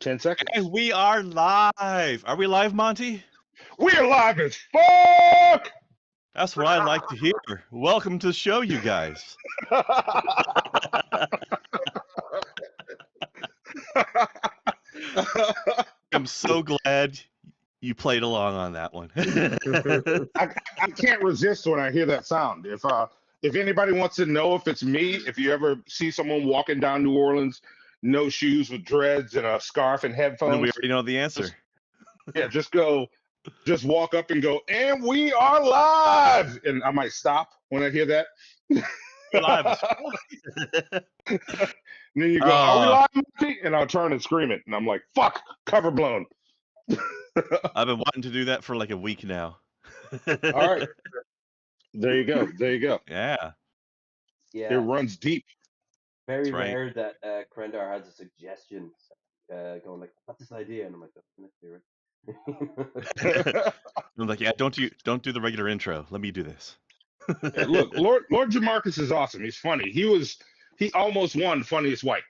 10 seconds. And we are live. Are we live, Monty? We're live as fuck! That's what I like to hear. Welcome to the show, you guys. I'm so glad you played along on that one. I can't resist when I hear that sound. If anybody wants to know if it's me, if you ever see someone walking down New Orleans, no shoes with dreads and a scarf and headphones, we already know the answer. Just walk up and go, and we are live. And I might stop when I hear that. Live. And then you go, are we live, Monty? And I'll turn and scream it. And I'm like, fuck, cover blown. I've been wanting to do that for like a week now. All right. There you go. Yeah. Yeah. It runs deep. Very rare that Krendar has a suggestion going like, what's this idea? And I'm like, let's do it. I'm like, yeah, don't do the regular intro. Let me do this. Yeah, look, Lord Jamarcus is awesome. He's funny. He almost won funniest white.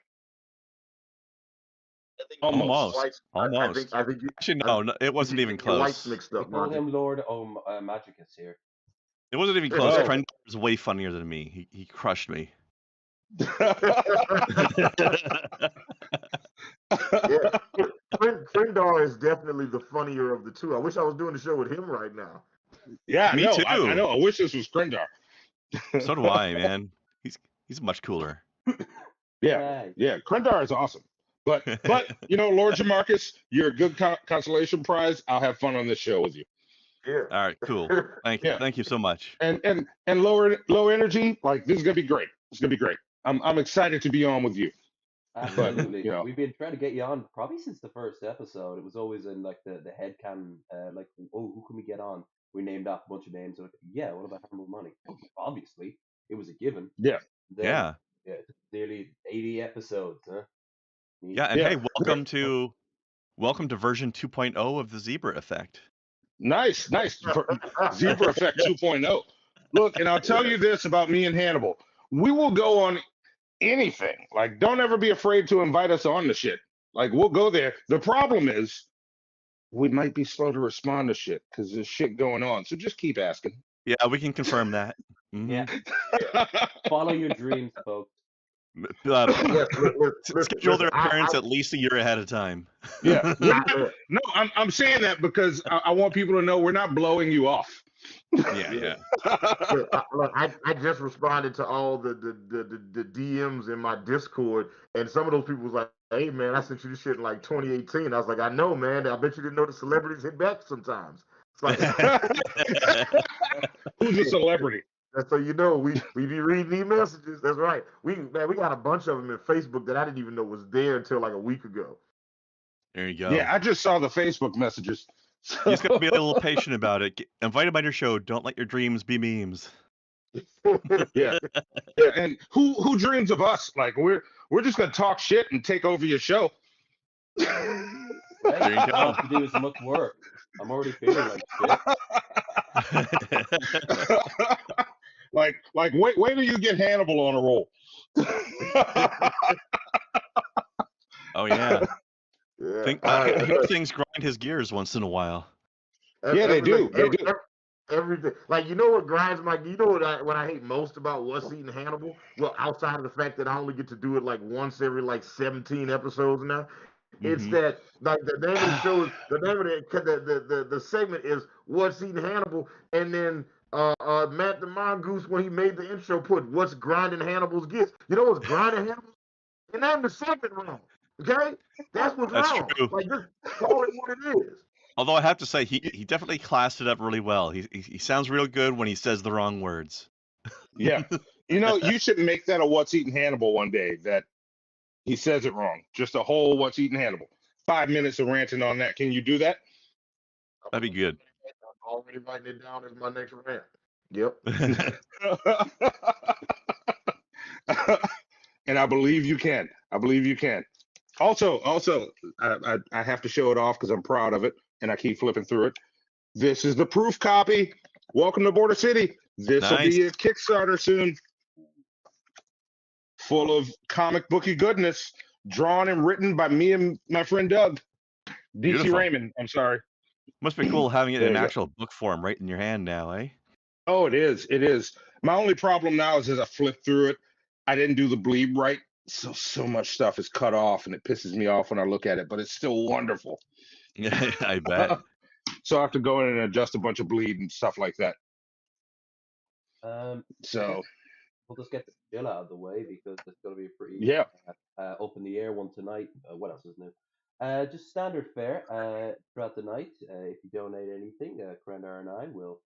Almost. I think Actually, no, it wasn't even close. White's mixed up. We call him Lord Magicus here. It wasn't even close. Krendar was way funnier than me. He crushed me. Krendar is definitely the funnier of the two. I wish I was doing the show with him right now. Yeah, me too. I know. I wish this was Krendar. So do I, man. He's much cooler. Yeah. Krendar is awesome. But Lord Jamarcus, you're a good consolation prize. I'll have fun on this show with you. Yeah. All right, cool. Thank you so much. And low energy, like this is gonna be great. It's gonna be great. I'm excited to be on with you. Absolutely. But, we've been trying to get you on probably since the first episode. It was always in like the headcanon, like, oh, who can we get on? We named off a bunch of names. Like, yeah, what about Humble Money? Obviously, it was a given. Yeah. Yeah. Nearly 80 episodes, huh? Yeah, and hey, welcome to version 2.0 of the Zebra Effect. Nice. Zebra Effect 2.0. Look, and I'll tell you this about me and Hannibal. We will go on anything. Like, don't ever be afraid to invite us on the shit. Like, we'll go there. The problem is we might be slow to respond to shit because there's shit going on. So just keep asking. Yeah, we can confirm that. Mm-hmm. Yeah. Follow your dreams, folks. Schedule their appearance at least a year ahead of time. Yeah. No, I'm saying that because I want people to know we're not blowing you off. Yeah. I just responded to all the DMs in my Discord, and some of those people was like, "Hey man, I sent you this shit in like 2018." I was like, "I know, man. I bet you didn't know the celebrities hit back sometimes." It's like, who's a celebrity? So you know, we be reading these messages. That's right. We got a bunch of them in Facebook that I didn't even know was there until like a week ago. There you go. Yeah, I just saw the Facebook messages. You just got to be a little patient about it. Invite them on your show. Don't let your dreams be memes. Yeah. And who dreams of us? Like we're just gonna talk shit and take over your show. There you go. All I have to do is much work. I'm already feeling like shit. Like wait till you get Hannibal on a roll. Oh yeah. I hear things grind his gears once in a while. Yeah, they do. Everything. Like, you know what grinds my... You know what I hate most about What's Eating Hannibal? Well, outside of the fact that I only get to do it like once every like 17 episodes now. It's that like the name of the show is the name of the segment is What's Eating Hannibal, and then Matt the Mongoose, when he made the intro, put What's Grinding Hannibal's Gears. You know what's grinding Hannibal's? You named the segment wrong. Okay? That's what's wrong. True. Like, just call it what it is. Although I have to say, he definitely classed it up really well. He sounds real good when he says the wrong words. Yeah. You should make that a What's Eating Hannibal one day, that he says it wrong. Just a whole What's Eating Hannibal. 5 minutes of ranting on that. Can you do that? That'd be good. I'm already writing it down as my next rant. Yep. And I believe you can. Also, I have to show it off because I'm proud of it, and I keep flipping through it. This is the proof copy. Welcome to Border City. This will be a Kickstarter soon, full of comic booky goodness. drawn and written by me and my friend Doug. DC Beautiful. Raymond. I'm sorry. Must be cool having it There in you go. actual book form right in your hand now, eh? Oh, it is. It is. My only problem now is as I flip through it, I didn't do the bleed right. So much stuff is cut off and it pisses me off when I look at it, but it's still wonderful. Yeah, I bet. So I have to go in and adjust a bunch of bleed and stuff like that. I So guess we'll just get the chill out of the way because it's going to be a pretty yeah, up in the air one tonight. What else is new? Just standard fare throughout the night. If you donate anything, Krendar and I will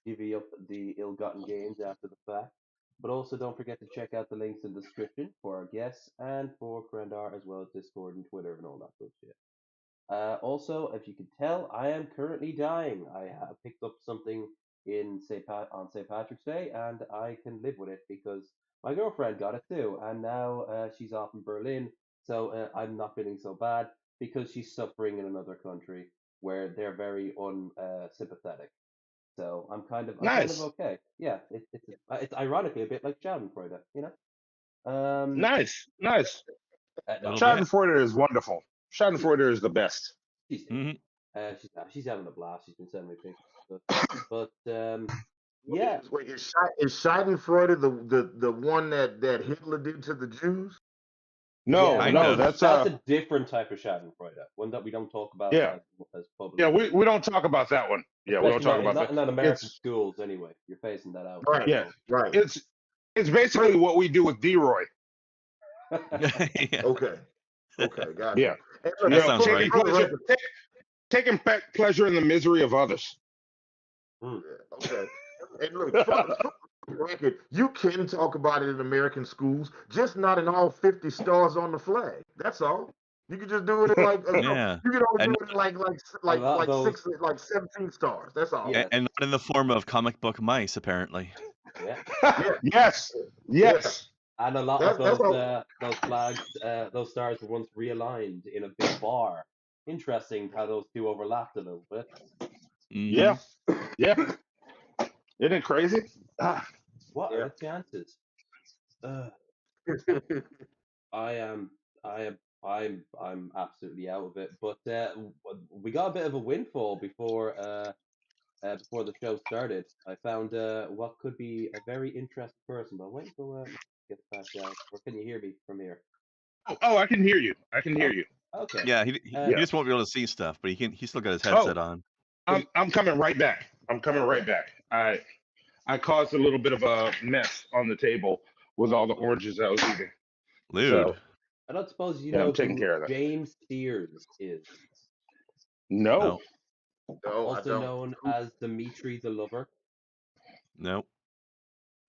divvy up the ill-gotten gains after the fact. But also don't forget to check out the links in the description for our guests and for Krendar as well as Discord and Twitter and all that good shit. Also, if you can tell, I am currently dying. I have picked up something on St. Patrick's Day, and I can live with it because my girlfriend got it too, and now she's off in Berlin, so I'm not feeling so bad because she's suffering in another country where they're very unsympathetic. So I'm kind of nice, okay. Yeah, it's ironically a bit like Schadenfreude, you know. nice. No, Schadenfreude is wonderful. Schadenfreude is the best. she's she's having a blast. She's been sending me pictures, but yeah. Wait, is Schadenfreude the one that Hitler did to the Jews? No, Yeah, no, that's a different type of Schadenfreude, one that we don't talk about yeah. as public. Yeah, we don't talk about that one. Yeah, we don't talk about that. Not in American schools anyway. You're phasing that out. Right. Yeah, Right. It's basically what we do with D-Roy. Yeah. Okay, got it. Yeah, Hey, you That know, sounds right. taking pleasure in the misery of others. Okay. And look, for the record, you can talk about it in American schools, just not in all 50 stars on the flag. That's all. You can just do it in like Yeah. you can only And- do it in like 17 stars. That's all. Yeah. And not in the form of comic book mice, apparently. Yeah. Yes. And a lot That's of those flags, those stars were once realigned in a big bar. Interesting how those two overlapped a little bit. Mhm. Yeah. Isn't it crazy? What are the chances? I'm absolutely out of it. But we got a bit of a windfall before the show started. I found what could be a very interesting person. But wait till get back down. Or can you hear me from here? Oh, I can hear you. Okay. Yeah, he just won't be able to see stuff, but he still got his headset on. I'm coming right back. I caused a little bit of a mess on the table with all the oranges I was eating. Lewd. So, I don't suppose you yeah, know I'm taking who care of that. James Sears is. No. No, I Also don't. known as Dimitri the Lover. Nope.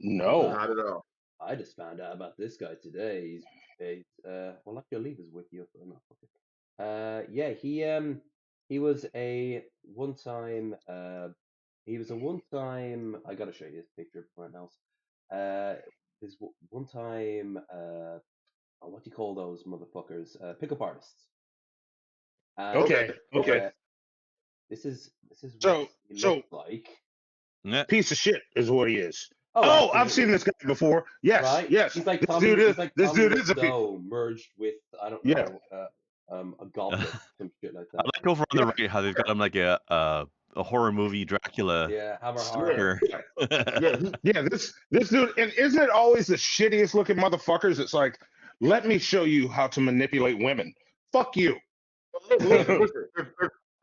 No. Not at all. I just found out about this guy today. He's well, actually, I'll leave his wiki up. I'm not fucking. Yeah, he was a one-time. I gotta show you this picture before anything else. His one-time. What do you call those motherfuckers? Pickup artists. Okay. This is So- what he so- looks like. Yeah. Piece of shit is what he is. Oh, I've seen this guay before. Yes. Right? Yes. He's like this Tommy, dude is. he's like This Tommy dude is a piece. Wiseau merged with I don't Yeah. know a goblin, some shit like I that. like over on the right how they've got him like a horror movie Dracula. Yeah, Hammer Horror. sticker. Yeah. This dude, and isn't it always the shittiest looking motherfuckers? It's like, let me show you how to manipulate women. Fuck you. Listen,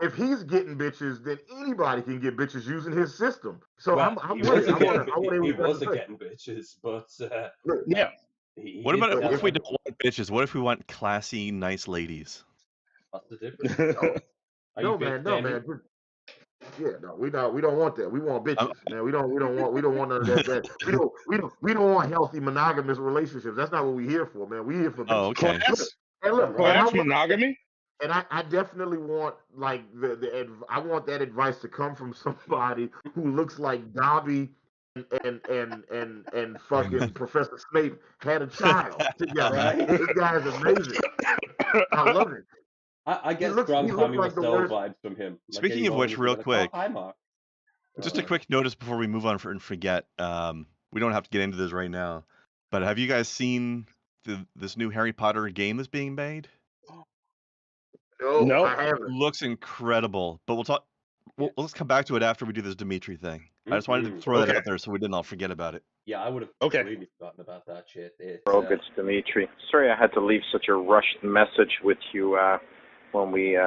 if he's getting bitches, then anybody can get bitches using his system. So Well, I'm he with wasn't it. he wasn't getting bitches, but Yeah. What about did if we that. don't want bitches? What if we want classy, nice ladies? What's the difference? Are No you man, bitch no man. Yeah, no, we don't want that. We want bitches, man. We don't want none of that. We don't want healthy monogamous relationships. That's not what we're here for, man. We're here for bitches. Oh, okay. Class? And look, Class monogamy? and I definitely want like I want that advice to come from somebody who looks like Dobby and fucking Professor Snape had a child together. Right? This guy is amazing. I love it. I get looks- strong he looks Tommy like the Wiseau worst- vibes from him. Like Speaking of anyone which, who's real like, quick, oh, hi, Mark. Just a quick notice before we move on and forget. We don't have to get into this right now, but have you guys seen this new Harry Potter game that's being made? No, No. I haven't. Looks incredible. But we'll talk. Let's come back to it after we do this Dimitri thing. I just wanted to Mhm. throw that Okay. out there so we didn't all forget about it. Yeah, I would have Okay. completely forgotten about that shit. It's, It's Dimitri. Sorry I had to leave such a rushed message with you when we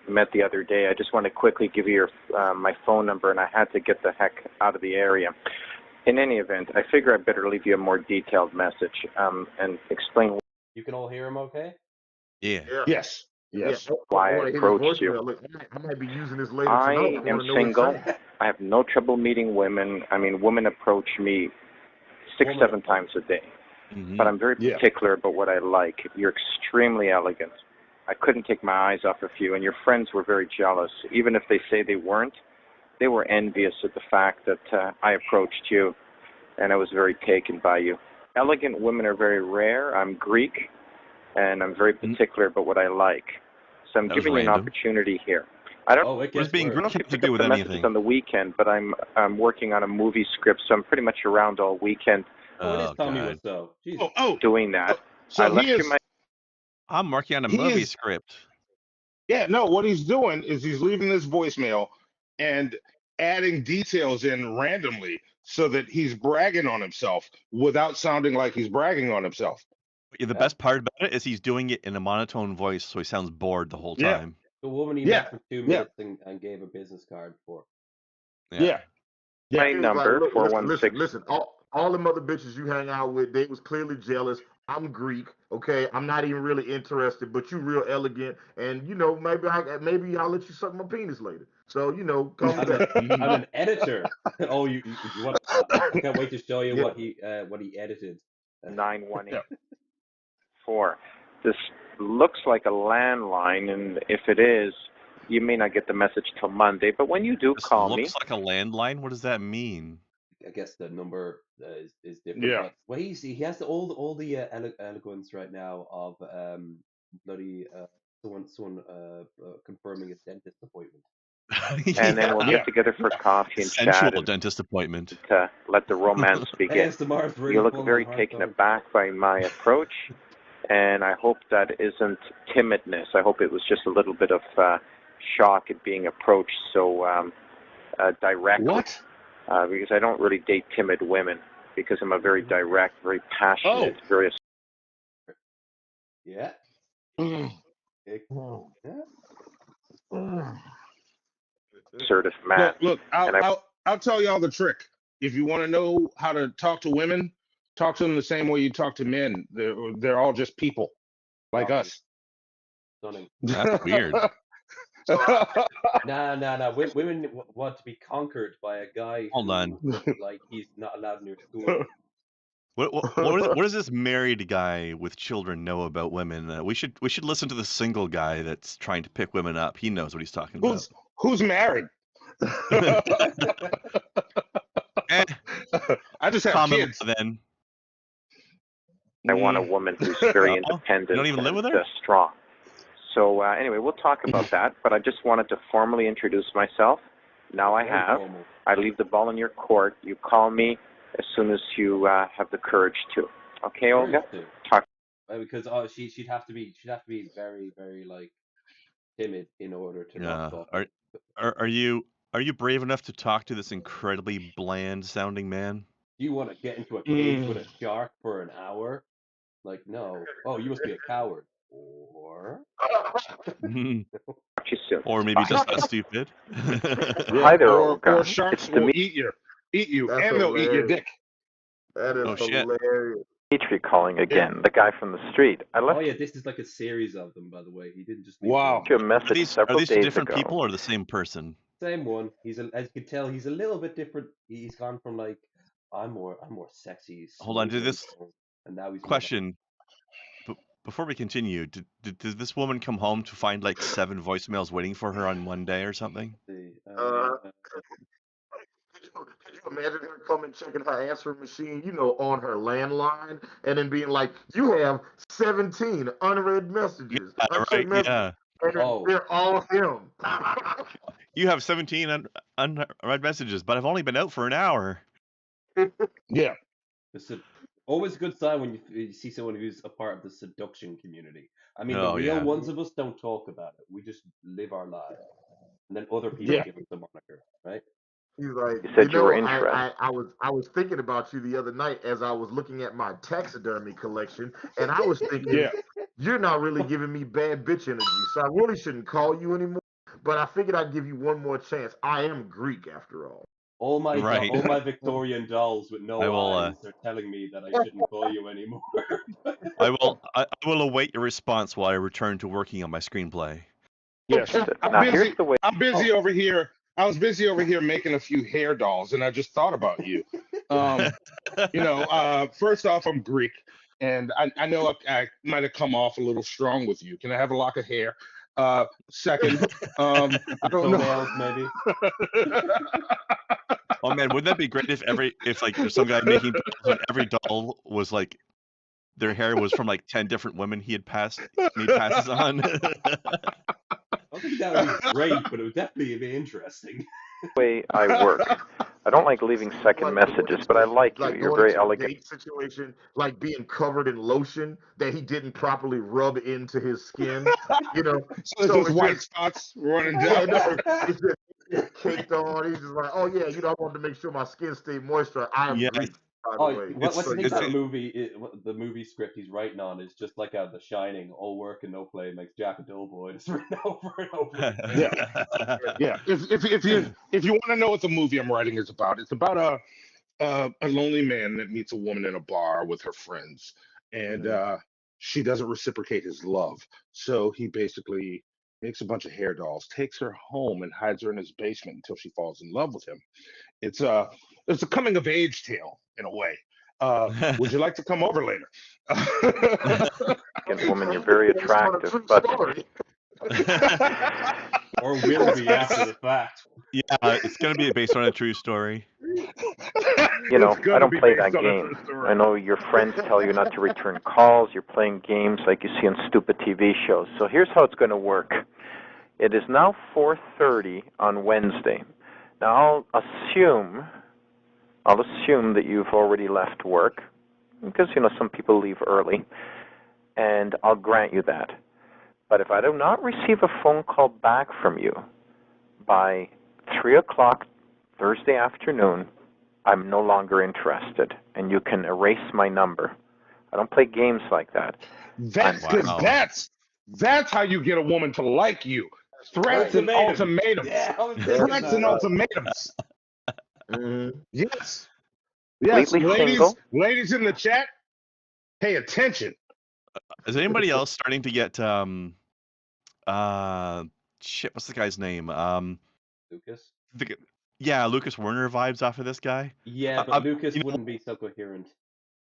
met the other day. I just want to quickly give you my phone number, and I had to get the heck out of the area. In any event, I figure I better leave you a more detailed message and explain You can all hear him okay? Yeah. Yes. Yes. why I approached you. Look, I might be using this later I tonight. am wanna know what he's single. saying. I have no trouble meeting women. I mean, women approach me 6, Woman 7 approach. times a day. Mhm. But I'm very Yeah. particular about what I like. You're extremely elegant. I couldn't take my eyes off of you, and your friends were very jealous. Even if they say they weren't, they were envious at the fact that I approached you, and I was very taken by you. Elegant women are very rare. I'm Greek, and I'm very particular about what I like. So I'm That was giving you an random. opportunity here. I don't Oh, it What does gets being worse. Greek have to pick do up with the messages anything? on the weekend, but I'm working on a movie script, so I'm pretty much around all weekend Oh, it is Oh, Tommy God. Wiseau. Jesus. Oh. doing that. So I he left you is. my I'm working on a He movie is. script. Yeah. No. What he's doing is he's leaving this voicemail and adding details in randomly so that he's bragging on himself without sounding like he's bragging on himself. The Yeah. best part about it is he's doing it in a monotone voice, so he sounds bored the whole Yeah. time. The woman he Yeah. met for 2 Yeah. minutes and gave a business card for. Yeah. Yeah. my He was like, number look, 416. listen. All them other bitches you hang out with, they was clearly jealous. I'm Greek, okay? I'm not even really interested, but you real elegant, and maybe I'll let you suck my penis later. So call me I'm back. an editor. Oh, you want? I can't wait to show you Yeah. what he edited. 9184. This looks like a landline, and if it is, you may not get the message till Monday. But when you do This call me, looks like a landline. What does that mean? I guess the number is different. Yeah. But well, he has all the eloquence right now of bloody someone confirming his dentist appointment. and then we'll Yeah. get together for coffee and chat Sensual and dentist appointment. let the romance begin. ASMR's really You look pulling very my heart taken down. aback by my approach, and I hope that isn't timidness. I hope it was just a little bit of shock at being approached so directly. What? Because I don't really date timid women, because I'm a very direct, very passionate, very Yeah. Mm. Yeah. assertive man. Look. And I'll tell y'all the trick. If you want to know how to talk to women, talk to them the same way you talk to men. They're all just people like Oh, us. Stunning. That's weird. Nah. Women want to be conquered by a guy Hold on. like he's not allowed near school. What does this married guy with children know about women? We should listen to the single guy that's trying to pick women up. He knows what he's talking about. Who's married? Eh, I just have common kids. law then. I want a woman who's very Oh, independent you don't even live with and her? strong. So anyway, we'll talk about that, but I just wanted to formally introduce myself. Now I Very have. formal. I leave the ball in your court. You call me as soon as you have the courage to. Okay, Olga? Courage to. Talk. Because she'd have to be very very like timid in order to not Yeah. talk. Are you brave enough to talk to this incredibly bland sounding man? Do you want to get into a cage with a shark for an hour? Like, no. Oh, you must be a coward. Or Talk to you soon. Or maybe Bye. just that stupid. Hi there, Olga. Or sharks It's will eat you, That's and they'll eat your hilarious. dick. That is Oh, shit. hilarious. Dimitri calling again, the guy from the street. I oh left yeah, this is like a series of them, by the way. He didn't just leave Wow. one. you a Are message these several days different ago. people or the same person? Same one. As you can tell, he's a little bit different. He's gone from like I'm more sexy. Hold on, smooth, this and now he's more question. Before we continue, did this woman come home to find like 7 voicemails waiting for her on one day or something? sexy. Could you imagine her coming checking her answering machine, on her landline, and then being like, "You have 17 unread messages, Yeah, unchecked right. messages, Yeah. and Oh. they're all him." You have 17 unread messages, but I've only been out for an hour. Yeah. Listen, Always a good sign when you see someone who's a part of the seduction community. I mean, the Oh real yeah. ones of us don't talk about it. We just live our lives, and then other people Yeah. give us the moniker, right? He's like, You said you were I, interested. I was thinking about you the other night as I was looking at my taxidermy collection, and I was thinking, Yeah. you're not really giving me bad bitch energy, so I really shouldn't call you anymore. But I figured I'd give you one more chance. I am Greek after all. All my Right. all my Victorian dolls with I no will. eyes are telling me that I shouldn't call you anymore. I will await your response while I return to working on my screenplay. Yes. Now here's the way. I'm busy over here. I was busy over here making a few hair dolls, and I just thought about you. First off, I'm Greek, and I know I might have come off a little strong with you. Can I have a lock of hair? Second, I don't know. Toenails, maybe. Oh man, wouldn't that be great if like there's some guy making dolls and every doll was like their hair was from like 10 different women he had made passes on. I don't think that would be great, but it would definitely be interesting. Way I work. I don't like leaving second messages, but I like you. Like You're going very into a elegant. date situation, like being covered in lotion that he didn't properly rub into his skin. You know, So there's just white spots running yeah, down. no, it's just caked on. He's just like, oh yeah, I wanted to make sure my skin stayed moisturized. I am Yeah. Greek, by the Oh, way. what do you think it's- that the movie script he's writing on is just like The Shining, all work and no play makes Jack a dull boy. It's written over and over again. Yeah. If you want to know what the movie I'm writing is about, it's about a lonely man that meets a woman in a bar with her friends, and she doesn't reciprocate his love. So he basically makes a bunch of hair dolls, takes her home, and hides her in his basement until she falls in love with him. It's a coming of age tale in a way. Would you like to come over later? Woman, you're very attractive, but Or will be after the fact. Yeah, it's gonna be based on a true story. you know, It's gonna I don't be play based that on a game. true story. I know your friends tell you not to return calls. You're playing games like you see on stupid TV shows. So here's how it's going to work. It is now 4:30 on Wednesday. Now I'll assume that you've already left work because some people leave early, and I'll grant you that. But if I do not receive a phone call back from you by 3 o'clock Thursday afternoon, I'm no longer interested, and you can erase my number. I don't play games like that. That's because Wow. that's how you get a woman to like you. Threats and ultimatums. Yeah, I was thinking Threats that. and ultimatums. Mhm. Yes. Completely single? Ladies in the chat, pay attention. Is anybody else starting to get what's the guy's name? Lucas? Lucas Werner vibes off of this guy. Yeah, but Lucas you know- wouldn't be so coherent.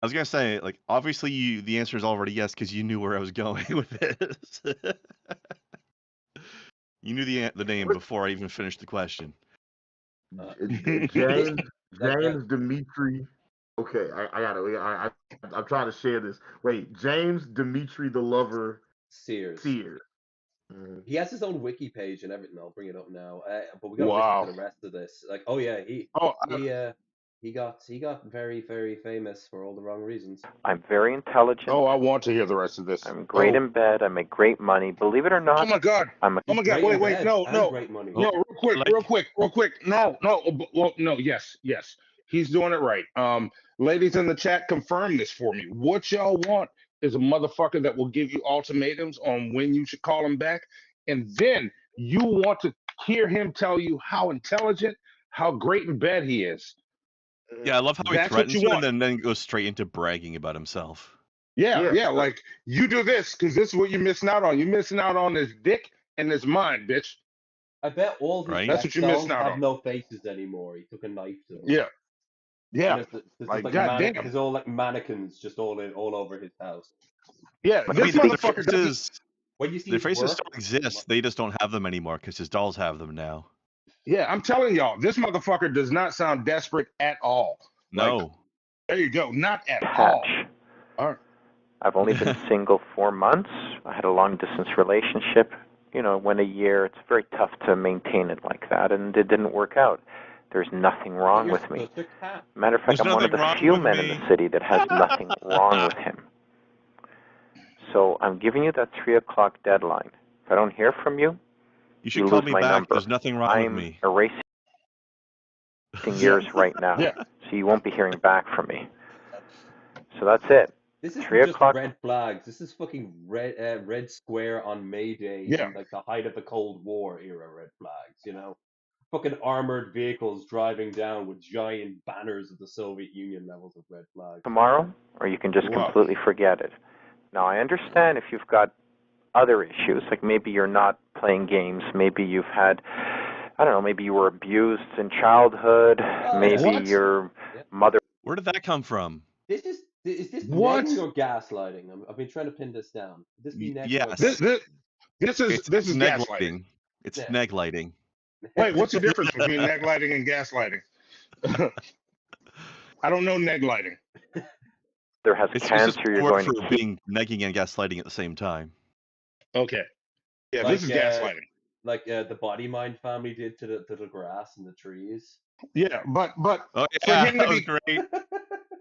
I was gonna say, like, obviously the answer is already yes because you knew where I was going with this. You knew the name before I even finished the question. James Dimitri. Okay, I got it. I'm trying to share this. Wait, James Dimitri the Lover Sears. Mhm. He has his own wiki page and everything. I'll bring it up now. But we got to Wow. listen to the rest of this. Like, oh yeah, he got very, very famous for all the wrong reasons. I'm very intelligent. I want to hear the rest of this. I'm great in bed. I make great money. Believe it or not, Oh my God. I'm a Oh my God. Great in Wait. bed No. and great money. No, real quick. No. Well, no. Yes. He's doing it right. Ladies in the chat, confirm this for me. What y'all want is a motherfucker that will give you ultimatums on when you should call him back, and then you want to hear him tell you how intelligent, how great in bed he is. Yeah, I love how he That's what threatens you you want. and then goes straight into bragging about himself. Yeah. Like, you do this because this is what you're missing out on. You're missing out on this dick and this mind, bitch. I bet all his Right? That's sex what you're missing dolls out have on. no faces anymore. He took a knife to them. Yeah. And there's Like, just goddamn. there's all like mannequins just all over his house. Yeah. I This mean, the motherfucker faces, doesn't. When you see the his faces work, still exist. They just don't have them anymore because his dolls have them now. Yeah, I'm telling y'all, this motherfucker does not sound desperate at all. No. Like, there you go. Not at all. patch. All right. I've only been single 4 months. I had a long-distance relationship. When a year, it's very tough to maintain it like that, and it didn't work out. There's nothing wrong with me. Such a cat. Matter of fact, There's I'm one of nothing the wrong few with men in me. the city that has nothing wrong with him. So I'm giving you that 3 o'clock deadline. If I don't hear from you, You should you call lose me my back. number. There's nothing wrong with I'm me. erasing yours right now, Yeah. so you won't be hearing back from me. So that's it. This is 3 just o'clock. red flags. This is fucking Red Square on May Day Yeah. in like the height of the Cold War era red flags, you know? Fucking armored vehicles driving down with giant banners of the Soviet Union levels of red flags. Tomorrow, or you can just Wow. completely forget it. Now, I understand if you've got other issues, like maybe you're not playing games, maybe you've had, I don't know, maybe you were abused in childhood, maybe What? your mother. Where did that come from? Is this What? negging or gaslighting? I've been trying to pin this down. Would this be negging or Yes. This is It's gaslighting. neglighting. It's Yeah. neglighting. Wait, what's the difference between neglighting and gaslighting? I don't know neglighting. There has It's cancer, just a you're word going for to keep. being negging and gaslighting at the same time. Okay. Yeah, Like, this is gaslighting. like the Body Mind family did to the grass and the trees. Yeah, but Oh for yeah, him to that was be great.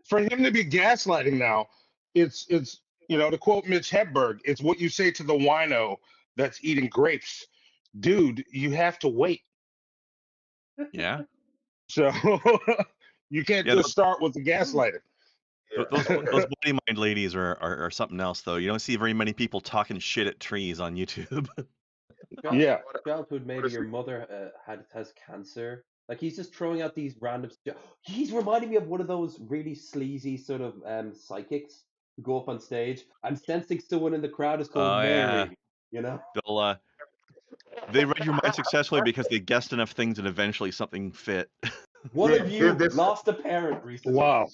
for him to be gaslighting now, it's to quote Mitch Hedberg, it's what you say to the wino that's eating grapes. Dude, you have to wait. Yeah. So you can't Yeah, just start with the gaslighting. Those body mind ladies are something else though. You don't see very many people talking shit at trees on YouTube. Yeah. Childhood, maybe your mother has cancer. Like he's just throwing out these random. He's reminding me of one of those really sleazy sort of psychics who go up on stage. I'm sensing someone in the crowd is called Oh, Mary. yeah. You know. They read your mind successfully because they guessed enough things and eventually something fit. One Yeah, of you there's- lost a parent recently. Wow.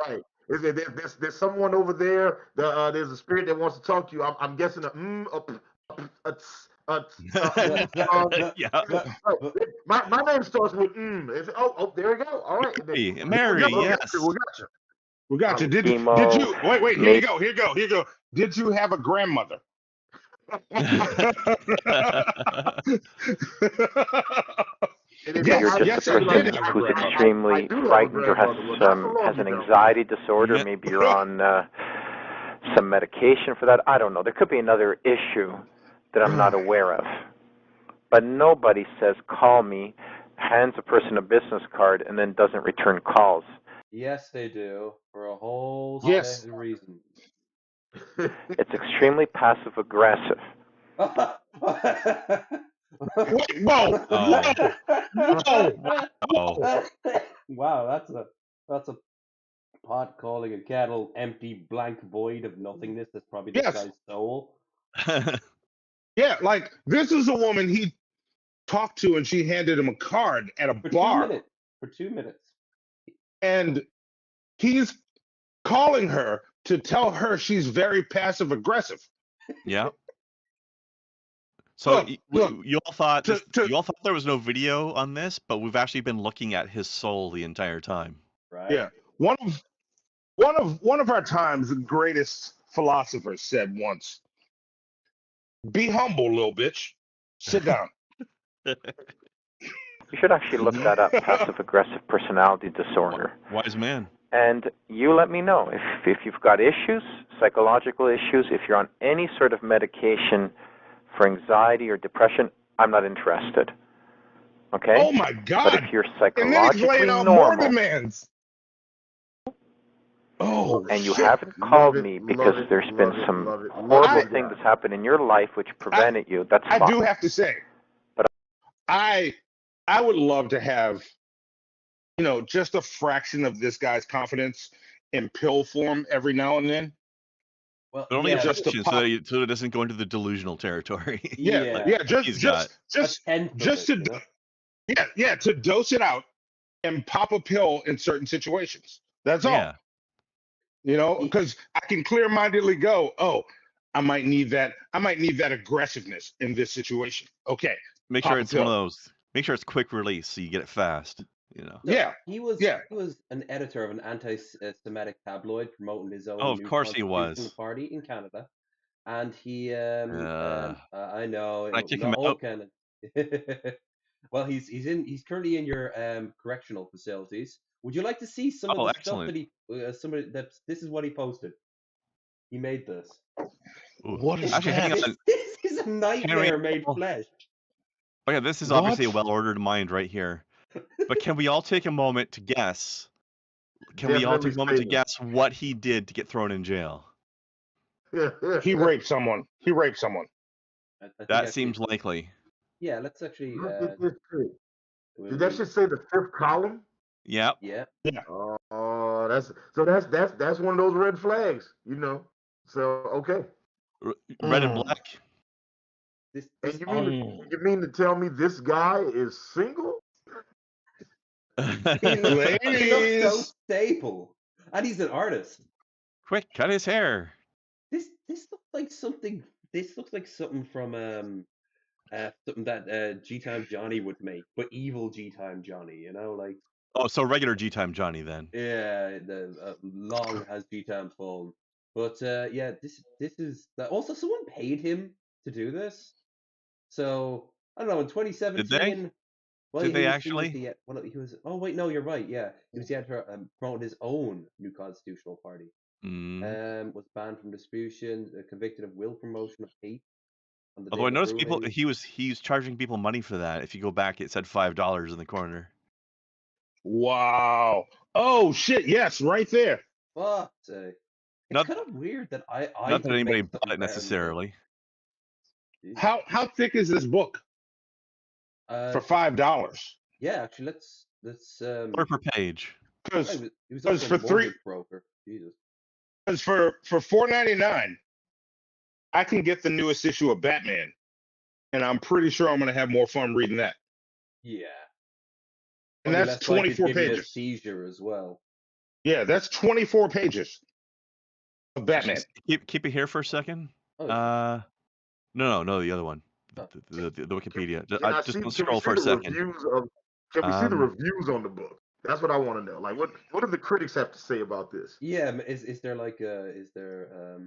Right. There's someone over there. There's a spirit that wants to talk to you. I'm guessing Yeah. my name starts with there we go. All right. Mary, yes. We got you. Did Chemo, you wait, here you go. Did you have a grandmother? You're just a person who's extremely frightened or has an anxiety disorder. Yeah. Maybe you're on some medication for that. I don't know. There could be another issue that I'm not aware of. But nobody says, call me, hands a person a business card, and then doesn't return calls. Yes, they do for a whole Yes. set of reasons. It's extremely passive aggressive. Wait, whoa. Oh. Wow, that's a pot calling a kettle empty, blank void of nothingness. That's probably this Yes. guy's soul. Yeah, like this is a woman he talked to and she handed him a card at a For bar. 2 minutes. For 2 minutes. And he's calling her to tell her she's very passive aggressive. Yeah. So Look, you all thought to- you all thought there was no video on this, but we've actually been looking at his soul the entire time. Right? Yeah. One of our time's greatest philosophers said once, be humble, little bitch. Sit down. You should actually look that up, passive aggressive personality disorder. Wise man. And you let me know if you've got issues, psychological issues, if you're on any sort of medication for anxiety or depression, I'm not interested. Okay? Oh my God. But if you're And then he's psychologically laying out more normal demands. Oh, and you shit. haven't called me because there's been some horrible thing that's happened in your life which prevented you, that's I fine. do have to say, But I would love to have, just a fraction of this guy's confidence in pill form every now and then. Well, But only yeah, a just to fraction, pop- so it doesn't go into the delusional territory. Yeah, he's got. just a tenth of just it, to you know? to dose it out and pop a pill in certain situations. That's all. Yeah. Because I can clear-mindedly go, oh, I might need that aggressiveness in this situation. Okay. Make Pop sure a it's one of pill. those. Make sure it's quick release so you get it fast. So Yeah. he was Yeah. he was an editor of an anti-Semitic tabloid promoting his own Oh, of new course he constitutional was. party in Canada, and he Yeah. I know I kick him no out? Canada. Well, he's currently in your correctional facilities. Would you like to see some of Oh, the stuff excellent. that this is what he posted. He made this. Ooh. What is Actually, hang that? on. This is a nightmare made flesh. Oh yeah, this is What? obviously a well-ordered mind right here. But can we all take a moment to guess? Can we all take a moment to guess what he did to get thrown in jail? He raped someone. He raped someone. I think That actually- seems likely. Yeah, let's actually. Did that shit say the fifth column? Yep. Yeah. Oh, that's one of those red flags, you know. So okay. Red and black. This And you mean to tell me this guy is single? he looks so Ladies. stable, and he's an artist. Quick, cut his hair. This looks like something. This looks like something from something that G Time Johnny would make, but evil G Time Johnny. You know, like Oh, so regular G Time Johnny then. yeah, the long has G Time fallen. But yeah, this is also someone paid him to do this. So I don't know. In 2017, Did they? well, Did they he was actually? he was. Oh wait, no, you're right. Yeah, he was the editor promoting his own new constitutional party. Mm. Was banned from distribution, convicted of will promotion of hate. On the Although I day of noticed people, ruling. he's charging people money for that. If you go back, it said $5 in the corner. Wow. Oh shit. Yes, right there. But it's Not- kind of weird that I Not that could anybody make bought something it better than this. necessarily. Jesus. How thick is this book for $5? Yeah, actually, let's Or per page. Because he was because also for a three- mortgage broker. Jesus. for $4.99, I can get the newest issue of Batman, and I'm pretty sure I'm gonna have more fun reading that. Yeah. And Probably that's less likely to 24 give you a pages. seizure as well. Yeah, that's 24 pages of Batman. Just keep it here for a second. Oh, No, the other one. Oh. The Wikipedia. Can I Just see- gonna can we scroll see for a the second. reviews of- Can we see the reviews on the book? That's what I want to know. Like, what do the critics have to say about this? yeah. Is there like is there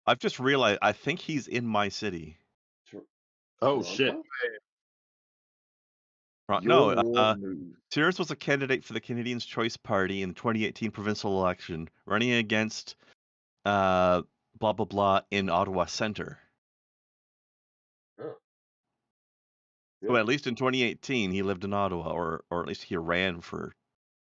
I've just realized. I think he's in my city. Oh Toronto? shit. No, Your news. Sears was a candidate for the Canadians' Choice Party in the 2018 provincial election, running against blah blah blah in Ottawa Centre. Oh. So at least in 2018, he lived in Ottawa, or at least he ran for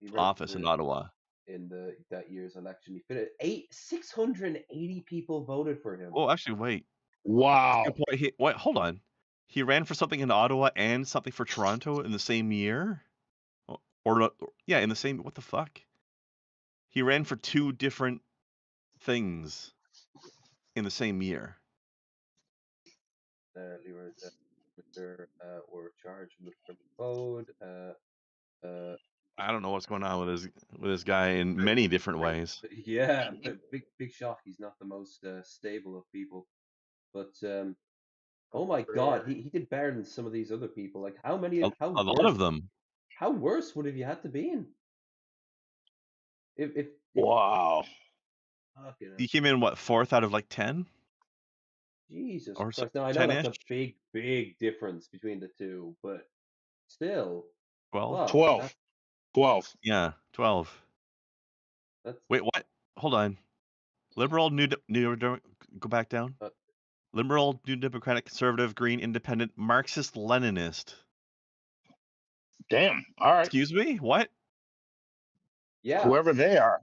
He ran office for in Ottawa. in that year's election. He finished 680 people voted for him. Oh, actually, wait. Wow. Good point. Wait, hold on. He ran for something in Ottawa and something for Toronto in the same year? Yeah, in the same... What the fuck? He ran for 2 different things in the same year. Were charged with criminal code. I don't know what's going on with this guy in many different ways. Yeah, big shock. He's not the most stable of people, but oh my god, he did better than some of these other people. Like how many? A lot of them. How worse would have you had to be in? If Wow. fucking hell. He came in, what, 4th out of like 10? Jesus Or Christ! Now I know that's 10-ish? a big difference between the two, but still. 12? Wow, 12. 12. Yeah, 12. That's Wait, what? Hold on. Liberal, go back down. Liberal, New Democratic, Conservative, Green, Independent, Marxist, Leninist. Damn. All right. Excuse me? What? yeah. Whoever they are.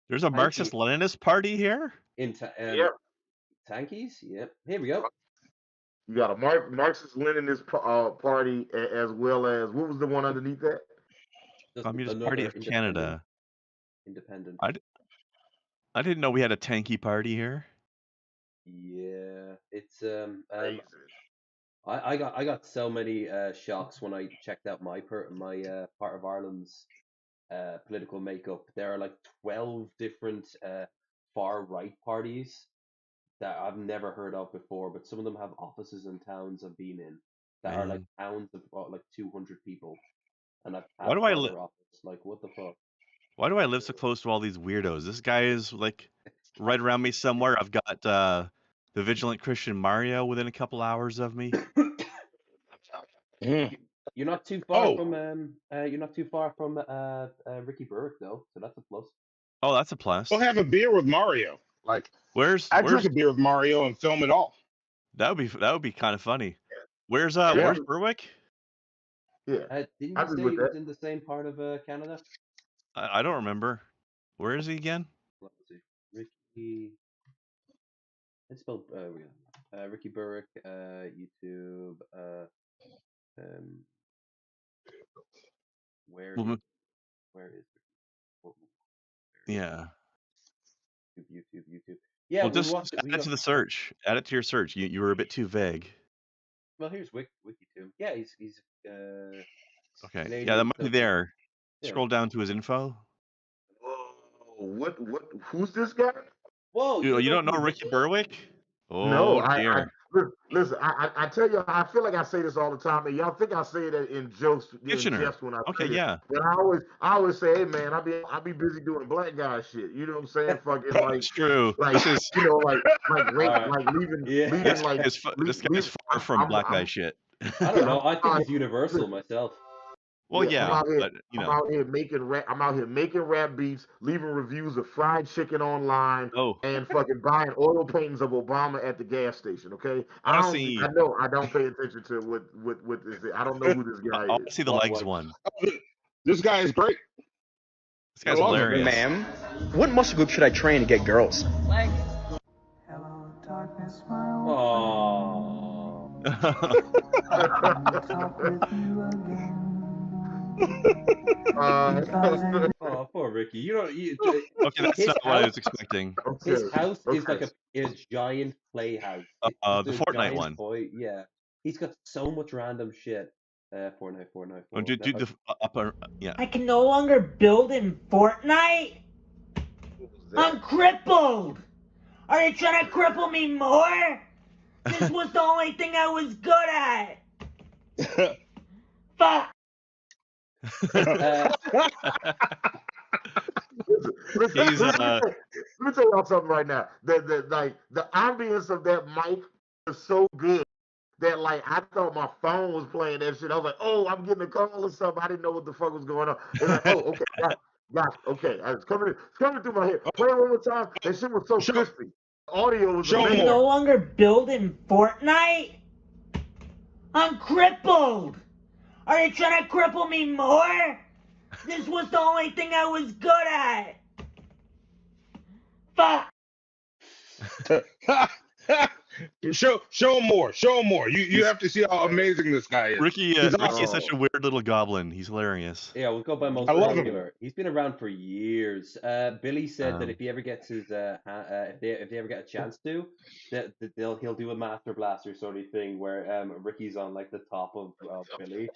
There's a Marxist Leninist party here? Yep. Tankies? Yep. Here we go. You got a Marxist Leninist party, as well as, what was the one underneath that? Communist Party of Canada. Independent. I didn't know we had a tanky party here. Yeah, it's Crazy. I got so many shocks when I checked out my part of Ireland's political makeup. There are like 12 different far right parties that I've never heard of before, but some of them have offices in towns I've been in that are like towns of about like 200 people, and I've Why do I their office. Like what the fuck? Why do I live so close to all these weirdos? This guy is like right around me somewhere. I've got the Vigilant Christian Mario within a couple hours of me. Mhm. You're not too far Oh, from Ricky Burke though, so that's a plus. Oh, that's a plus. go have a beer with Mario. Like, Where's I drink a beer with Mario and film it all. that would be kind of funny. Where's Yeah. where's Berwick? Yeah. Didn't I you agree say with he was that. in the same part of Canada? I don't remember. Where is he again? Let's see. Ricky. It's spelled Ricky Burke, YouTube. Where Well, is Ricky? yeah. YouTube. Yeah, Well, we just watched it. add it to the search. Add it to your search. You were a bit too vague. Well, here's Wiki too. Yeah, he's Okay. Canadian. Yeah, that might be so- there. Yeah. Scroll down to his info. Whoa, what? Who's this guy? Whoa, You don't know who Ricky Berwick? No, Oh dear. listen. I tell you, I feel like I say this all the time, and y'all think I say it in jokes, in Kitchener. jest when I Okay, say it. yeah. But I always say, hey man, I be busy doing black guy shit. You know what I'm saying? Fucking like, It's true. like This is you know, like rape, Alright. like leaving, Yeah. leaving like. this guy's far from black guy shit. I don't know. I think I'm- it's universal myself. Well, Yeah, yeah, I'm out here- but you I'm know. out here making rap beats, leaving reviews of fried chicken online, Oh, and fucking buying oil paintings of Obama at the gas station. Okay, Honestly- I know I don't pay attention to what this is. I don't know who this guy I is. see the What legs one? one. This guy is great. This guy's I love him, hilarious. Ma'am, what muscle group should I train to get girls? Oh. Oh, poor Ricky. You don't. Okay, that's His not what I house- was expecting. His house is okay. like a giant playhouse. The It's a Fortnite giant one. yeah, he's got so much random shit. Fortnite. Oh, do the upper, yeah. I can no longer build in Fortnite? I'm crippled! Are you trying to cripple me more? This was the only thing I was good at! Fuck! Listen, He's, let me tell y'all something right now. The ambience of that mic was so good that like I thought my phone was playing that shit. I was like, oh, I'm getting a call or something. I didn't know what the fuck was going on. And like, oh, okay, got okay. It's coming through my head. Play it one more time. That shit was so crispy. Audio was Show I amazing. can no longer build in Fortnite? I'm crippled! Are you trying to cripple me more? This was the only thing I was good at! Fuck! Show him more. Show him more. You have to see how amazing this guy is. Ricky, He's Ricky awesome. is such a weird little goblin. He's hilarious. Yeah, we'll go by most I love him. popular. He's been around for years. Billy said that Um, if he ever gets his if they ever get a chance to, that he'll do a Master Blaster sort of thing where Ricky's on like the top of Billy.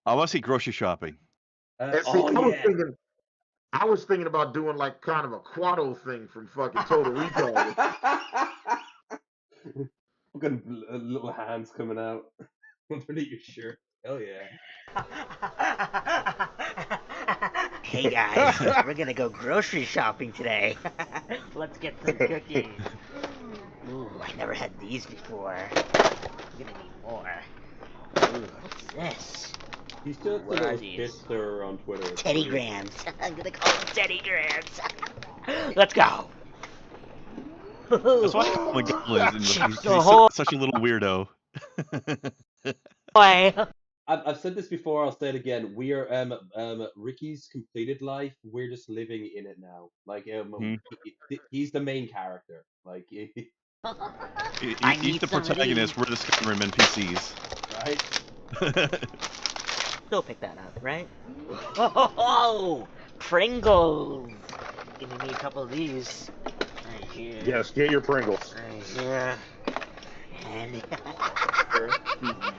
I want to see grocery shopping. And see, I was thinking about doing like kind of a Quado thing from fucking Total Recall. Fucking little hands coming out underneath your shirt. Hell yeah. Hey guys, we're gonna go grocery shopping today. Let's get some cookies. Ooh, I never had these before. I'm gonna need more. Ooh, what's this? He's still What the are little these? pisser on Twitter. Teddy Grams. I'm gonna call them Teddy Grams. Let's go. That's why I call him a goblin. He's Oh, such a little weirdo. boy. I've said this before. I'll say it again. We are Ricky's completed life. We're just living in it now. Like he's the main character. Like He's need the some of protagonist. these. We're the Skyrim NPCs. right. Still pick that up, right? Oh, Pringles. Gonna need a couple of these. Right here. Yes, get your Pringles. Right here. And He's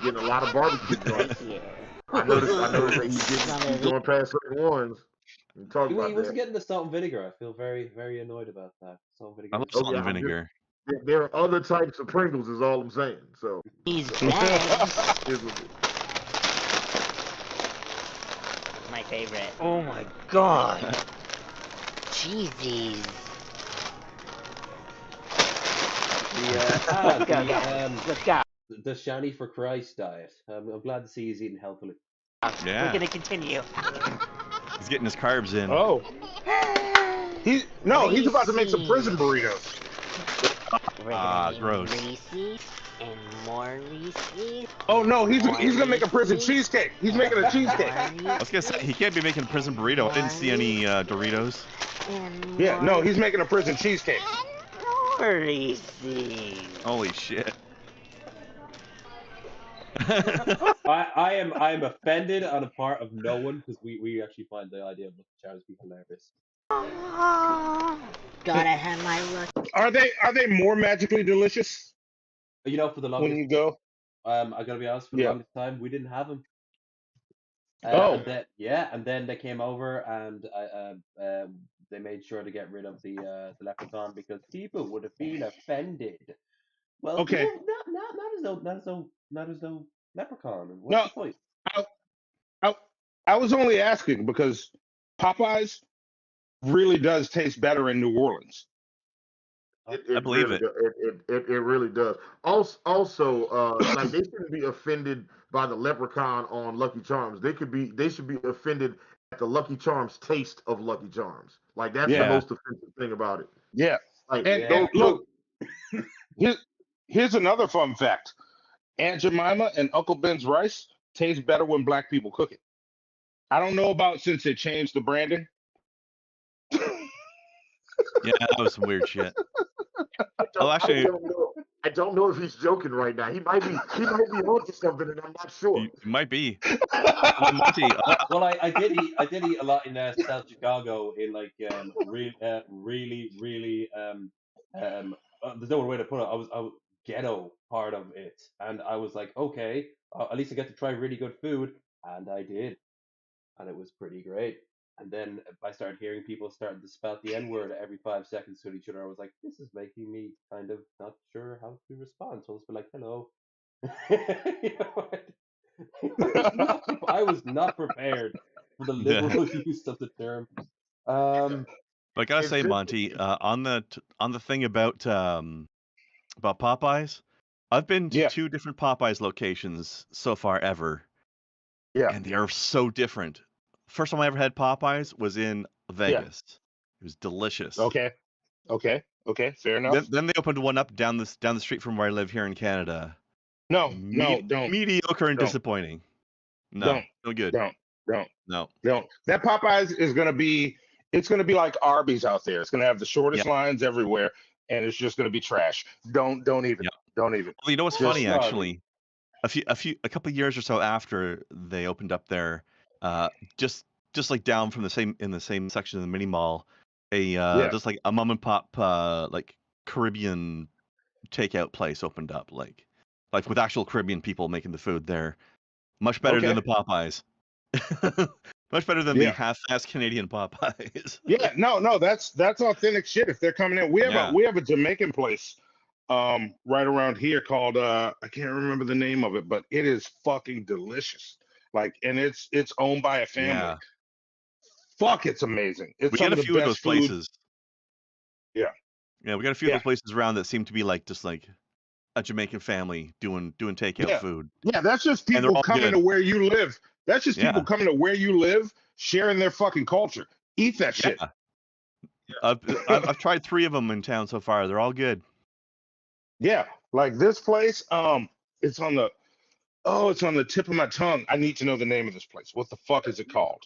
getting a lot of barbecue right joints. here. I noticed that he's going past certain ones. We talked He about wasn't that. getting the salt and vinegar. I feel very, very annoyed about that. Salt and vinegar. I love Oh, salt and yeah, vinegar. There are other types of Pringles, is all I'm saying. So These bags. here's what My favorite. Oh my god. Cheesies. Let's go, guys. Let's go. The Shani for Christ diet. I'm glad to see he's eating healthily. We're Yeah. gonna continue. He's getting his carbs in. Oh, he's about to make some prison burritos. We're gonna name gross. Reese's and more Reese's. Oh no, he's gonna make a prison cheesecake. He's making a cheesecake. I was gonna say he can't be making a prison burrito. I didn't see any Doritos. Yeah, no, he's making a prison cheesecake. More Reese's. Holy shit. I am offended on the part of no one because we actually find the idea of Lucky Charms be hilarious. Gotta have my luck. Are they more magically delicious You know, for the when longest, you go? I gotta be honest, for the Yeah. longest time we didn't have them. Oh. And then they came over and they made sure to get rid of the leprechaun because people would have been offended. Well, Okay. not as though leprechaun. No. What's the point? I was only asking because Popeyes really does taste better in New Orleans. I believe really it really does. Also, like they shouldn't be offended by the leprechaun on Lucky Charms. They should be offended at the Lucky Charms taste of Lucky Charms. Like that's the Yeah. most offensive thing about it. Yeah. Like And look, here's another fun fact. Aunt Jemima and Uncle Ben's rice taste better when black people cook it. I don't know about since they changed the branding. Yeah, that was some weird shit. I don't know if he's joking right now. He might be onto something, and I'm not sure. It might be. Well, I did eat a lot in South Chicago in like really there's no other way to put it. I was ghetto part of it, and I was like, okay, at least I get to try really good food, and I did, and it was pretty great. And then I started hearing people starting to spout the N-word every 5 seconds to each other. I was like, this is making me kind of not sure how to respond. So I was like, hello. You know, I was not prepared for the liberal use of the term. But I gotta say, Monty, on the thing about Popeyes, I've been to 2 different Popeyes locations so far ever. Yeah. And they are so different. First time I ever had Popeyes was in Vegas. It was delicious. Okay. Fair enough. Then they opened one up down the street from where I live here in Canada. No, don't. Mediocre and disappointing. No good. Don't. No. That Popeyes is gonna be like Arby's out there. It's gonna have the shortest lines everywhere, and it's just gonna be trash. Don't even. Don't even. Well, you know what's funny actually? A couple of years or so after they opened up there, just like down from in the same section of the mini mall, just like a mom and pop like Caribbean takeout place opened up, like with actual Caribbean people making the food there. Much better than the Popeyes. Much better than the half-assed Canadian Popeyes. Yeah, no, that's authentic shit. If they're coming in, we have a Jamaican place right around here called I can't remember the name of it, but it is fucking delicious. Like, and it's owned by a family. Yeah. Fuck, it's amazing. It's We got a few of those places. Yeah, we got a few of those places around that seem to be just like a Jamaican family doing takeout food. Yeah, that's just people coming to where you live. That's just people coming to where you live, sharing their fucking culture. Eat that shit. I've tried 3 of them in town so far. They're all good. Yeah, like this place. It's on the tip of my tongue. I need to know the name of this place. What the fuck is it called?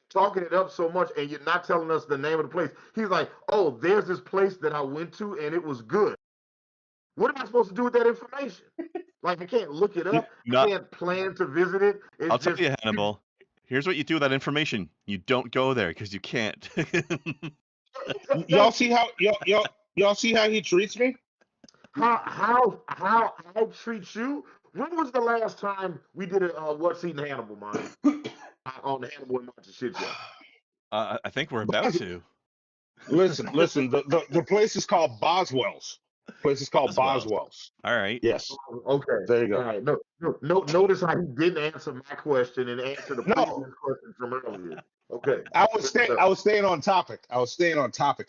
Talking it up so much, and you're not telling us the name of the place. He's like, "Oh, there's this place that I went to, and it was good." What am I supposed to do with that information? Like, I can't look it up. I can't plan to visit it. I'll tell you, Hannibal. Here's what you do with that information. You don't go there because you can't. Y'all see how he treats me? How I treat you? When was the last time we did a What's Eating Hannibal, Monty? On the Hannibal and Monty shit show. I think we're about to. Listen. The place is called Boswell's. Boswell's. All right. Yes. Okay. There you go. All right. No. Notice how he didn't answer my question and answer the previous question from earlier. Okay. I was staying on topic.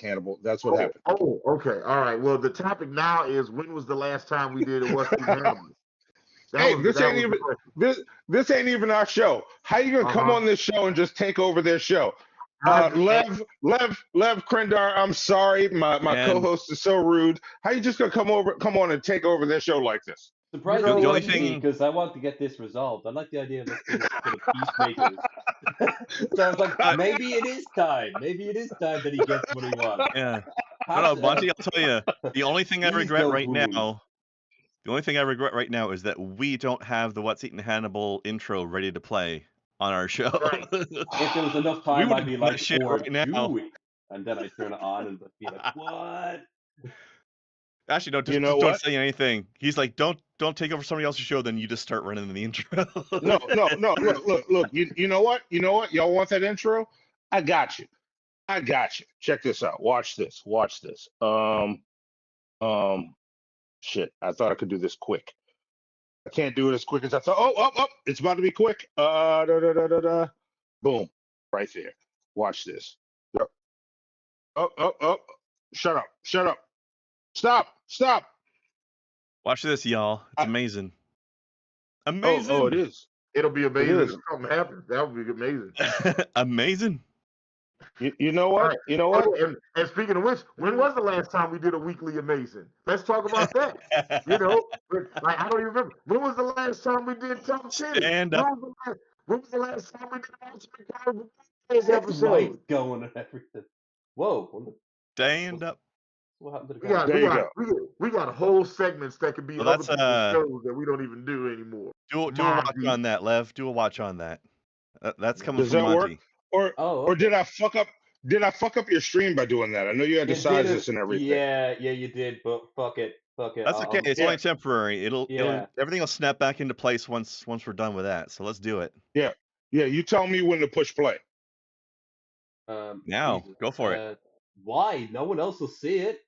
Hannibal. That's what happened. Oh, okay. All right. Well, the topic now is when was the last time we did a What's Eating Hannibal? Hey, That was the question. this ain't even our show. How you gonna come on this show and just take over their show? Lev Krendar, I'm sorry, my co-host is so rude. How you just gonna come on and take over their show like this? Surprisingly, The only thing- because I want to get this resolved. I like the idea of us being sort of peacemakers. So I was like, maybe it is time. Maybe it is time that he gets what he wants. Yeah. No, Bunty, I'll tell you, the only thing I Ease regret those right wounds. now, is that we don't have the What's Eating Hannibal intro ready to play on our show. Right. If there was enough We time, would I'd be do that like, shit or right now. do it. And then I turn it on and be like, what? Actually, no, just don't say anything. He's like, don't take over somebody else's show, then you just start running the intro. No. Look. You know what? Y'all want that intro? I got you. Check this out. Watch this. Shit. I thought I could do this quick. I can't do it as quick as I thought. Oh, it's about to be quick. Boom. Right there. Watch this. Oh. Shut up. Stop. Watch this, y'all. It's amazing. Amazing. Oh, it is. It'll be amazing is. if something happens. That would be amazing. Amazing. You know what? Right. You know what? And speaking of which, when was the last time we did a weekly amazing? Let's talk about that. You know, like I don't even remember. When was the last time we did top 10? Stand up. When was the last time we did an Ultimate episode? Light going and everything. Whoa. Stand up. What happened to the There you go. We got whole segments that could be Well, other that's, people's shows that we don't even do anymore. Do a watch on that, Lev. Do a watch on that. That's coming Does from that Monty. work? Or okay. did I fuck up? Did I fuck up your stream by doing that? I know you had to size this and everything. Yeah, you did, but fuck it. That's okay. It's only temporary. It'll Yeah. everything will snap back into place once we're done with that. So let's do it. Yeah. You tell me when to push play. Now, Jesus. go for it. Why? No one else will see it.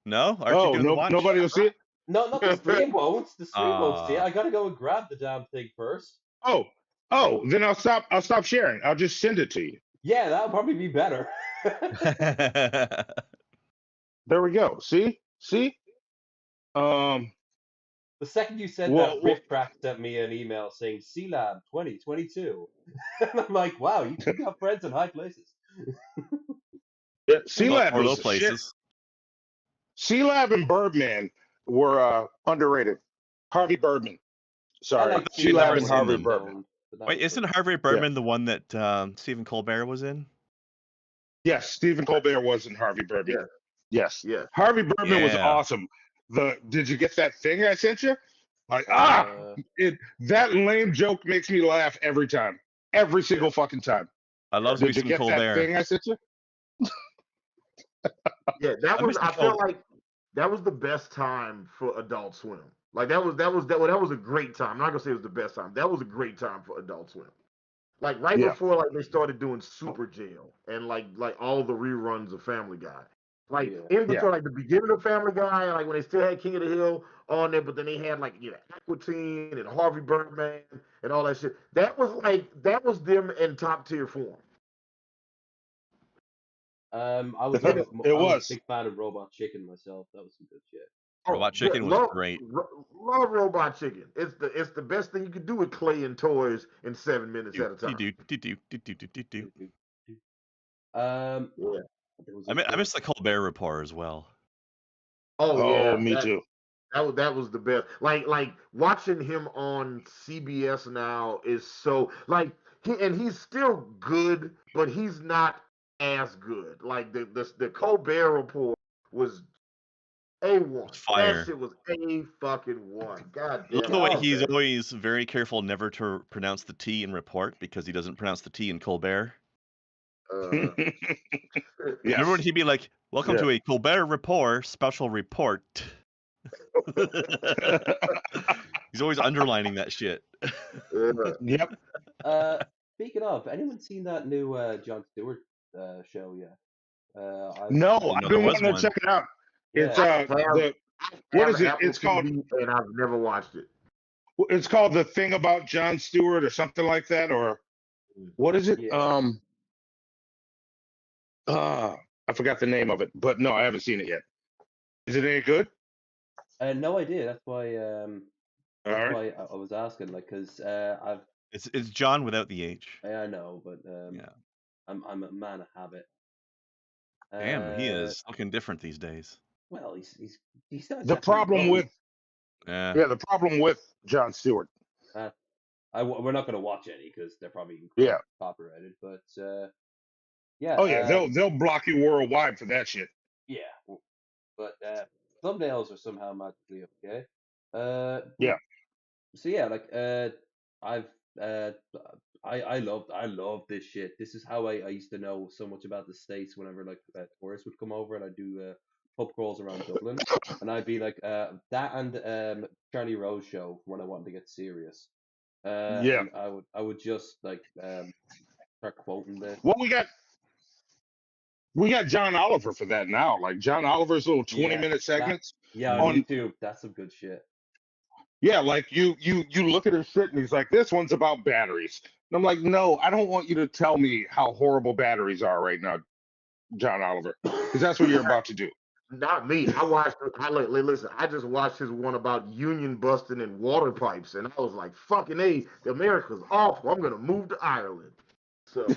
No? Aren't you doing the watch? Nobody will see it. No, not the stream won't. The stream won't see it. Ah. I gotta go and grab the damn thing first. Oh, then I'll stop sharing. I'll just send it to you. Yeah, that would probably be better. There we go. See? The second you said that, Riff Track sent me an email saying C-Lab 2022. And I'm like, wow, you got friends in high places. Yeah, C-Lab Or low was places. C-Lab and Birdman were underrated. Harvey Birdman. Sorry, like C-Lab and C-Lab Harvey and Birdman. Wait, isn't Harvey Birdman the one that Stephen Colbert was in? Yes, Stephen Colbert was in Harvey Birdman. Yes. Yeah. Harvey Birdman was Yeah. awesome. Did you get that thing I sent you? Like, that lame joke makes me laugh every time. Every single fucking time. I love Did you some get Colbert. that thing I sent you? Yeah, I felt like that was the best time for Adult Swim. Like that was a great time. I'm not gonna say it was the best time. That was a great time for Adult Swim. Like right before like they started doing Super Jail and like all the reruns of Family Guy. Like in between like the beginning of Family Guy, like when they still had King of the Hill on there, but then they had like Aqua Teen and Harvey Birdman and all that shit. That was them in top tier form. I was It a was. big fan of Robot Chicken myself. That was some good shit. Robot Chicken was great. Love Robot Chicken. It's the best thing you could do with clay and toys in 7 minutes at a time. I miss the Colbert Report as well. Oh yeah, me too. That was the best. Like watching him on CBS now is so like he's still good, but he's not as good. Like the Colbert Report was A1. Fire. That shit was A fucking one. God I love damn. the way he's always very careful never to pronounce the T in report because he doesn't pronounce the T in Colbert. Remember when he'd be like, "Welcome to a Colbert Report special report." He's always underlining that shit. Yep. Speaking of, anyone seen that new Jon Stewart show yet? No, I've been wanting to check it out. It's what is it? It's called, and I've never watched it. It's called The Thing About Jon Stewart or something like that, or what is it? Yeah. I forgot the name of it, but no, I haven't seen it yet. Is it any good? No idea. That's why All That's right. why I was asking, like, because I've It's John without the H. I know, but Yeah. I'm a man of habit. Damn, he is looking different these days. Well, he's not The exactly problem young. with Yeah. the problem with Jon Stewart. We're not going to watch any because they're probably Yeah. copyrighted. But yeah. Oh yeah, they'll block you worldwide for that shit. Yeah, but thumbnails are somehow magically okay. Yeah. So yeah, like I've I love this shit. This is how I used to know so much about the States whenever like tourists would come over and I'd do pub crawls around Dublin, and I'd be like that and Charlie Rose show when I wanted to get serious. Yeah. And I would just like start quoting this. Well, we got John Oliver for that now. Like John Oliver's little 20-minute segments. On YouTube. That's some good shit. Yeah, like you look at his shit and he's like, this one's about batteries. And I'm like, no, I don't want you to tell me how horrible batteries are right now, John Oliver, because that's what you're about to do. Not me. Listen, I just watched his one about union busting and water pipes, and I was like, fucking A, America's awful. I'm gonna move to Ireland. So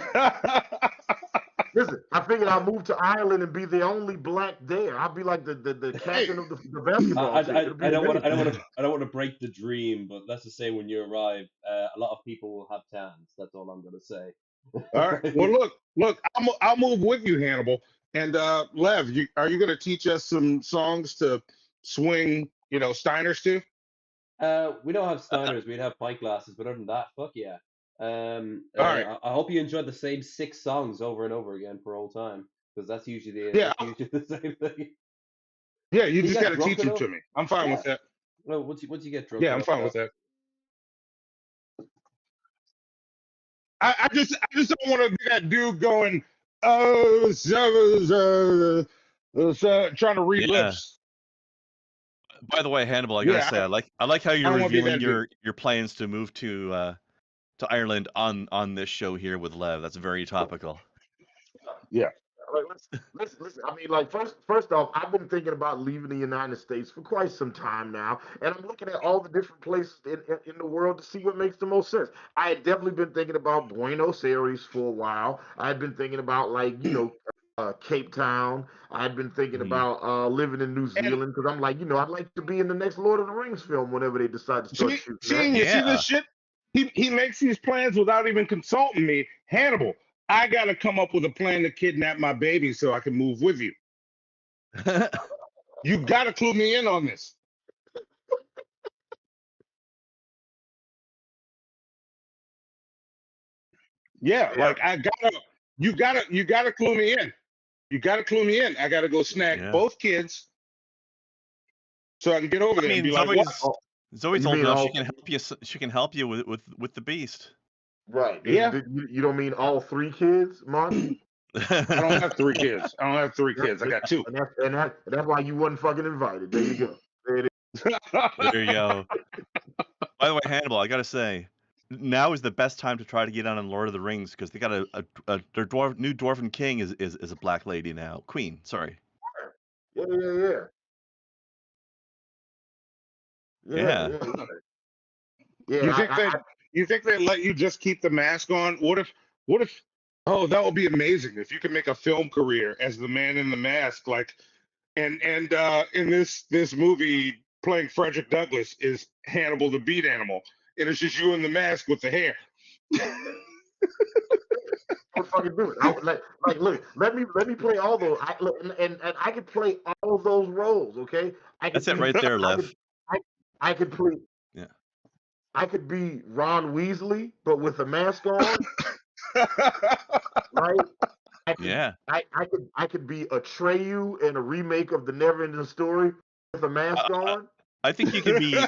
listen, I figured I'll move to Ireland and be the only black there. I'll be like the captain of the basketball team. I don't want to break the dream, but let's just say when you arrive, a lot of people will have tans. That's all I'm gonna say. All right. Well, look, I'll move with you, Hannibal. And Lev, are you going to teach us some songs to swing, Steiners to? We don't have Steiners. We'd have pint glasses, but other than that, fuck yeah. All right. I hope you enjoyed the same 6 songs over and over again for all time, because that's usually the same thing. Yeah, you just got to teach them to me. I'm fine with that. Well, once you get drunk. Yeah, I'm fine with that. I just don't want to be that dude going, trying to read lips. By the way, Hannibal, I gotta say, I like how you're revealing your plans to move to Ireland on this show here with Lev. That's very topical. Yeah. Listen. I mean, like first off, I've been thinking about leaving the United States for quite some time now, and I'm looking at all the different places in the world to see what makes the most sense. I had definitely been thinking about Buenos Aires for a while. I had been thinking about Cape Town. I'd been thinking about living in New Zealand because I'm like, I'd like to be in the next Lord of the Rings film whenever they decide to start shooting. You see this shit? He makes these plans without even consulting me. Hannibal, I got to come up with a plan to kidnap my baby so I can move with you. You got to clue me in on this. Yeah, like you gotta clue me in. You gotta clue me in. I gotta go snag both kids so I can get over there and be like, Zoe's old enough. She can help you. She can help you with the beast. Right. Yeah. You don't mean all 3 kids, Monty? I don't have 3 kids. I got 2. And that's why you wasn't fucking invited. There you go. There it is. There you go. By the way, Hannibal, I gotta say, now is the best time to try to get on Lord of the Rings because they got their new dwarven king is a black lady now. Queen, sorry. Yeah. You think they let you just keep the mask on? What if oh, that would be amazing if you could make a film career as the man in the mask, like and in this movie playing Frederick Douglass is Hannibal the beat animal, and it's just you in the mask with the hair. What fucking do it? Look, let me play all those. And I could play all those roles. Okay, that's it right there, Lev. I could play. Yeah. I could be Ron Weasley, but with a mask on. Right? I could be Atreyu in a remake of the Neverending Story with a mask on. I think you could be.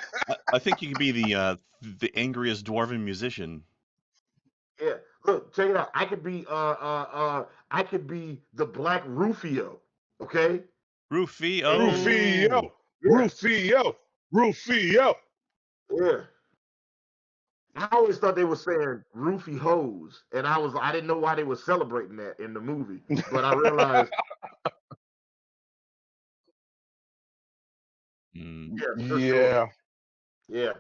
I think you could be the angriest dwarven musician. Yeah. Look, check it out. I could be the Black Rufio. Okay. Rufio. Yeah. I always thought they were saying roofie hose, and I didn't know why they were celebrating that in the movie, but I realized. Yeah. Yeah.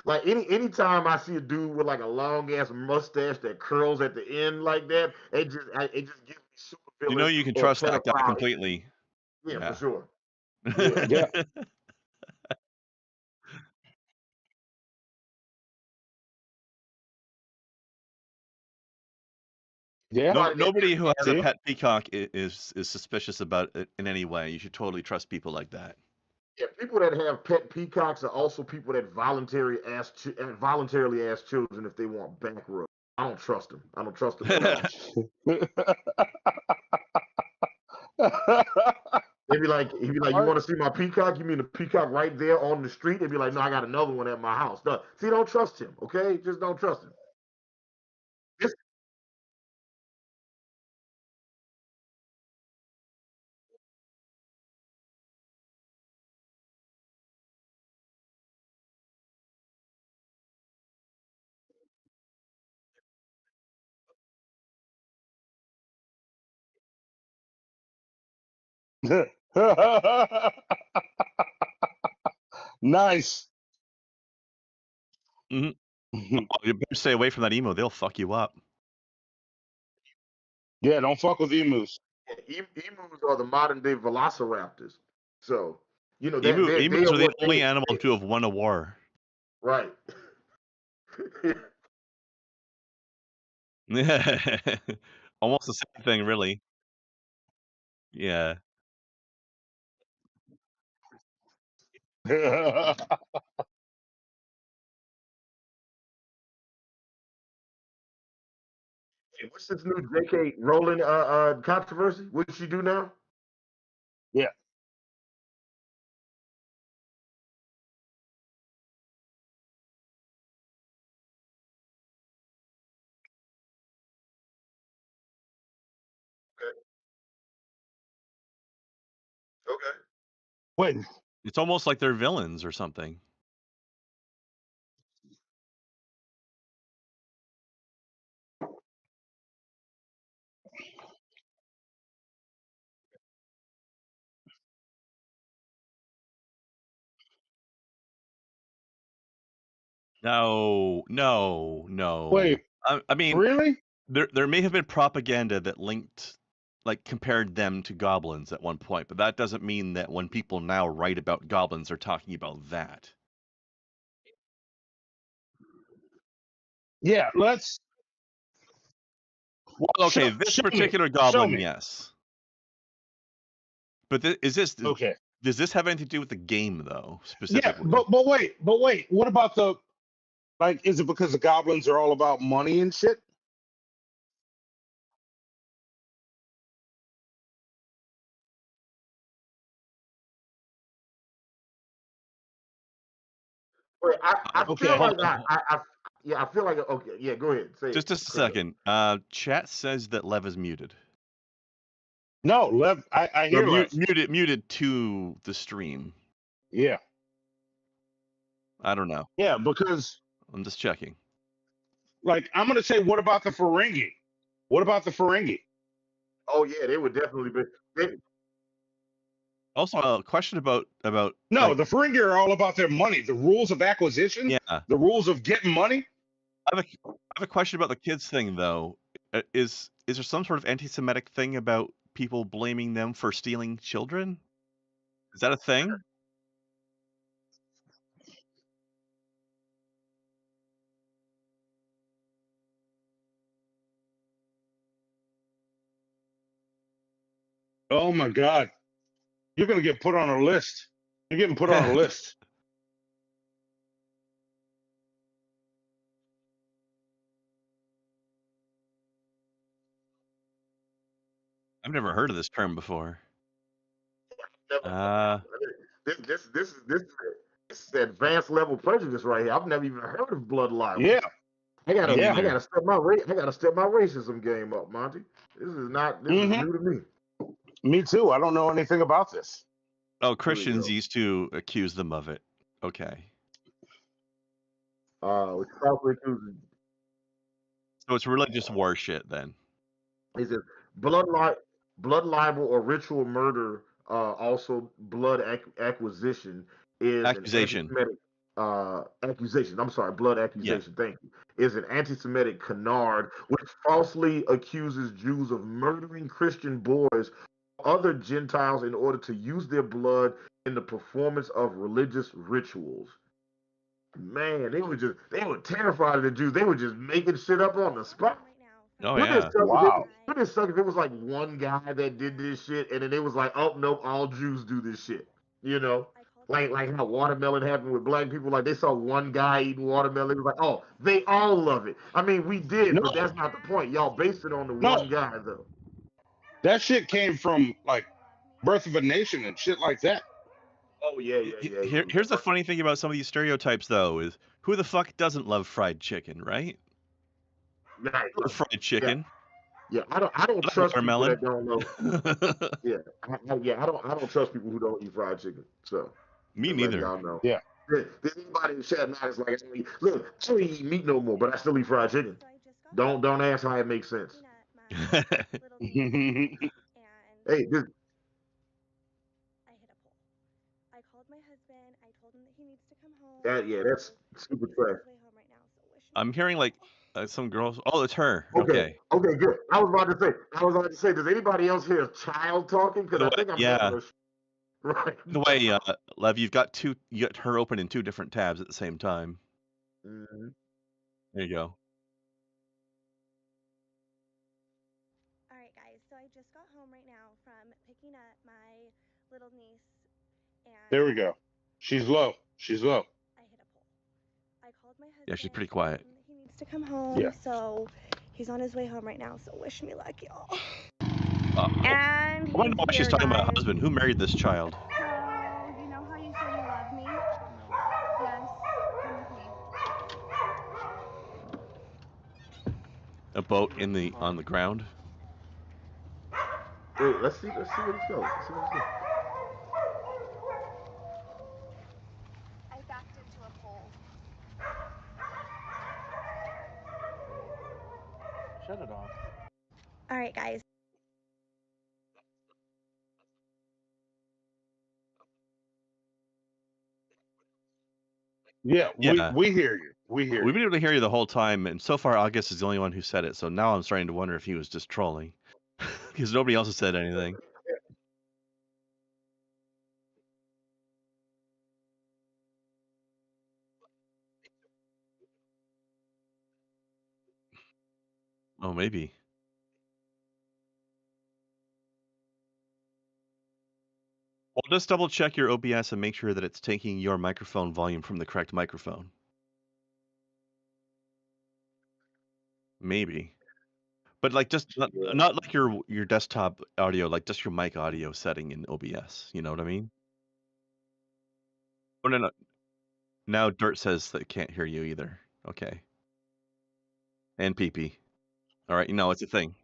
Like anytime I see a dude with like a long ass mustache that curls at the end like that, it just gives me super You know villain you can or trust that guy pedophile. completely. Yeah, for Yeah. sure. Yeah. Yeah. Yeah. No, Somebody that nobody who has a See? pet peacock is suspicious about it in any way. You should totally trust people like that. Yeah, people that have pet peacocks are also people that voluntarily ask children if they want back rub. I don't trust them. I don't trust them at all. He'd be like, you want to see my peacock? You mean the peacock right there on the street? They'd be like, no, I got another one at my house. No, see, don't trust him, okay? Just don't trust him. This, Nice. Mhm. Oh, you better stay away from that emo. They'll fuck you up. Yeah, don't fuck with emus. emus are the modern day velociraptors. So, they Emus are are the what only animal to have won a war. right. Almost the same thing, really. Yeah. Hey, what's this new J.K. Rowling controversy? What she do now? Yeah. Okay. Okay. Wait. It's almost like they're villains or something. No. Wait. I mean, Really? there may have been propaganda that compared them to goblins at one point, but that doesn't mean that when people now write about goblins, they're talking about that. Yeah. Let's. Well, okay, this Show me. particular Show goblin, me. yes. But Okay. does this have anything to do with the game though, Yeah, specifically? but wait. What about the like? Is it because the goblins are all about money and shit? Wait, I Okay. feel Hold like on. I feel like okay. Yeah, go ahead. Say Just a it. Craig. second. Chat says that Lev is muted. No, Lev. I Or hear Lev. muted to the stream. Yeah. I don't know. Yeah, because I'm just checking. like I'm gonna say, what about the Ferengi? What about the Ferengi? Oh yeah, they would definitely be. Also, a question about No, like, the Ferengi are all about their money. The rules of acquisition. yeah. The rules of getting money. I have a question about the kids thing though. Is there some sort of anti-Semitic thing about people blaming them for stealing children? Is that a thing? Oh my God, you're gonna get put on a list. You're getting put on a list. I've never heard of this term before. Never, this is advanced level prejudice right here. I've never even heard of blood libel. Yeah. I gotta Yeah. I gotta step my racism game up, Monty. This is new to me. Me too. I don't know anything about this. Oh, Christians used to accuse them of it. Okay. Which probably accusing. So it's religious war shit then. Is it blood libel or ritual murder? Also, blood acquisition is Accusation. an accusation. I'm sorry, blood accusation. Thank you. Is an anti-Semitic canard which falsely accuses Jews of murdering Christian boys, other Gentiles, in order to use their blood in the performance of religious rituals. Man, they were terrified of the Jews. They were just making shit up on the spot. Oh Wouldn't yeah. it suck Wow. Wouldn't it suck if it was like one guy that did this shit, and then it was like, oh nope, all Jews do this shit. You know, like how watermelon happened with black people. Like they saw one guy eating watermelon, it was like, oh, they all love it. I mean, we did, No. but that's not the point. Y'all based it on the No. one guy though. That shit came from like Birth of a Nation and shit like that. Oh yeah. Here's the funny thing about some of these stereotypes, though, is who the fuck doesn't love fried chicken, right? Right. Fried chicken. Yeah, I don't trust people watermelon. that don't know. I don't trust people who don't eat fried chicken. So Me just letting neither. y'all know. Yeah. There's anybody in chat now that's like, look, I don't eat meat no more, but I still eat fried chicken. Don't ask how it makes sense. Hey, this, I hit a pole. I called my husband. I told him that he needs to come home. that's super trash. He's on his way home right now, so wish me I'm hearing like some girls. Oh, it's her. Okay, good. I was about to say, does anybody else hear a child talking? Because I think I'm having a right. The way, Lev, you got her open in two different tabs at the same time. Mhm. There you go. All right, guys. So I just got home right now from picking up my little niece, and There we go. She's low. She's low. I hit a pole. I called my husband. Yeah, she's pretty I quiet. told him that he needs to come home. Yeah. So he's on his way home right now. So wish me luck, y'all. I And wonder why she's here, talking about her guys. husband. Who married this child? So you know how you said you love me? Yes. Come with me. A boat on the ground. Wait, let's see what it's going. I backed into a pole. Shut it off. All right, guys. Yeah, Yeah. we hear you. We hear We've you. been able to hear you the whole time, and so far August is the only one who said it. So now I'm starting to wonder if he was just trolling, because nobody else has said anything. Oh, maybe. Well, just double check your OBS and make sure that it's taking your microphone volume from the correct microphone. Maybe. But like just not like your desktop audio, like just your mic audio setting in OBS. You know what I mean? Oh no. Now Dirt says that it can't hear you either. Okay. And PP. All right, it's a thing.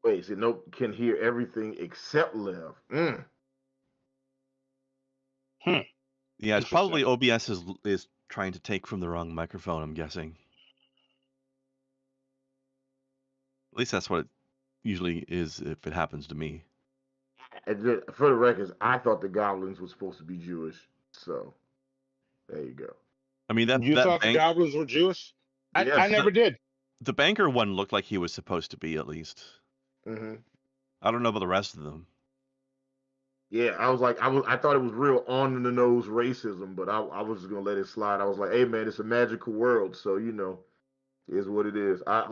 Wait, so no can hear everything except Lev. Yeah, it's probably OBS is trying to take from the wrong microphone, I'm guessing. At least that's what it usually is if it happens to me. And for the records, I thought the goblins were supposed to be Jewish. So there you go. I mean You thought the goblins were Jewish? Yes. I never did. The banker one looked like he was supposed to be, at least. Mm-hmm. I don't know about the rest of them. Yeah, I thought it was real on the nose racism, but I was just gonna let it slide. I was like, hey man, it's a magical world, so is what it is. I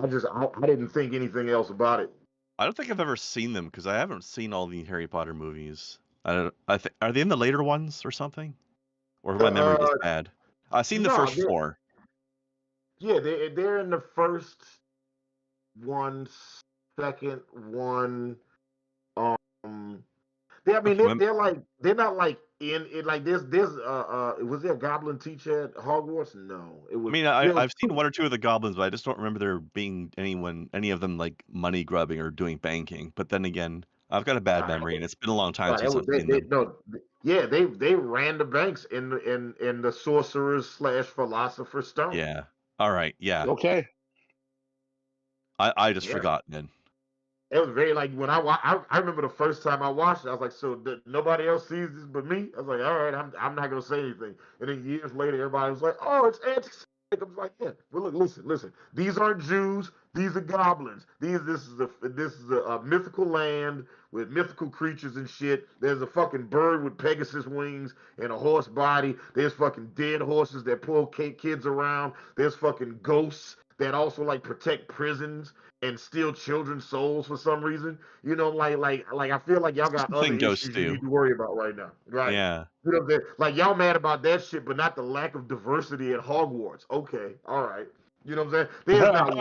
didn't think anything else about it. I don't think I've ever seen them because I haven't seen all the Harry Potter movies. Are they in the later ones or something? Or my memory is bad. I've seen the first 4. Yeah, they're in the first one, second one. They're not like in it. Like there's was there a goblin teacher at Hogwarts? No, it was. I mean, I've seen 1 or 2 of the goblins, but I just don't remember there being any of them like money grubbing or doing banking. But then again, I've got a bad memory, and it's been a long time since I've seen them. They ran the banks in the sorcerer's / philosopher's stone. Yeah. All right. Yeah. Okay. I just Yeah. forgot, man. It was very like when I remember the first time I watched it, I was like, so nobody else sees this but me? I was like, all right, I'm not gonna say anything. And then years later, everybody was like, oh, it's anti-Semitic. I was like, yeah. Well, look, listen. These aren't Jews. These are goblins. This is a mythical land with mythical creatures and shit. There's a fucking bird with Pegasus wings and a horse body. There's fucking dead horses that pull kids around. There's fucking ghosts that also like protect prisons and steal children's souls for some reason. You know, like I feel like y'all got other Something ghosts issues you do. need to worry about right now. Right. Yeah. You know, like y'all mad about that shit, but not the lack of diversity at Hogwarts. Okay, all right. You know what I'm saying? There's not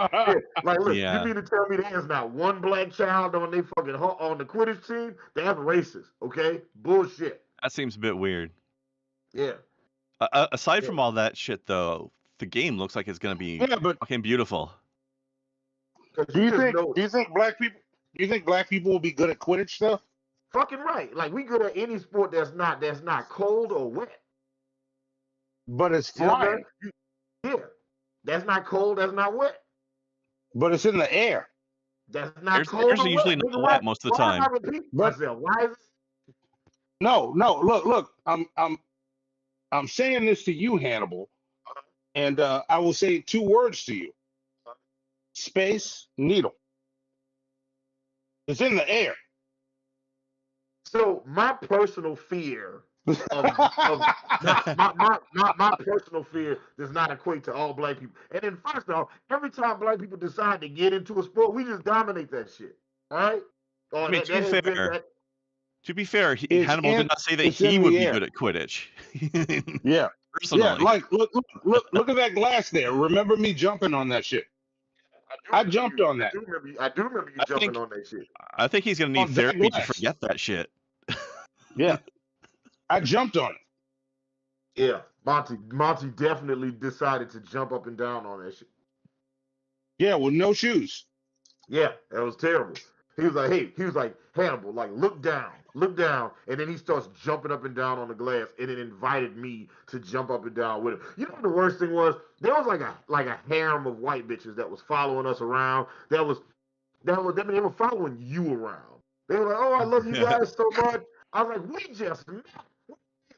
like look, Yeah. you mean to tell me there's not one black child on they fucking on the Quidditch team? That's racist, okay? Bullshit. That seems a bit weird. Yeah. Aside from all that shit, though, the game looks like it's gonna be fucking beautiful. Do you think black people will be good at Quidditch stuff? Fucking right. Like we good at any sport that's not cold or wet. But it's You know what I'm flying. saying? Yeah. That's not cold, that's not wet. But it's in the air. That's not There's cold or usually wet. not wet most of the Why am I time. repeating But- myself? Why is it? No. Look. I'm saying this to you, Hannibal, and I will say 2 words to you: Space Needle. It's in the air. So my personal fear of my personal fear does not equate to all black people. And then first off, every time black people decide to get into a sport, we just dominate that shit. All right? I mean, to be fair, It's Hannibal in- did not say that it's he in would the be air. good at Quidditch. Yeah. Personally. Yeah, like look at that glass there. Remember me jumping on that shit? I jumped on that. I do remember you I jumping think- on that shit. I think he's gonna need On that therapy to glass. forget that shit. Yeah. I jumped on it. Yeah, Monty definitely decided to jump up and down on that shit. Yeah, with no shoes. Yeah, that was terrible. He was like, Hannibal, like look down, and then he starts jumping up and down on the glass, and it invited me to jump up and down with him. You know what the worst thing was? There was like a harem of white bitches that was following us around. They were following you around. They were like, oh, I love you guys so much. I was like, we just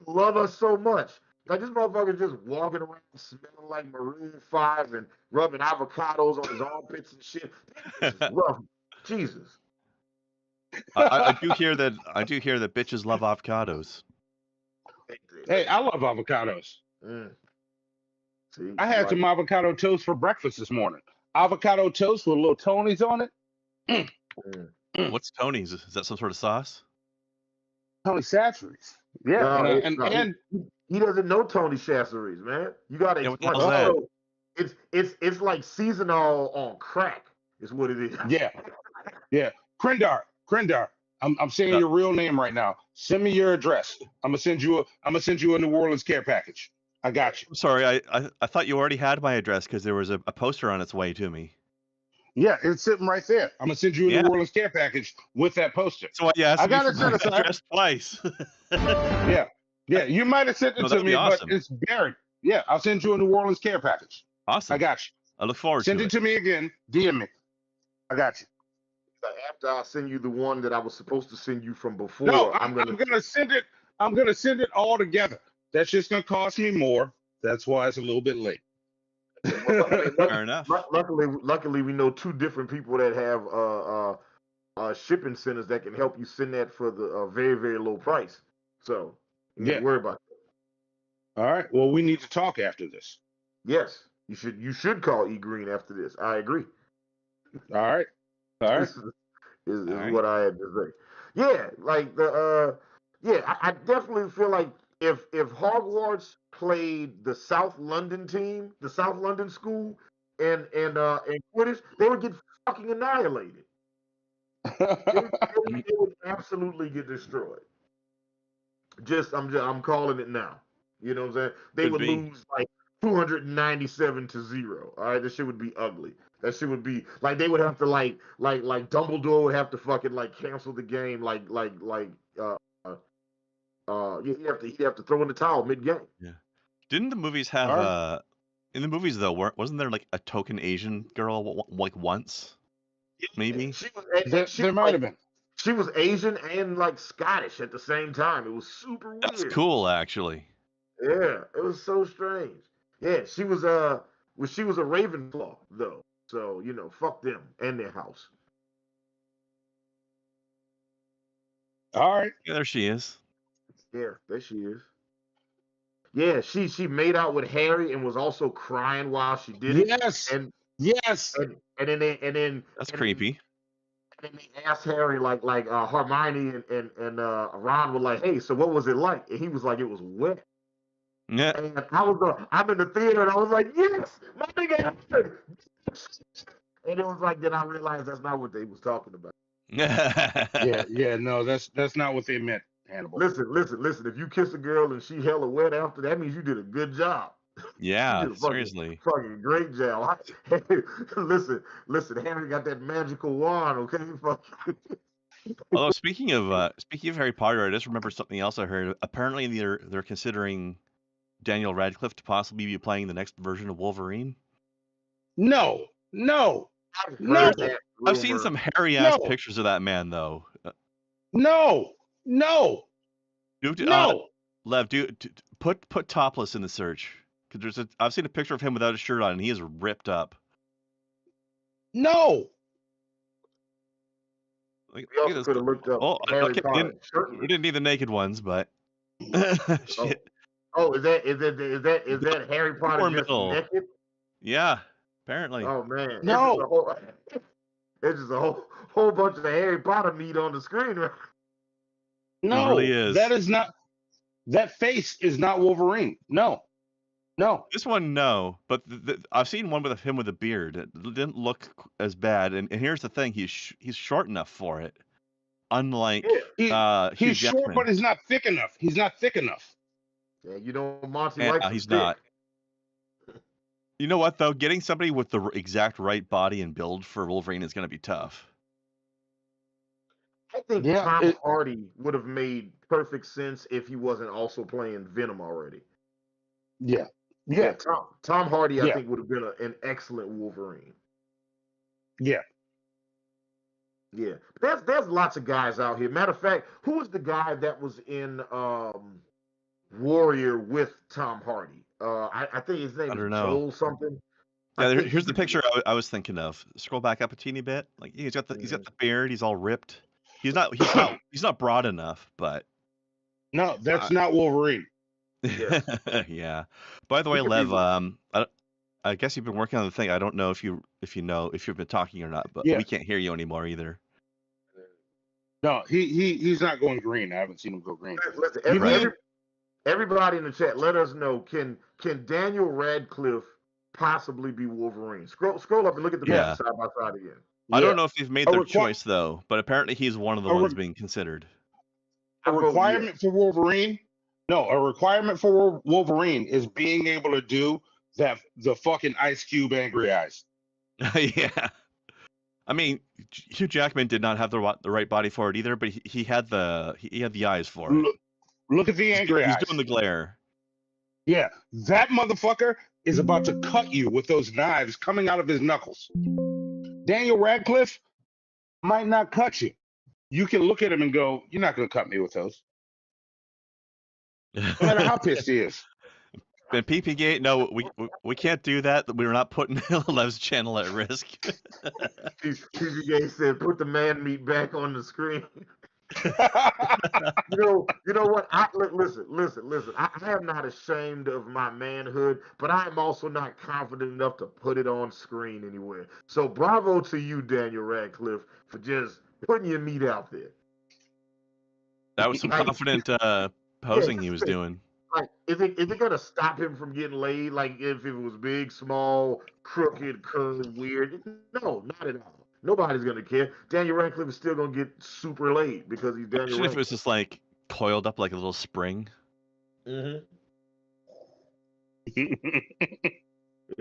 love us so much. Like this motherfucker just walking around smelling like Maroon 5 and rubbing avocados on his armpits and shit. This is rough. Jesus. I do hear that. Bitches love avocados. Hey, I love avocados. See, I had some avocado toast for breakfast this morning. Avocado toast with little Tonys on it. What's Tony's? Is that some sort of sauce? Tony Chachere's. Yeah, No, and he doesn't know Tony Chachere's, man. You gotta Yeah, what the explain. hell's Also, it's like seasonal on crack, is what it is. yeah. Krendar. I'm saying Yeah. your real name right now. Send me your address. I'm gonna send you a New Orleans care package. I got you. I'm sorry, I thought you already had my address because there was a poster on its way to me. Yeah, it's sitting right there. I'm gonna send you a Yeah. New Orleans care package with that poster. So you asked I me got for it set my aside. address twice. Yeah, you might have sent it No, to that'd me, be but awesome. it's buried. Yeah, I'll send you a New Orleans care package. Awesome. I got you. I look forward Send to it it. to me again. DM me. I got you. After I send you the one that I was supposed to send you from before, No, I'm gonna send it. I'm gonna send it all together. That's just gonna cost me more. That's why it's a little bit late. Fair enough. Luckily, we know 2 different people that have shipping centers that can help you send that for the very, very low price. So, Yeah. don't worry about it. All right. Well, we need to talk after this. Yes, you should call E Green after this. I agree. All right. All right. This is All right. what I had to say. Yeah, like I definitely feel like if Hogwarts played the South London team, the South London school, and Quidditch, they would get fucking annihilated. They would absolutely get destroyed. I'm calling it now. You know what I'm saying? They Could would be. lose like 297-0. All right, this shit would be ugly. That shit would be like they would have to like Dumbledore would have to fucking like cancel the game he'd have to throw in the towel mid game. Didn't the movies have Alright. in the movies though? Wasn't there like a token Asian girl like once? maybe. She was, and she There was might like, have been. she was Asian and like Scottish at the same time. It was super That's weird. cool, actually. Yeah, it was so strange. Yeah, she was she was a Ravenclaw though. So, fuck them and their house. All right. Yeah, there she is. Yeah, there she is. Yeah, she made out with Harry and was also crying while she did it. Yes. And Yes. and then That's and creepy. then they asked Harry like Hermione and Ron were like, "Hey, so what was it like?" And he was like, "It was wet." Yeah. And I'm in the theater and I was like, "Yes, my nigga." And it was like, then I realized that's not what they was talking about. Yeah. No, that's not what they meant, Hannibal. Listen. If you kiss a girl and she hella wet after, that means you did a good job. Yeah, You did a seriously. fucking great job. Listen. Harry got that magical wand, okay? Although speaking of Harry Potter, I just remember something else I heard. Apparently, they're considering Daniel Radcliffe to possibly be playing the next version of Wolverine. No. I've No. heard that I've seen rumor. some hairy ass No. pictures of that man, though. No. Dude, No. Lev, put topless in the search, because I've seen a picture of him without a shirt on, and he is ripped up. No. Like, We look at also this. could have looked up Oh, Harry okay, Potter. we didn't need the naked ones, but shit. Oh, is that Harry Potter Poor just middle. naked? Yeah, apparently. Oh man, No. it's just a whole bunch of Harry Potter meat on the screen, right? No. It really is. That is not. That face is not Wolverine. No. This one, no, but I've seen one with him with a beard. It didn't look as bad, and here's the thing: he's short enough for it. Unlike Hugh He's short, Jackman. but he's not thick enough. Yeah, Monty Yeah, likes he's thick. not. You know what though? Getting somebody with the exact right body and build for Wolverine is going to be tough. I think Yeah, Tom Hardy would have made perfect sense if he wasn't also playing Venom already. Yeah. Tom Hardy, I Yeah. think, would have been an excellent Wolverine. Yeah. Yeah, but there's lots of guys out here. Matter of fact, who was the guy that was in Warrior with Tom Hardy? I think his name I is don't know. Joel something. Yeah, I think here's the he- picture I was thinking of. Scroll back up a teeny bit. Like he's got the beard. He's all ripped. He's not broad enough, but No, that's not Wolverine. Yeah. yeah. By the way, could Lev, be- I guess you've been working on the thing. I don't know if you've been talking or not, but Yeah. we can't hear you anymore either. No, he's not going green. I haven't seen him go green. Listen, You mean- everybody in the chat, let us know. Can Daniel Radcliffe possibly be Wolverine? Scroll up and look at the Yeah. picture side by side again. I Yeah. don't know if they've made A their requi- choice though, but apparently he's one of the A ones re- being considered. A I vote requirement for Wolverine? No, a requirement for Wolverine is being able to do the fucking Ice Cube angry eyes. Yeah. I mean, Hugh Jackman did not have the right body for it either, but he had the eyes for it. Look at the angry He's eyes. doing the glare. Yeah, that motherfucker is about to cut you with those knives coming out of his knuckles. Daniel Radcliffe might not cut you. You can look at him and go, "You're not going to cut me with those." No matter how pissed he is. And PP Gate, no, we can't do that. We're not putting Lev's channel at risk. TGA said, "Put the man meat back on the screen." You know what? Listen. I am not ashamed of my manhood, but I am also not confident enough to put it on screen anywhere. So bravo to you, Daniel Radcliffe, for just putting your meat out there. That was some confident posing he was doing. Like, is it gonna stop him from getting laid? Like, if it was big, small, crooked, curved, weird? No, not at all. Nobody's gonna care. Daniel Radcliffe is still gonna get super laid because he's Daniel Imagine if it was Radcliffe. just like coiled up like a little spring. Mm-hmm.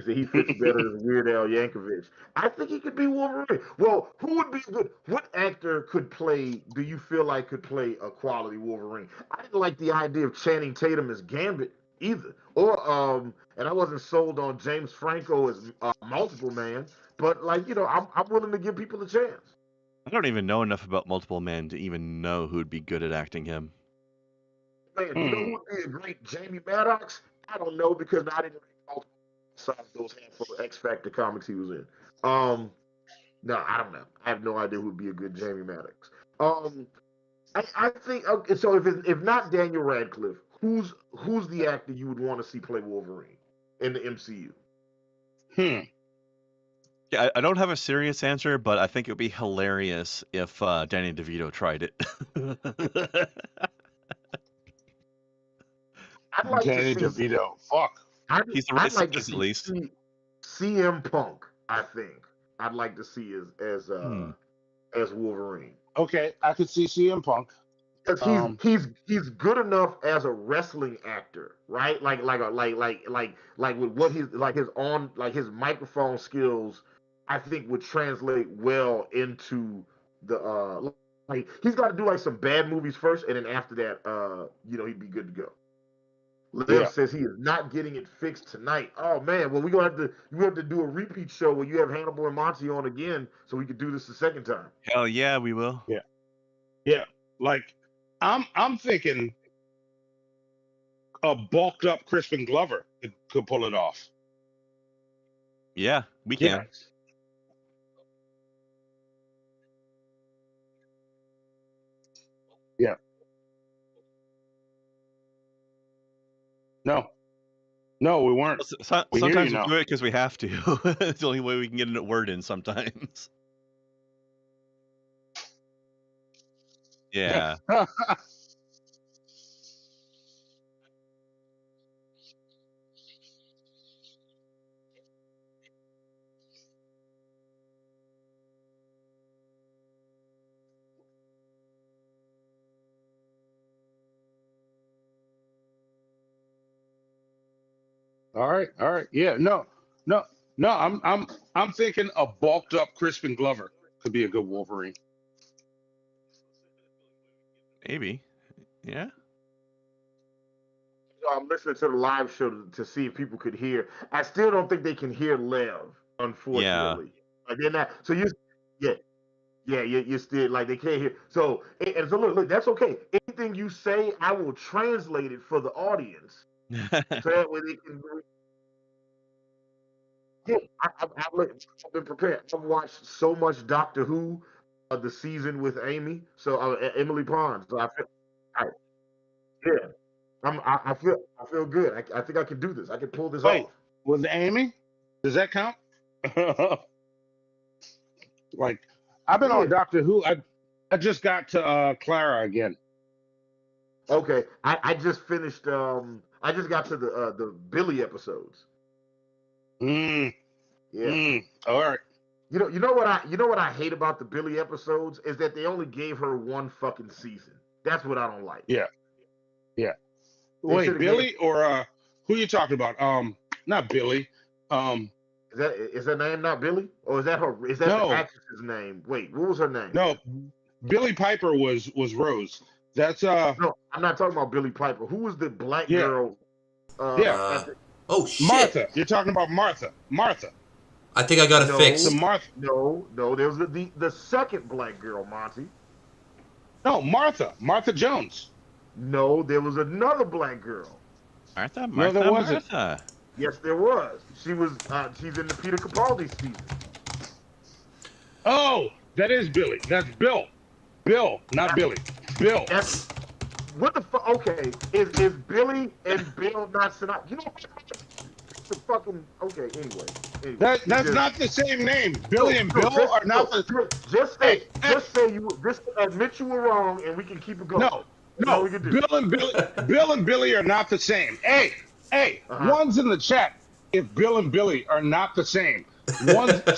He fits better as Weird Al Yankovic. I think he could be Wolverine. Well, who would be good? What actor do you feel like could play a quality Wolverine? I didn't like the idea of Channing Tatum as Gambit either. Or and I wasn't sold on James Franco as Multiple Man, but like I'm willing to give people a chance. I don't even know enough about Multiple Men to even know who'd be good at acting him. Man, you know who would be a great Jamie Maddox? I don't know because I didn't read Multiple besides those handful of X Factor comics he was in. No, I don't know. I have no idea who would be a good Jamie Maddox. I think okay, so if not Daniel Radcliffe, who's the actor you would want to see play Wolverine in the MCU? Yeah, I don't have a serious answer, but I think it would be hilarious if Danny DeVito tried it. I'd like Danny to see DeVito. Fuck. He's the I'd right like to size at least. see CM Punk. I think I'd like to see as Wolverine. Okay, I could see CM Punk. Because he's good enough as a wrestling actor, right? Like with what his microphone skills, I think would translate well into the like he's got to do like some bad movies first, and then after that, he'd be good to go. Liv says he is not getting it fixed tonight. Oh man, well we have to do a repeat show where you have Hannibal and Monty on again, so we could do this the second time. Hell yeah, we will. Yeah. Like I'm thinking a bulked up Crispin Glover could pull it off. Yeah, we can. Yeah. Yeah. No, we weren't. Sometimes we do it because we have to. It's the only way we can get a word in sometimes. Yeah. All right. Yeah, no. I'm thinking a bulked up Crispin Glover could be a good Wolverine. Maybe. Yeah. So I'm listening to the live show to see if people could hear. I still don't think they can hear Lev, unfortunately. Like they're not. So you're still like they can't hear. So and so look, that's okay. Anything you say, I will translate it for the audience, so that way they can. Yeah, I've been prepared. I've watched so much Doctor Who, the season with Amy, so Emily Pond. So I feel, yeah, I feel good. I think I can do this. I can pull this Wait, off. with Amy? Does that count? Like, I've been on Doctor Who. I just got to Clara again. Okay, I just finished. I just got to the Billy episodes. Yeah. All right. You know what I hate about the Billy episodes is that they only gave her one fucking season. That's what I don't like. Yeah. Wait, Billy or who you talking about? Not Billy. Is that name not Billy? Or is that her? Is that No. the actress's name? Wait, what was her name? No, Billy Piper was Rose. That's No, I'm not talking about Billy Piper. Who was the black girl? Oh shit! Martha. You're talking about Martha. I think I got it fixed. Martha. No. There was the second black girl, Monty. No, Martha Jones. No, there was another black girl. Martha. No, there wasn't. Martha. Yes, there was. She's in the Peter Capaldi season. Oh, that is Billy. That's Bill. Bill, not Billy. Bill. That's what the fuck? Okay, is Billy and Bill not synonymous? You know what? The fucking okay. Anyway. That's not the same name. Billy and Bill are not the. Just admit you were wrong, and we can keep it going. No. Bill and Billy are not the same. Hey, one's in the chat if Bill and Billy are not the same.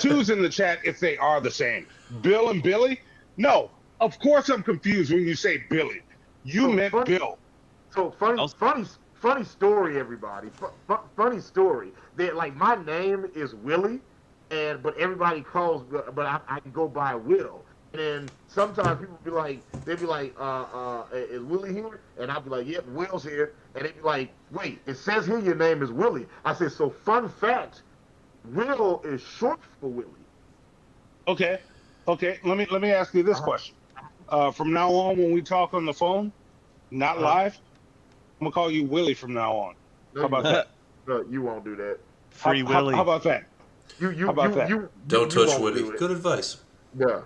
Two's in the chat if they are the same. Bill and Billy? No. Of course I'm confused when you say Billy. You meant Bill. So funny story, everybody. Funny story. Like my name is Willie, but everybody calls, but I can go by Will. then sometimes people be like, they'd be like, is Willie here? And I'd be like, yep, Will's here. And they'd be like, wait, it says here your name is Willie. I said, so fun fact, Will is short for Willie. Okay. Let me ask you this question. From now on, when we talk on the phone, not live, I'm gonna call you Willie from now on. No, How about that? No, you won't do that. Free Willie. How about that? How about that? Don't touch Willie. Good advice. Yeah.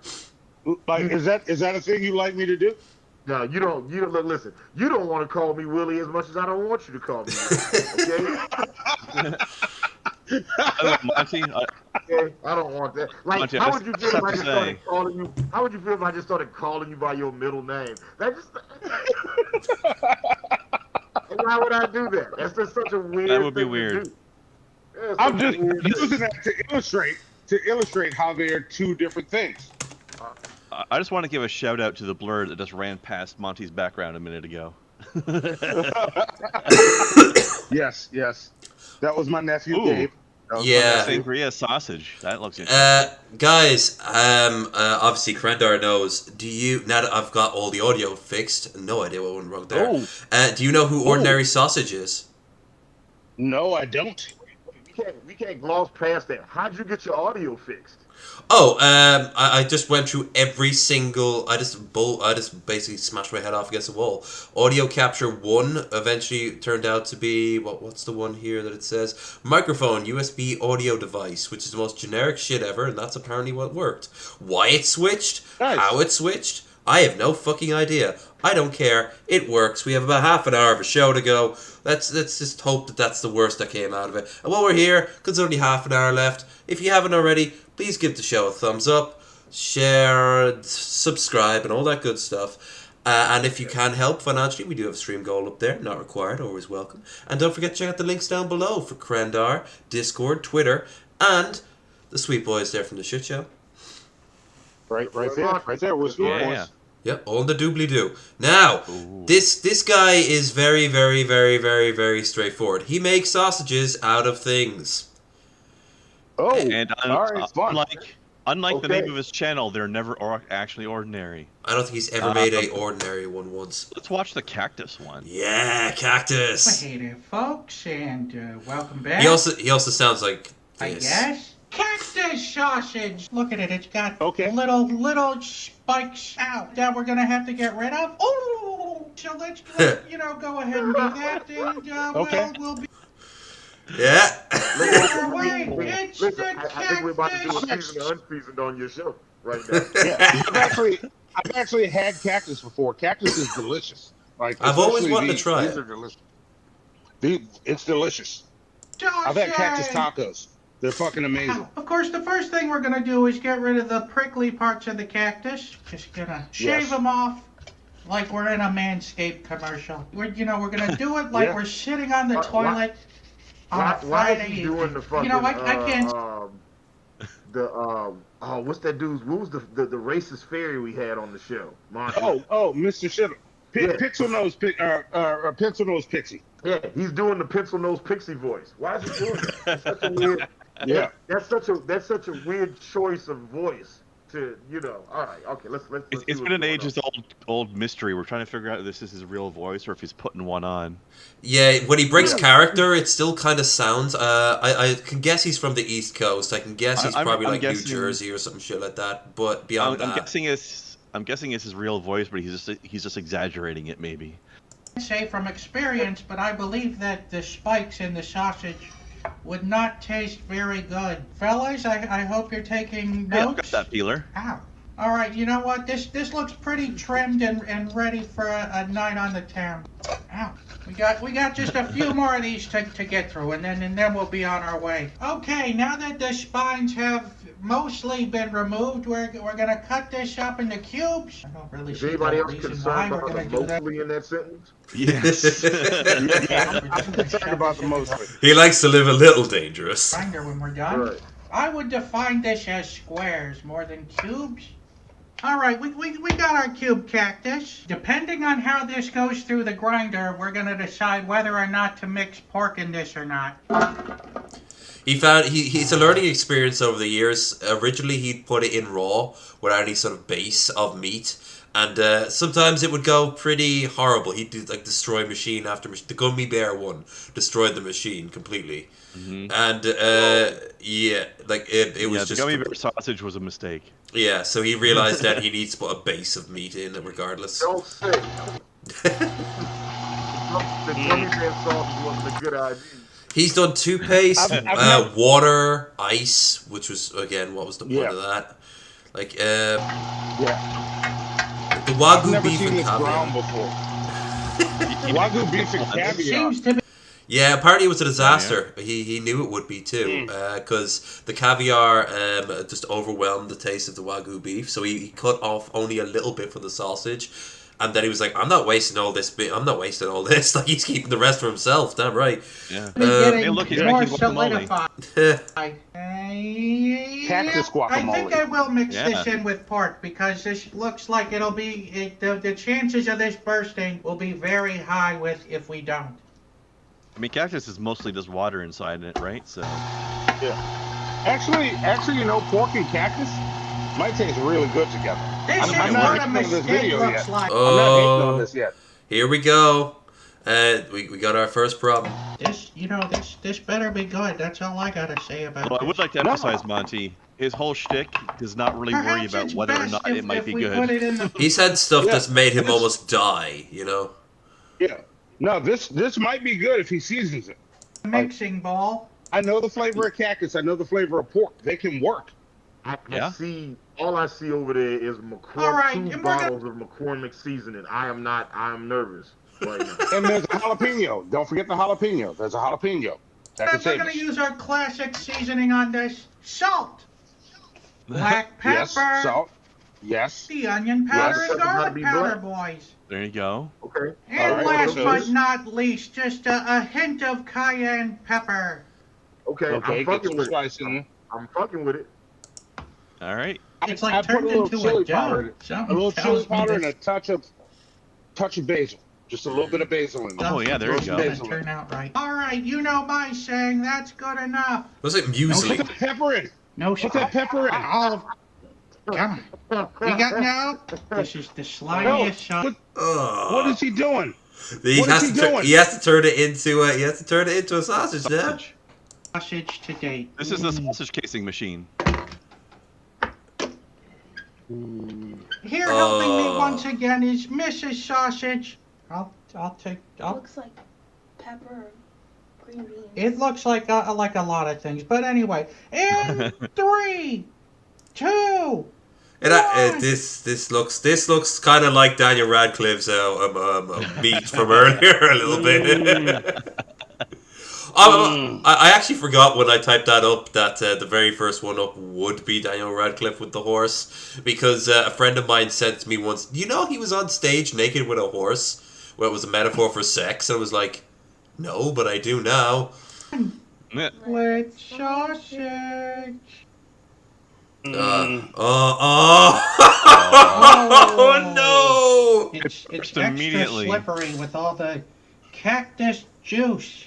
Like, is that a thing you like me to do? No, you don't. Listen. You don't want to call me Willie as much as I don't want you to call me Willie. Okay. Monty, okay, I don't want that. Like, Monty, how would you feel if I just started calling you? How would you feel if I just started calling you by your middle name? That just. Why would I do that? That's just such a weird. That would be thing weird. To do. Yeah, I'm just using that to illustrate how they are two different things. I just want to give a shout out to the blur that just ran past Monty's background a minute ago. Yes. That was my nephew, Ooh. Gabe. Yeah. Sangria sausage. That looks interesting. Guys, obviously Krendar knows. Do you, now that I've got all the audio fixed, no idea what went wrong there. Do you know who Ordinary Sausage is? No, I don't. We can't gloss past that. How'd you get your audio fixed? Oh, I just went through every single. I just basically smashed my head off against the wall. Audio Capture 1 eventually turned out to be what's the one here that it says microphone USB audio device, which is the most generic shit ever, and that's apparently what worked. Why it switched? Nice. How it switched? I have no fucking idea. I don't care. It works. We have about half an hour of a show to go. Let's just hope that that's the worst that came out of it. And while we're here, because there's only half an hour left, if you haven't already, please give the show a thumbs up, share, subscribe, and all that good stuff. And if you can help financially, we do have a stream goal up there. Not required, always welcome. And don't forget to check out the links down below for Krendar, Discord, Twitter, and the sweet boys there from the shit show. Right there. We're sweet boys. Yeah. Yep, all in the doobly-doo. Now, this guy is very, very, very, very, very straightforward. He makes sausages out of things. Oh, and unlike Okay. the name of his channel, they're never actually ordinary. I don't think he's ever made a ordinary one once. Let's watch the cactus one. Yeah, cactus. Hey there, folks, and welcome back. He also sounds like I this. guess. Cactus sausage. Look at it. It's got Okay. little spikes out that we're gonna have to get rid of. Oh, so let's go ahead and do that, and Okay. we'll be. Yeah. Wait, it's the I think we're about to do a cactus. season of unseasoned on your show right now. Yeah, I've actually had cactus before. Cactus is delicious. Like, I've always especially wanted to try these it. are delicious. It's delicious. I've had cactus tacos. They're fucking amazing. Of course, the first thing we're gonna do is get rid of the prickly parts of the cactus. Just gonna shave them off, like we're in a Manscaped commercial. We're gonna do it like we're sitting on the toilet on a Why Friday is he doing the fucking? evening. I can't. What's that dude's? What was the racist fairy we had on the show? Monty? Oh, Mr. Shittle. Pencil nose pixie. Yeah, he's doing the pencil nose pixie voice. Why is he doing that? That's such a weird. Yeah. That's such a weird choice of voice. To all right, okay, let's It's been an ages-old mystery. We're trying to figure out if this is his real voice or if he's putting one on. Yeah, when he breaks character, it still kind of sounds. I can guess he's from the East Coast. I can guess he's probably I'm like guessing, New Jersey or something shit like that. But beyond I'm that, guessing it's his real voice, but he's just exaggerating it, maybe. I say from experience, but I believe that the spikes in the sausage would not taste very good. Fellas, I hope you're taking notes. Yeah, I've got that peeler. Ow. All right, you know what? This looks pretty trimmed and ready for a night on the town. Ow. We got just a few more of these to get through, and then we'll be on our way. Okay, now that the spines have mostly been removed, we're gonna cut this up into cubes. I don't really Is see anybody no else reason concerned why we're about gonna the do that. mostly in that sentence? Yes. I'm concerned about the mostly. he likes to live a little dangerous. Grinder when we're done. Right. I would define this as squares more than cubes. All right, we got our cube cactus. Depending on how this goes through the grinder, we're gonna decide whether or not to mix pork in this or not. He's a learning experience over the years. Originally, he'd put it in raw without any sort of base of meat, and sometimes it would go pretty horrible. He'd do like destroy machine after machine. The gummy bear one destroyed the machine completely, and yeah, like it was the just gummy bear sausage was a mistake. Yeah, so he realized that he needs to put a base of meat in it regardless. Don't say. The gummy bear sausage wasn't a good idea. He's done toothpaste, water, ice, which was again, what was the point of that? Like, the wagyu beef and caviar. Wagyu beef and caviar. Yeah, apparently it was a disaster. He knew it would be too, because the caviar just overwhelmed the taste of the wagyu beef. So he cut off only a little bit from the sausage. And then he was like, I'm not wasting all this bit. I'm not wasting all this. Like, he's keeping the rest for himself. Damn right. Yeah. Hey, look, he's making guacamole. Cactus guacamole. I think I will mix this in with pork because this looks like it'll be... the chances of this bursting will be very high if we don't. I mean, cactus is mostly just water inside it, right? So. Yeah. Actually, you know, pork and cactus might taste really good together. I'm not hating on this video yet. I'm not hating on this yet. Here we go. We got our first problem. This better be good. That's all I gotta say about it. Well, I would like to emphasize, Monty, his whole shtick does not really worry about whether or not it might be good. He's had stuff that's made him almost die, you know? Yeah. No, this might be good if he seasons it. Mixing ball. I know the flavor of cactus. I know the flavor of pork. They can work. All I see over there is two bottles of McCormick seasoning. I'm nervous right now. And there's a jalapeno. Don't forget the jalapeno. There's a jalapeno. We're going to use our classic seasoning on this. Salt. Black pepper. Yes, salt. Yes. The onion powder and garlic powder, boys. There you go. Okay. And last but not least, just a hint of cayenne pepper. Okay, I'm fucking with it. I'm fucking with it. All right. It's like turned into a dough. A little chili powder and a touch of basil. Just a little bit of basil in there. Oh yeah, there you go. Turn out right. All right, you know my saying. That's good enough. What's it muesli? Put that pepper in. No, put that pepper in. Come on. You got now? This is the slimiest shot. What is he doing? He has to turn it into a sausage now. Sausage to date. This is the sausage casing machine. Here helping me once again is Mrs. Sausage. I'll take. Looks like pepper or green beans. It looks like a lot of things, but anyway. In 3, 2. This looks kind of like Daniel Radcliffe's meat from earlier a little bit. I actually forgot when I typed that up that the very first one up would be Daniel Radcliffe with the horse, because a friend of mine said to me once, you know, he was on stage naked with a horse, where it was a metaphor for sex, and I was like, no, but I do now. With sausage. Oh no! It's extra slippery with all the cactus juice.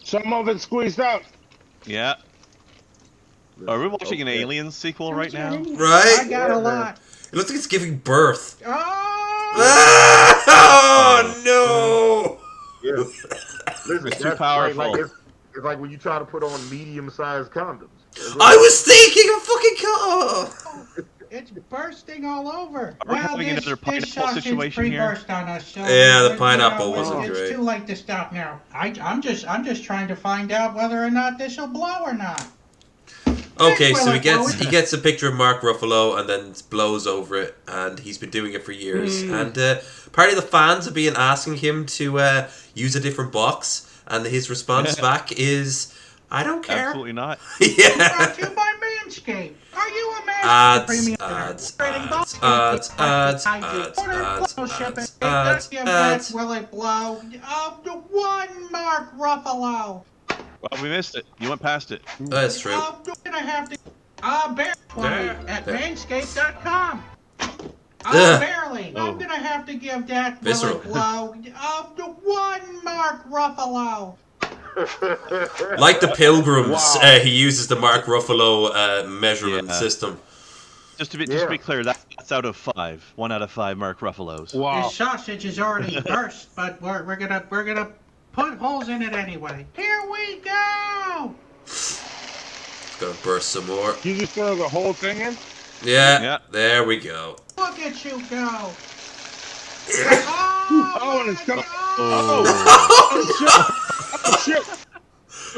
Some of it squeezed out. Yeah. Are we watching an Aliens sequel right now? Right? I got a lot. It looks like it's giving birth. Oh, no! Yeah. Listen, it's too powerful. It's like when you try to put on medium-sized condoms. I was thinking of fucking It's bursting all over. Are we having another pineapple situation here? Pre-burst on us, so yeah, the pineapple wasn't great. It's too late to stop now. I'm just trying to find out whether or not this will blow or not. Okay, so he gets a picture of Mark Ruffalo and then blows over it, and he's been doing it for years. And part of the fans have been asking him to use a different box, and his response back is, "I don't care." Absolutely not. Yeah. Brought to you by Manscaped. Are you a Manscaped ads. Will it blow? One Mark Ruffalo. Well, we missed it. You went past it. That's true. I'm gonna have to. Barely at Manscaped.com. Barely. way. I'm gonna have to give that Visceral. blow of the 1 Mark Ruffalo. Like the Pilgrims, Wow. he uses the Mark Ruffalo measurement system. Just to be clear, that's out of 5. 1 out of 5 Mark Ruffalos. Wow. This sausage is already burst, but we're gonna put holes in it anyway. Here we go. Gonna burst some more. You just throw the whole thing in? Yeah. There we go. Look at you go. Oh, and it's coming. Oh, shit.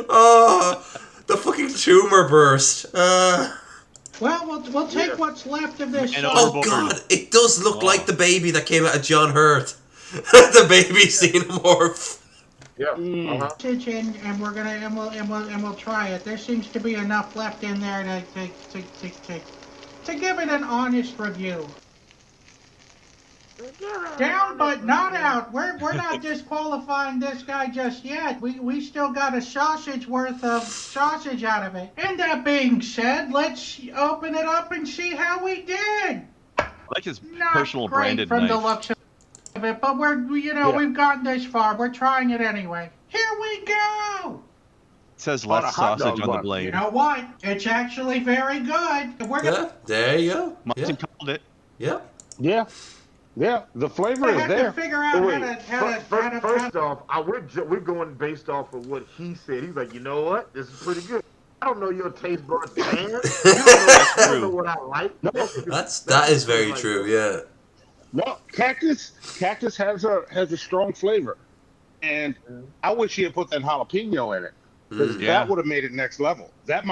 Oh, the fucking tumor burst. Well, we'll take what's left of this. Oh god, it does look like the baby that came out of John Hurt. The baby xenomorph. Yeah. And we're gonna and we'll try it. There seems to be enough left in there to give it an honest review. Down but not out. We're not disqualifying this guy just yet. We still got a sausage worth of sausage out of it. And that being said, let's open it up and see how we did. I like his Not personal great branded from knife. the looks of it, but we've gotten this far. We're trying it anyway. Here we go. It says less sausage on the blade. You know what? It's actually very good. We're gonna. There you go. Martin called it. Yep. Yeah, the flavor I is have there. to figure out First off, we're going based off of what he said. He's like, you know what? This is pretty good. I don't know your taste buds, man. I don't know what I like. No, that is very true. Yeah. No, cactus has a strong flavor, and I wish he had put that jalapeno in it, because that would have made it next level. That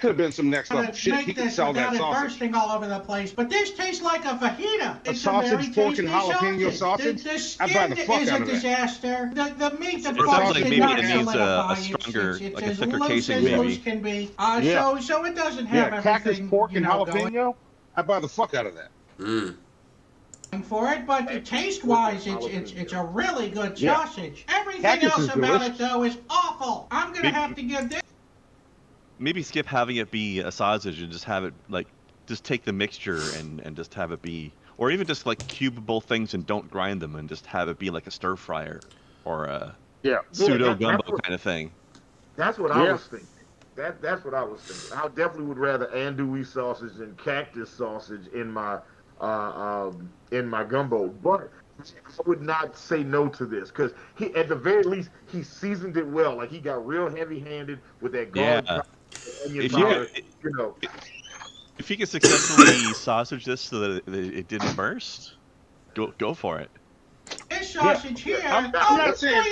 could have been some next level shit. He could sell that sausage. Bursting all over the place, but this tastes like a fajita. A sausage, pork, and jalapeno sausage. The I'd buy the fuck is out a of that. disaster. The meat, of It course, sounds like did maybe not it needs a solidify. stronger, It's like a as thicker loose casing, as maybe. loose can be. So it doesn't have cactus, everything. pork, and going jalapeno. I'd buy the fuck out of that. For it, but taste-wise, it's a really good sausage. Everything Cactus else is about delicious. it, though, is awful. I'm gonna have to give this. Maybe skip having it be a sausage and just have it just take the mixture and just have it be, or even just like cube both things and don't grind them and just have it be like a stir fryer or a pseudo gumbo kind of thing. That's what I was thinking. That's what I was thinking. I definitely would rather andouille sausage and cactus sausage in my gumbo, but I would not say no to this because he, at the very least, he seasoned it well. Like he got real heavy-handed with that garlic, onion powder. If he could successfully sausage this so that it didn't burst, go for it. This sausage here. I'm not saying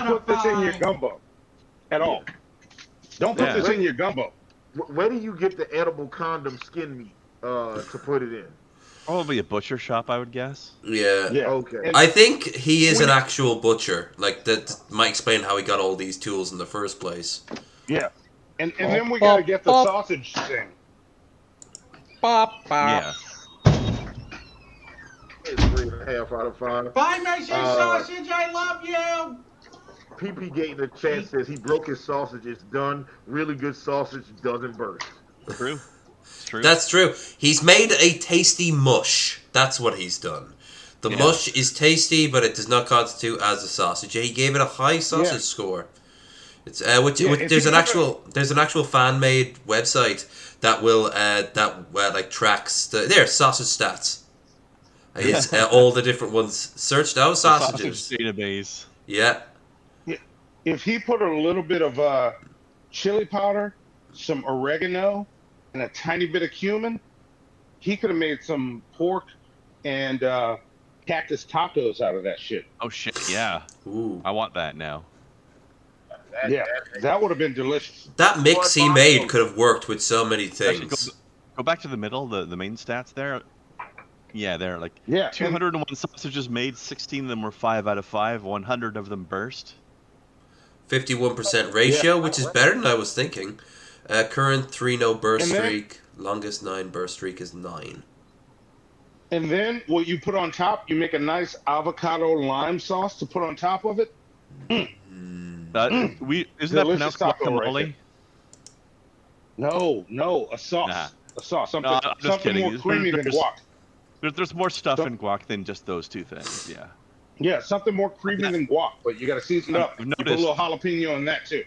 put this in your gumbo at all. Don't put this in your gumbo. Where do you get the edible condom skin meat to put it in? Probably a butcher shop, I would guess. Yeah. Okay. I think he is an actual butcher. Like that might explain how he got all these tools in the first place. Yeah. And then we gotta get the sausage thing. Yeah. It's 3.5 out of 5. Bye, nice sausage. I love you. PP Gate in the chat says he broke his sausage. It's done. Really good sausage doesn't burst. True. True. That's true. He's made a tasty mush. That's what he's done. The mush is tasty, but it does not constitute as a sausage. He gave it a high sausage score. It's there's an actual fan made website that will like tracks the sausage stats. It's all the different ones. Search those sausages. Sausage database. Yeah. If he put a little bit of chili powder, some oregano, and a tiny bit of cumin, he could have made some pork and cactus tacos out of that shit. Oh shit, yeah. Ooh. I want that now. That would have been delicious. That mix he made could have worked with so many things. Actually, go back to the middle, the main stats there. Yeah, they're like 201 sausages made, 16 of them were 5 out of 5, 100 of them burst. 51% ratio, which is better than I was thinking. Current 3 no burst streak. Longest 9 burst streak is 9. And then what you put on top, you make a nice avocado lime sauce to put on top of it. Isn't that pronounced guacamole? No, a sauce. Nah. A sauce. Something, No, I'm just something kidding. more creamy than guac. There's more stuff So- in guac than just those two things. Yeah. Yeah, something more creamy than guac, but you got to season it up. I've You put a noticed- little jalapeno in that too.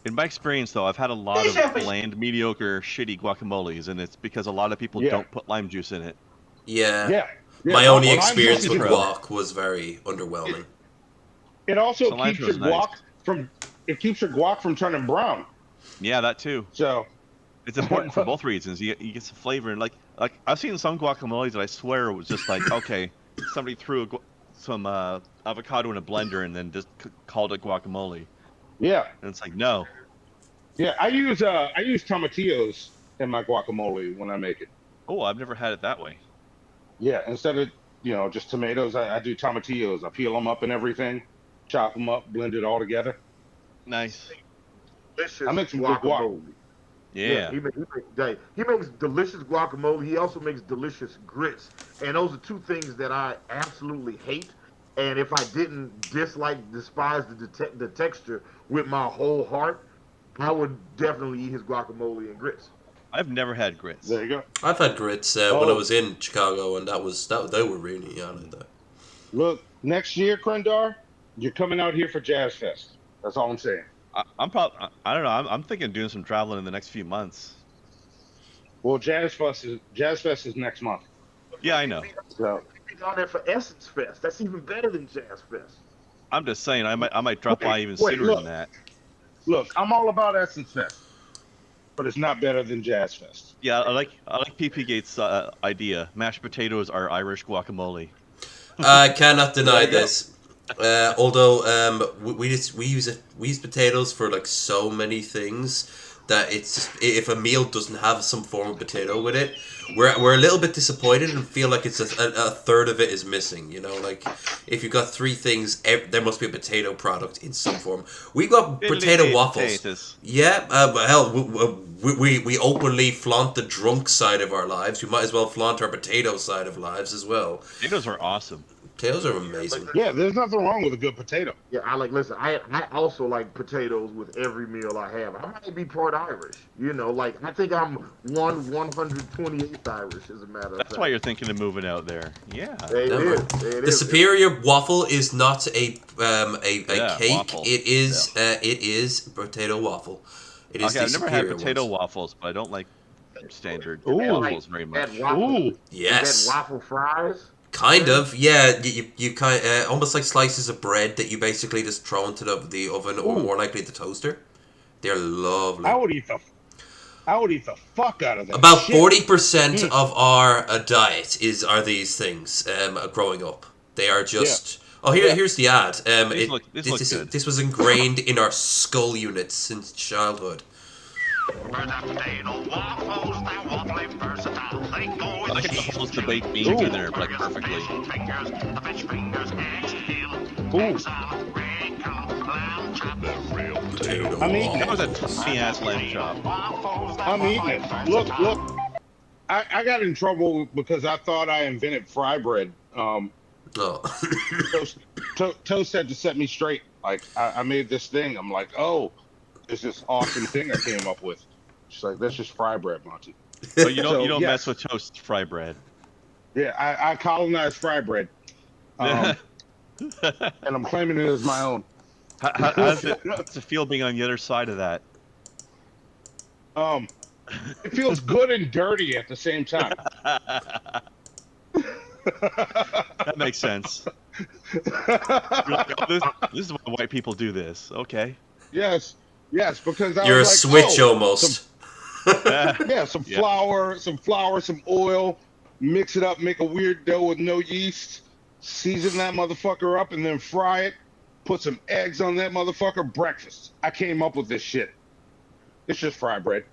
In my experience, though, I've had a lot These of episodes- bland, mediocre, shitty guacamoles, and it's because a lot of people Yeah. don't put lime juice in it. Yeah. Yeah. My only lime experience juice with is guac was very underwhelming. It also Cilantro's keeps your nice. guac from turning brown. Yeah, that too. So It's important for both reasons. You get some flavor, and like I've seen some guacamoles that I swear was just like, okay, somebody threw some avocado in a blender and then just called it guacamole, yeah, and it's like, no. yeah. I use tomatillos in my guacamole when I make it. Oh, I've never had it that way. Yeah, instead of just tomatoes, I do tomatillos. I peel them up and everything, chop them up, blend it all together. Nice. Delicious I make some good guac. guacamole. Yeah. he makes delicious guacamole. He also makes delicious grits, and those are two things that I absolutely hate. And if I didn't despise the texture with my whole heart, I would definitely eat his guacamole and grits. I've never had grits. There you go. I've had grits when I was in Chicago, and they were really like that. Look, next year, Krendar, you're coming out here for Jazz Fest. That's all I'm saying. I don't know. I'm thinking of doing some traveling in the next few months. Well, Jazz Fest is next month. Yeah, I know. So Be down there for Essence Fest. That's even better than Jazz Fest. I'm just saying, I might drop by even Wait, sooner look. than that. look, I'm all about Essence Fest, but it's not better than Jazz Fest. Yeah, I like PP Gates' idea. Mashed potatoes are Irish guacamole. I cannot deny There you go. this. Although we use potatoes for like so many things that it's just, if a meal doesn't have some form of potato with it, we're a little bit disappointed and feel like it's a third of it is missing. Like if you've got three things, there must be a potato product in some form. We got potato waffles. Potatoes. Yeah, hell, we openly flaunt the drunk side of our lives. We might as well flaunt our potato side of lives as well. Potatoes are awesome. Potatoes are amazing. Yeah, there's nothing wrong with a good potato. Yeah, I also like potatoes with every meal I have. I might be part Irish, like I think I'm 128th Irish as a matter of fact. That's why you're thinking of moving out there. Yeah. It Never. is. The superior waffle is not a cake. Waffle. It is potato waffle. It is Okay, I've the never had superior potato ones. waffles, but I don't like standard Ooh. waffles very much. That waffle, Ooh, Yes, that waffle fries. kind of. Yeah, you kind almost like slices of bread that you basically just throw into the oven or Ooh. more likely the toaster. They're lovely. I would eat the fuck out of that. About shit. 40% of our diet are these things. Growing up, they are just. Oh, here's the ad. These look good. This was ingrained in our skull units since childhood. I can almost the baked beans in there like perfectly. Ooh, Potato I'm eating That was a tiny ass lamb chop. I'm eating it. Look. I got in trouble because I thought I invented fry bread. Oh. Toast had to set me straight. Like I made this thing. I'm like, oh, it's this awesome thing I came up with. She's like, that's just fry bread, Monty. But you don't So, yes. yes. mess with toast fry bread. Yeah, I colonized fry bread, and I'm claiming it as my own. How's it feel being on the other side of that? It feels good and dirty at the same time. That makes sense. You're like, oh, this is why white people do this. Okay. Yes, because I You're a was like, switch oh, almost. some flour, some oil, mix it up, make a weird dough with no yeast, season that motherfucker up, and then fry it. Put some eggs on that motherfucker. Breakfast. I came up with this shit. It's just fry bread.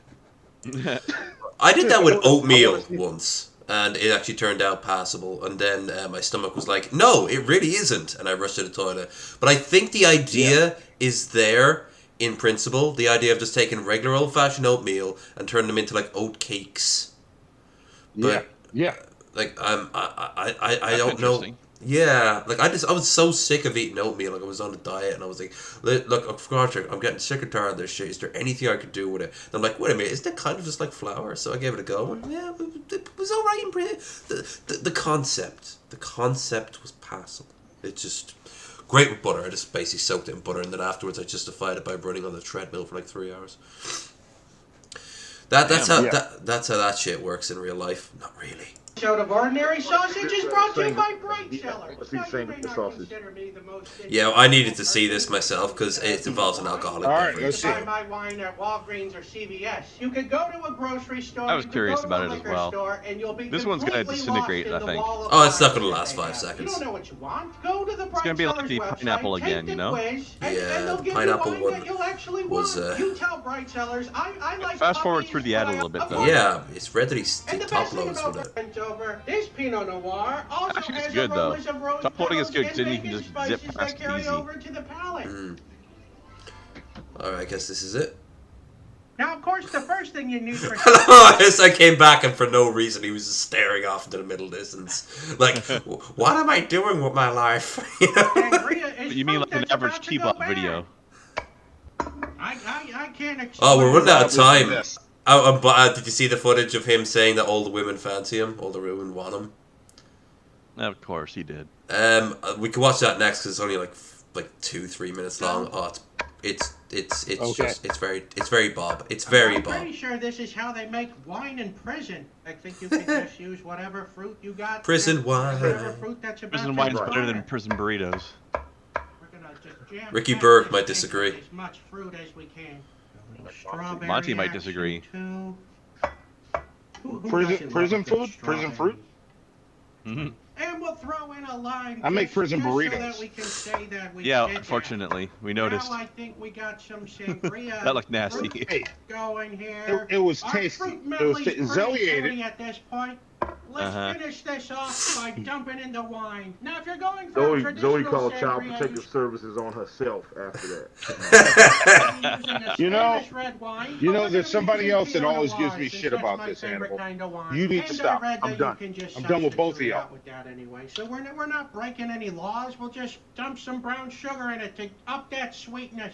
I did that with oatmeal once, and it actually turned out passable. And then my stomach was like, no, it really isn't. And I rushed to the toilet. But I think the idea is there in principle. The idea of just taking regular old-fashioned oatmeal and turning them into like oat cakes. But Yeah. like I don't know. Yeah, like I was so sick of eating oatmeal. Like I was on a diet, and I was like, look, of course, I'm getting sick and tired of this shit. Is there anything I could do with it? And I'm like, wait a minute, isn't it kind of just like flour? So I gave it a go, and yeah, it was all right. The concept was passable. It just great with butter. I just basically soaked it in butter, and then afterwards I justified it by running on the treadmill for like 3 hours. That's how that shit works in real life. Not really. Episode of Ordinary Sausage is brought to you by Bright Seller. Yeah, I needed to see this myself because it involves an alcoholic beverage. Buy my wine at Walgreens or CVS. You could go to a grocery store. I was curious about it as well. This one's gonna disintegrate, I think. Oh, it's not gonna last 5 seconds. You don't know what you want. Go to the It's gonna be like the pineapple again, you know? Yeah, the pineapple one was. You tell Bright Sellers. I like. Fast forward through the ad a little bit though. Yeah, it's rare that he's top loads with it. This Pinot Noir also actually, it's has good though. aromas of rose Top loading is good, petals then you and can just spices zip that past carry easy. over to the palate. Alright, I guess this is it. Now, of course, the first thing you need for I came back and for no reason he was just staring off into the middle distance. Like, what am I doing with my life? You mean like an average T-Bot video? I can't explain. Oh, we're running out of time. Did you see the footage of him saying that all the women fancy him? All the women want him? Of course he did. We can watch that next because it's only like 2-3 minutes long. Oh, it's Okay. just it's very Bob. It's very I'm Bob. pretty sure this is how they make wine in prison. I think you can just use whatever fruit you got. Prison wine. Whatever fruit that's about Prison to wine's expire. better than prison burritos. We're gonna just jam Ricky pack Burke this might thing disagree. with as much fruit as we can. Strawberry Monty might action, disagree. too. Who Prison doesn't love a food? good Prison strawberry? Mm-hmm. And we'll throw in a lime. I make prison so burritos. that we can say that we Yeah, did that. unfortunately, we noticed. Now I think we got some sangria. That looked nasty. fruit Hey, going here. it was Our tasty. fruit It was medley's pretty Zoe ate fruity it. at this point. Let's finish this off by dumping in the wine. Now, if you're going for a Zoe traditional called Child sangria, Protective Services on herself after that. You know, red wine, there's somebody else that Pinot always Noir, gives me since shit that's about my this favorite animal. kind of wine. You need And to I stop. read I'm that done. you can just I'm done with both of substitute y'all. out with that anyway. So we're not breaking any laws. We'll just dump some brown sugar in it to up that sweetness.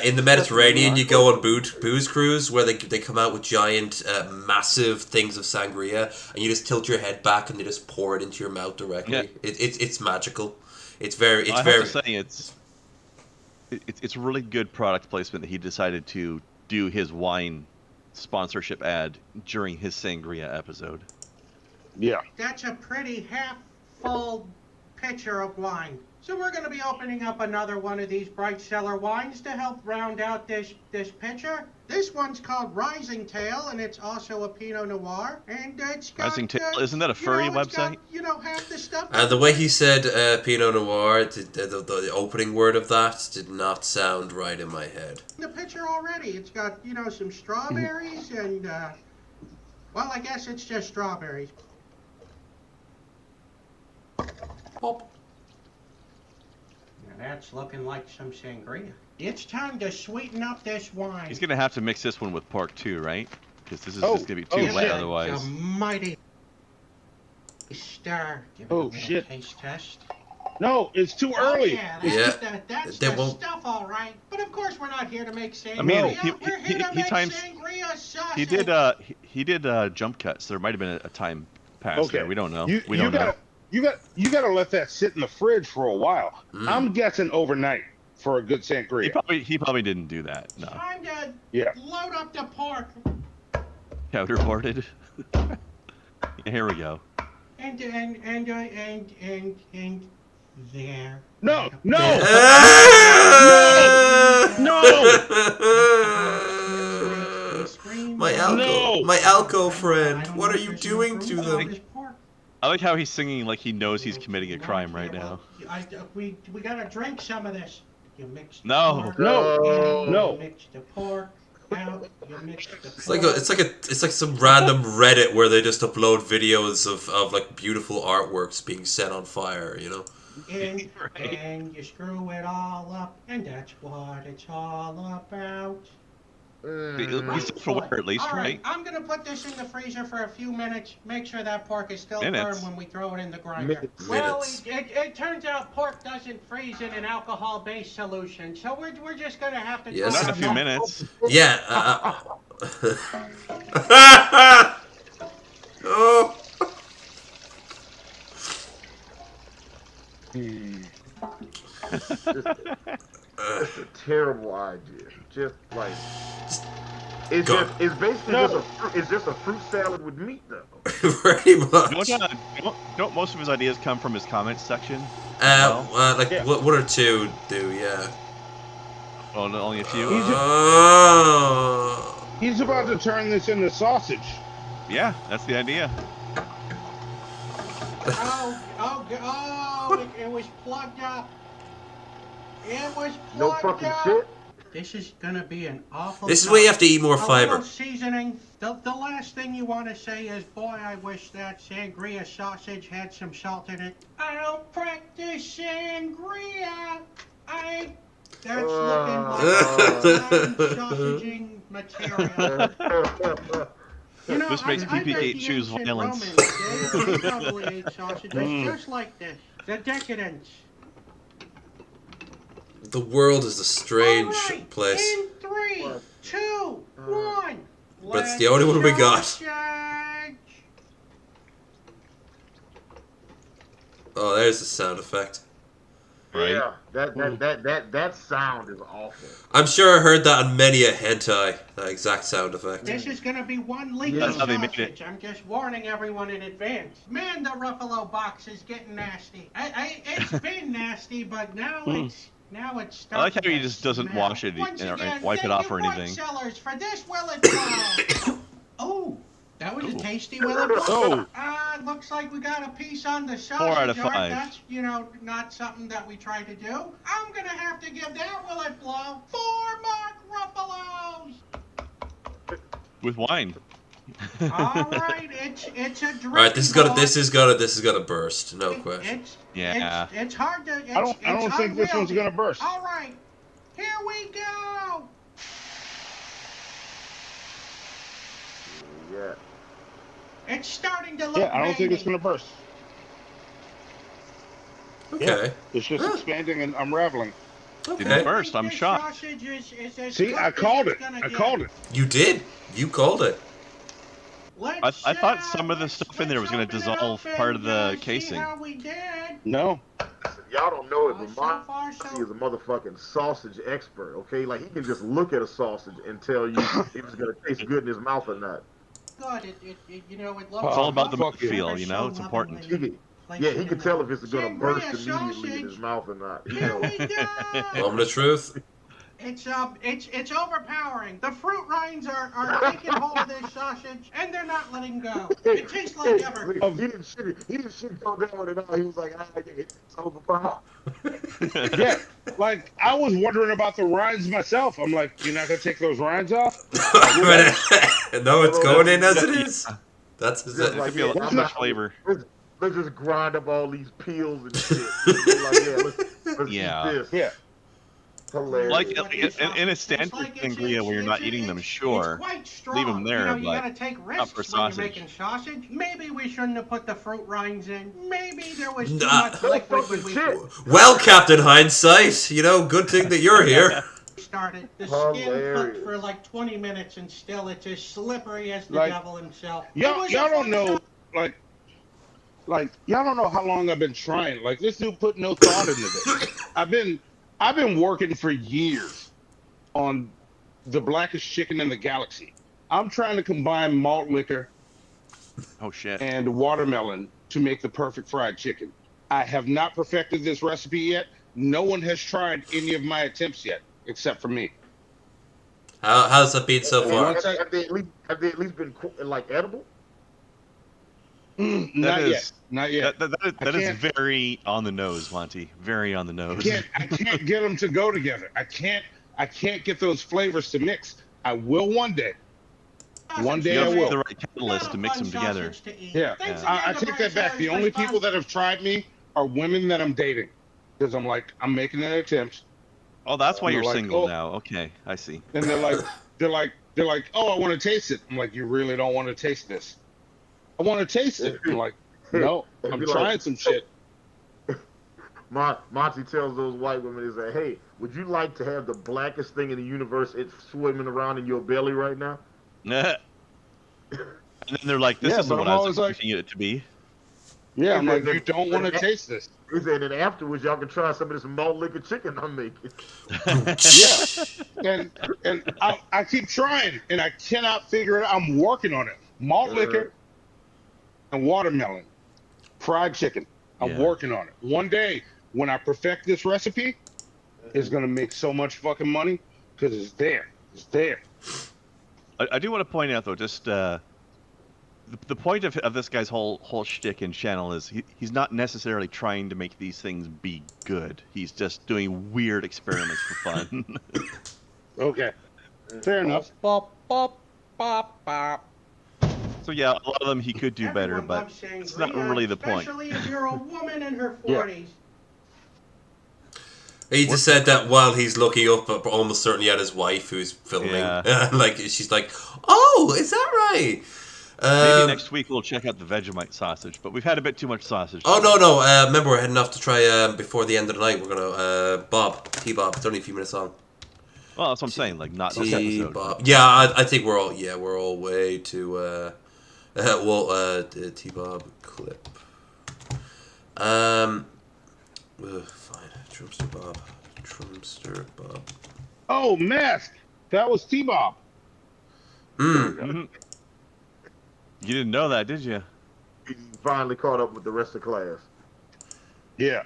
In the Mediterranean, you go on booze cruise where they come out with giant, massive things of sangria, and you just tilt your head back and they just pour it into your mouth directly. Yeah. It's magical. I have to say it's really good product placement that he decided to do his wine sponsorship ad during his sangria episode. Yeah. That's a pretty half-full pitcher of wine. So we're going to be opening up another one of these Bright Cellar wines to help round out this pitcher. This one's called Rising Tail, and it's also a Pinot Noir. And it's got, Rising Tail, isn't that a furry website? Got, half the stuff. The way he said Pinot Noir, the opening word of that did not sound right in my head. The pitcher already. It's got, some strawberries and, well, I guess it's just strawberries. Pop. That's looking like some sangria. It's time to sweeten up this wine. He's gonna have to mix this one with pork too, right? Because this is just gonna be too wet otherwise. A mighty stir. Give it a shit. Taste test. No, it's too early. That's the stuff, all right. But of course, we're not here to make sangria. I mean, we're here to make sangria sausage. He did jump cuts. There might have been a time pass there. We don't know. We don't know. You got to let that sit in the fridge for a while. I'm guessing overnight for a good sangria. He probably didn't do that. No. Time to load up the pork. Powderboarded. Here we go. And there. No. No. My alco friend. What are you doing to them? I like how he's singing like he knows he's committing a crime right now. We gotta drink some of this. You mix the No. pork, No. You mix the pork out. You mix the It's like some random Reddit where they just upload videos of like beautiful artworks being set on fire, And you screw it all up, and that's what it's all about. He's for wear at least, All right? I'm gonna put this in the freezer for a few minutes. Make sure that pork is still Minutes? firm when we throw it in the grinder. Well, it turns out pork doesn't freeze in an alcohol-based solution, so we're just gonna have to. Yes. Not in a few minutes. Yeah. Oh. It's a terrible idea. Just like it's Go. just it's basically just a fruit salad with meat though. Pretty much. Don't most of his ideas come from his comments section? Like one or two do, yeah. Oh, only a few. He's about to turn this into sausage. Yeah, that's the idea. It was plugged up. It was plugged No fucking up. shit. This is gonna be an awful. This is where you have to eat more fiber. A little seasoning. The last thing you want to say is, boy, I wish that sangria sausage had some salt in it. I don't practice sangria. That's looking like sausaging material. You know, This makes PPH choose violence. They probably ate sausages just like this. The decadence. The world is a strange place. In 3, 2, 1. But it's the only one we got. Oh, there's the sound effect. Right. Yeah, that sound is awful. I'm sure I heard that on many a hentai. That exact sound effect. This is gonna be one leaky That's how they sausage. made it. I'm just warning everyone in advance. Man, the Ruffalo box is getting nasty. It's been nasty, but now it's starting. I like how he just doesn't wash it and wipe it off or anything. Sellers for this Willet Blow. Oh, that was a tasty Willet Blow. It looks like we got a piece on the sausage. 4 out of 5. That's not something that we try to do. I'm gonna have to give that Willet Blow 4 Mark Ruffalos. With wine. All right, it's a drink. All right, this is gonna burst. No question. Yeah. It's hard to. I don't think this one's gonna burst. All right, here we go. Yeah. It's starting to look. Yeah, I don't think it's gonna burst. Okay. Yeah, it's just expanding and unraveling. Didn't burst. I'm shocked. See, I called it. I called it. You did. You called it. I thought some of the stuff in there was going to dissolve part of the casing. No. Y'all don't know it, but Monty is a motherfucking sausage expert, okay? Like, he can just look at a sausage and tell you if it's going to taste good in his mouth or not. It's all about the mouthfeel, it's important. He can tell if it's going to burst immediately in his mouth or not. Moment of truth. It's overpowering. The fruit rinds are taking hold of this sausage, and they're not letting go. It tastes like ever. He didn't shit go down with it all. He was like, it's overpowering. Yeah, like, I was wondering about the rinds myself. I'm like, you're not going to take those rinds off? No, it's going in as it is. That's it. Could be a lot of flavor. Let's just grind up all these peels and shit. Let's eat this. Yeah. Hilarious. Like in a standard sangria where you're not eating them, sure, leave them there, you but gotta take risks not for when sausage. you're making sausage. Maybe we shouldn't have put the fruit rinds in. Maybe there was too much liquid. Well, Captain Hindsight, good thing that you're here. Started. The skin cooked for like 20 minutes, and still it's as slippery as the devil himself. Y'all don't know, like y'all don't know how long I've been trying. Like, this dude put no thought into this. I've been working for years on the blackest chicken in the galaxy. I'm trying to combine malt liquor and watermelon to make the perfect fried chicken. I have not perfected this recipe yet. No one has tried any of my attempts yet, except for me. How's that been so far? Have they at least been like edible? Not yet. That is very on the nose, Monty. Very on the nose. I can't get them to go together. I can't get those flavors to mix. I will one day. One day I will. The right catalyst to mix them together. Yeah. I take that back. The only people that have tried me are women that I'm dating, because I'm making an attempt. Oh, that's why you're single now. Okay, I see. And they're like, they're like, oh, I want to taste it. I'm like, you really don't want to taste this? I want to taste it. I'm like, no, I'm trying some shit. Monty tells those white women, he said, hey, would you like to have the blackest thing in the universe? It's swimming around in your belly right now. And then they're like, this isn't what I was expecting it to be. Yeah, I'm like, you don't want to taste this. He said, and afterwards, y'all can try some of this malt liquor chicken I'm making. Yeah. And I keep trying, and I cannot figure it out. I'm working on it. Malt liquor and watermelon. Fried chicken. I'm working on it. One day, when I perfect this recipe, it's going to make so much fucking money because it's there. It's there. I do want to point out, though, just the point of this guy's whole shtick and channel is he's not necessarily trying to make these things be good. He's just doing weird experiments for fun. Okay. Fair enough. Bop, bop, bop, bop. So yeah, a lot of them he could do better, but it's not really the point. Especially if you're a woman in her 40s. He just said that while he's looking up, almost certainly at his wife who's filming. Yeah. Like she's like, "Oh, is that right?" Maybe next week we'll check out the Vegemite sausage, but we've had a bit too much sausage. Oh no! Remember, we're heading off to try before the end of the night. We're gonna T-Bob. It's only a few minutes long. Well, that's what I'm saying. Like not this episode. T-Bob. Yeah, I think we're all way to T-Bob clip. Fine. Trumpster Bob. Oh, Mask. That was T-Bob. You didn't know that, did you? He finally caught up with the rest of the class. Yeah.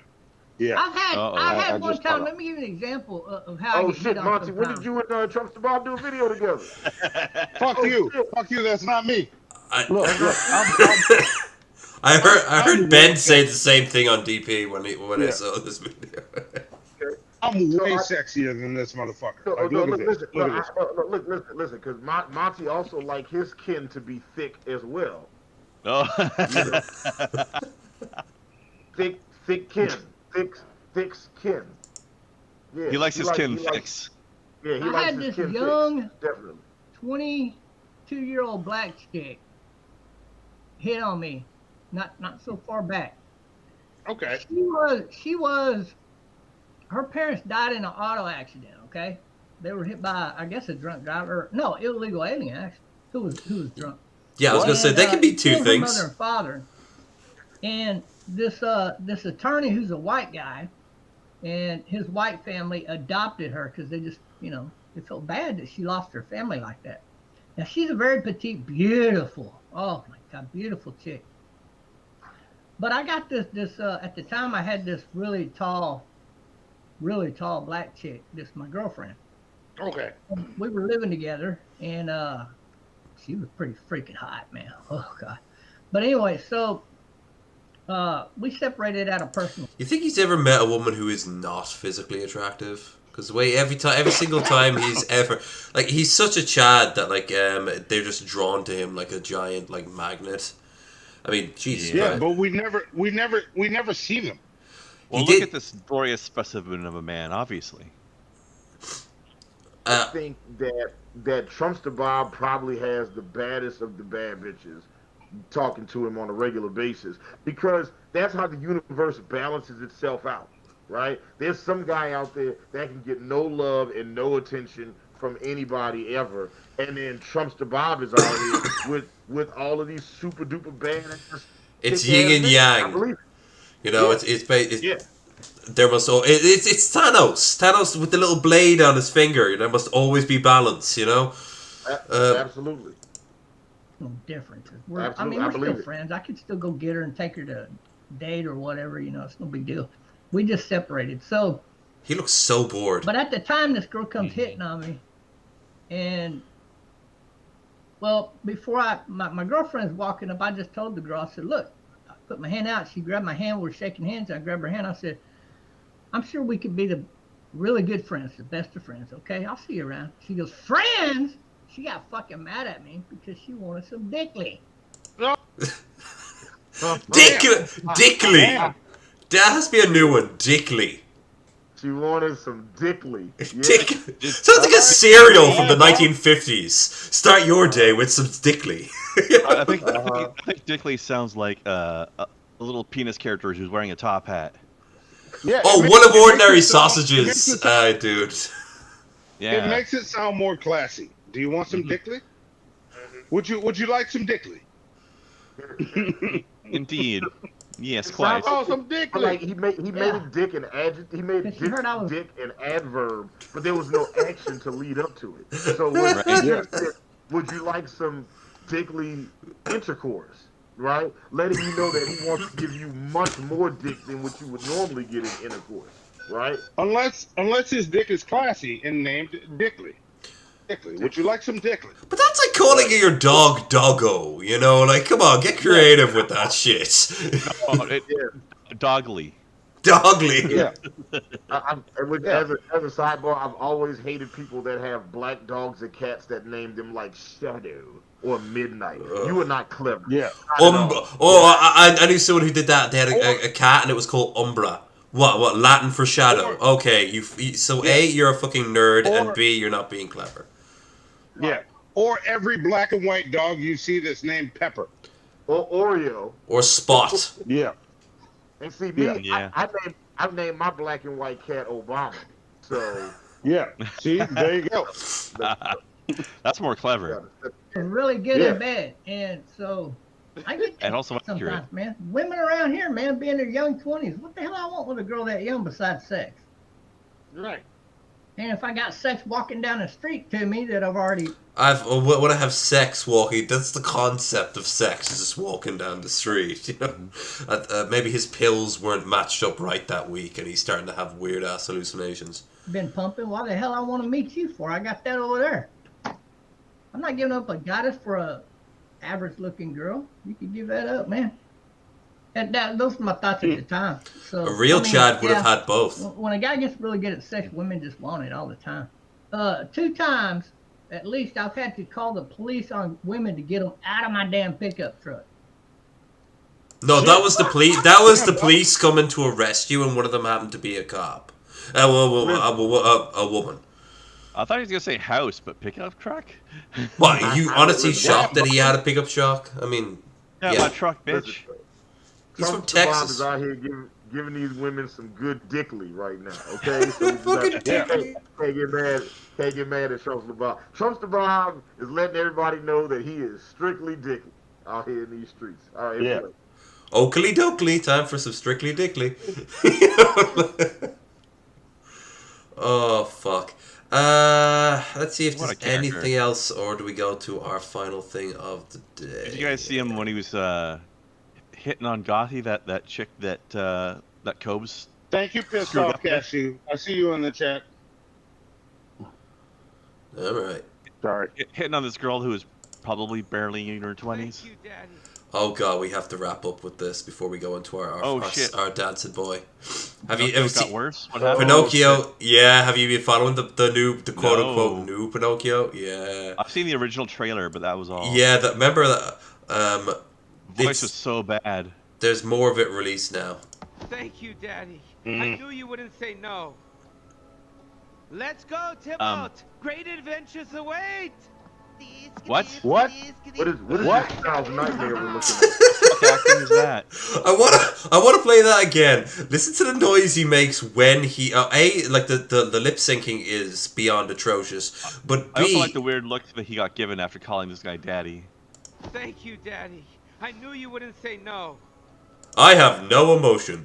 I've had one time. Let me give you an example of how. Oh shit, Monty! When did you and Trumpster Bob do a video together? Fuck you! Fuck you! That's not me. Look, I heard Ben say the same thing on DP when I saw this video. I'm way sexier than this motherfucker. Listen, because Monty also like his kin to be thick as well. Oh. Thick kin. Thick skin. Yeah, he likes his kin fix. Yeah, he I likes had his this kin young, fix, definitely. 22-year-old black chick hit on me, not so far back. Okay. She was. Her parents died in an auto accident. Okay, they were hit by, I guess, a drunk driver. No, illegal alien actually. Who was drunk? Yeah, I was gonna say they can be two things. Mother and father, and this attorney who's a white guy, and his white family adopted her because they just, they felt bad that she lost her family like that. Now she's a very petite, beautiful. Oh my God, beautiful chick. But I got this at the time I had this really tall black chick, my girlfriend. Okay. We were living together, and she was pretty freaking hot, man. Oh God. But anyway, so we separated out of personal. You think he's ever met a woman who is not physically attractive? Because the way every single time he's ever he's such a Chad that they're just drawn to him like a giant magnet. I mean, Jesus. Yeah, but we never see them. Well, look at this glorious specimen of a man, obviously. I think that Trumpster Bob probably has the baddest of the bad bitches talking to him on a regular basis, because that's how the universe balances itself out, right? There's some guy out there that can get no love and no attention from anybody ever, and then Trumpster Bob is out here with all of these super duper badass. It's yin and yang. I believe it. There must it's Thanos with the little blade on his finger. There must always be balance, Absolutely. No differences. We're still friends. I could still go get her and take her to date or whatever. It's no big deal. We just separated. So he looks so bored. But at the time, this girl comes hitting on me, and before my girlfriend's walking up, I just told the girl, I said, look. Put my hand out. She grabbed my hand. We were shaking hands. I grabbed her hand. I said, I'm sure we could be the really good friends, the best of friends. Okay, I'll see you around. She goes, friends? She got fucking mad at me because she wanted some dickly. Dickly. That has to be a new one. Dickly. She wanted some Dickley. Yeah. Sounds like a cereal from the 1950s. Start your day with some Dickley. I think Dickley sounds like a little penis character who's wearing a top hat. Yeah. Oh, one of ordinary sausages, dude. Yeah. It makes it sound more classy. Do you want some Dickley? Would you like some Dickley? Indeed. Yes, quite. Oh, some Dick. Like he made a dick an adjective. He made dick an adverb, but there was no action to lead up to it. So when he said, would you like some Dickly intercourse? Right, letting you know that he wants to give you much more dick than what you would normally get in intercourse. Right? Unless his dick is classy and named Dickley. Dickley. Would you like some Dickley? But that's like calling your dog Doggo, you know? Like, come on, get creative with that shit. Dogly. Dogly. Yeah. As a sidebar, I've always hated people that have black dogs and cats that name them like Shadow or Midnight. You are not clever. Yeah. I knew someone who did that. They had a cat and it was called Umbra. What? Latin for shadow. Okay, so A, you're a fucking nerd, and B, you're not being clever. Yeah. Or every black and white dog you see that's named Pepper. Or Oreo. Or Spot. Yeah. And see, me, I've named my black and white cat Obama. So. Yeah. See, there you go. That's more clever. And really get in bed. And so I get and also sometimes, accurate. man. Women around here, man, be in their young 20s. What the hell I want with a girl that young besides sex? Right. And if I got sex walking down the street to me that I've already... When I have sex walking, that's the concept of sex, is just walking down the street, you know? Maybe his pills weren't matched up right that week, and he's starting to have weird-ass hallucinations. Been pumping? Why the hell I want to meet you for? I got that over there. I'm not giving up a goddess for a average-looking girl. You can give that up, man. And those were my thoughts at the time. So A real Chad would have had both. When a guy gets really good at sex, women just want it all the time. 2 times, at least, I've had to call the police on women to get them out of my damn pickup truck. No, that was the police. That was the police coming to arrest you, and one of them happened to be a cop. A woman. I thought he was gonna say house, but pickup truck. What? Are you honestly shocked that he had a pickup truck? I mean, yeah, my truck, bitch. He's from Texas. Is out here giving these women some good Dickley right now. Okay, so can't get mad at Trumpster Bob. Trumpster Bob is letting everybody know that he is strictly Dickley out here in these streets. All right, yeah. Oakley dokley, time for some strictly Dickley. Oh fuck. Let's see if there's anything else, or do we go to our final thing of the day? Did you guys see him when he was hitting on Gothi, that chick that Cobes? Thank you, pissed off Cashew. I see you in the chat. All right. Sorry. Hitting on this girl who was probably barely in her 20s. You, Daddy. Oh god, we have to wrap up with this before we go into our dancing boy. Have you ever seen worse? What happened? Pinocchio? Yeah, have you been following the quote unquote new Pinocchio? Yeah. I've seen the original trailer, but that was all. Yeah, remember that voice was so bad. There's more of it released now. Thank you, Daddy. I knew you wouldn't say no. Let's go, Tybalt. Great adventures await. What? What is this child's nightmare we're looking at? What acting is that? I wanna play that again. Listen to the noise he makes when he like the lip syncing is beyond atrocious, but B, I also like the weird look that he got given after calling this guy Daddy. Thank you, Daddy. I knew you wouldn't say no. I have no emotion.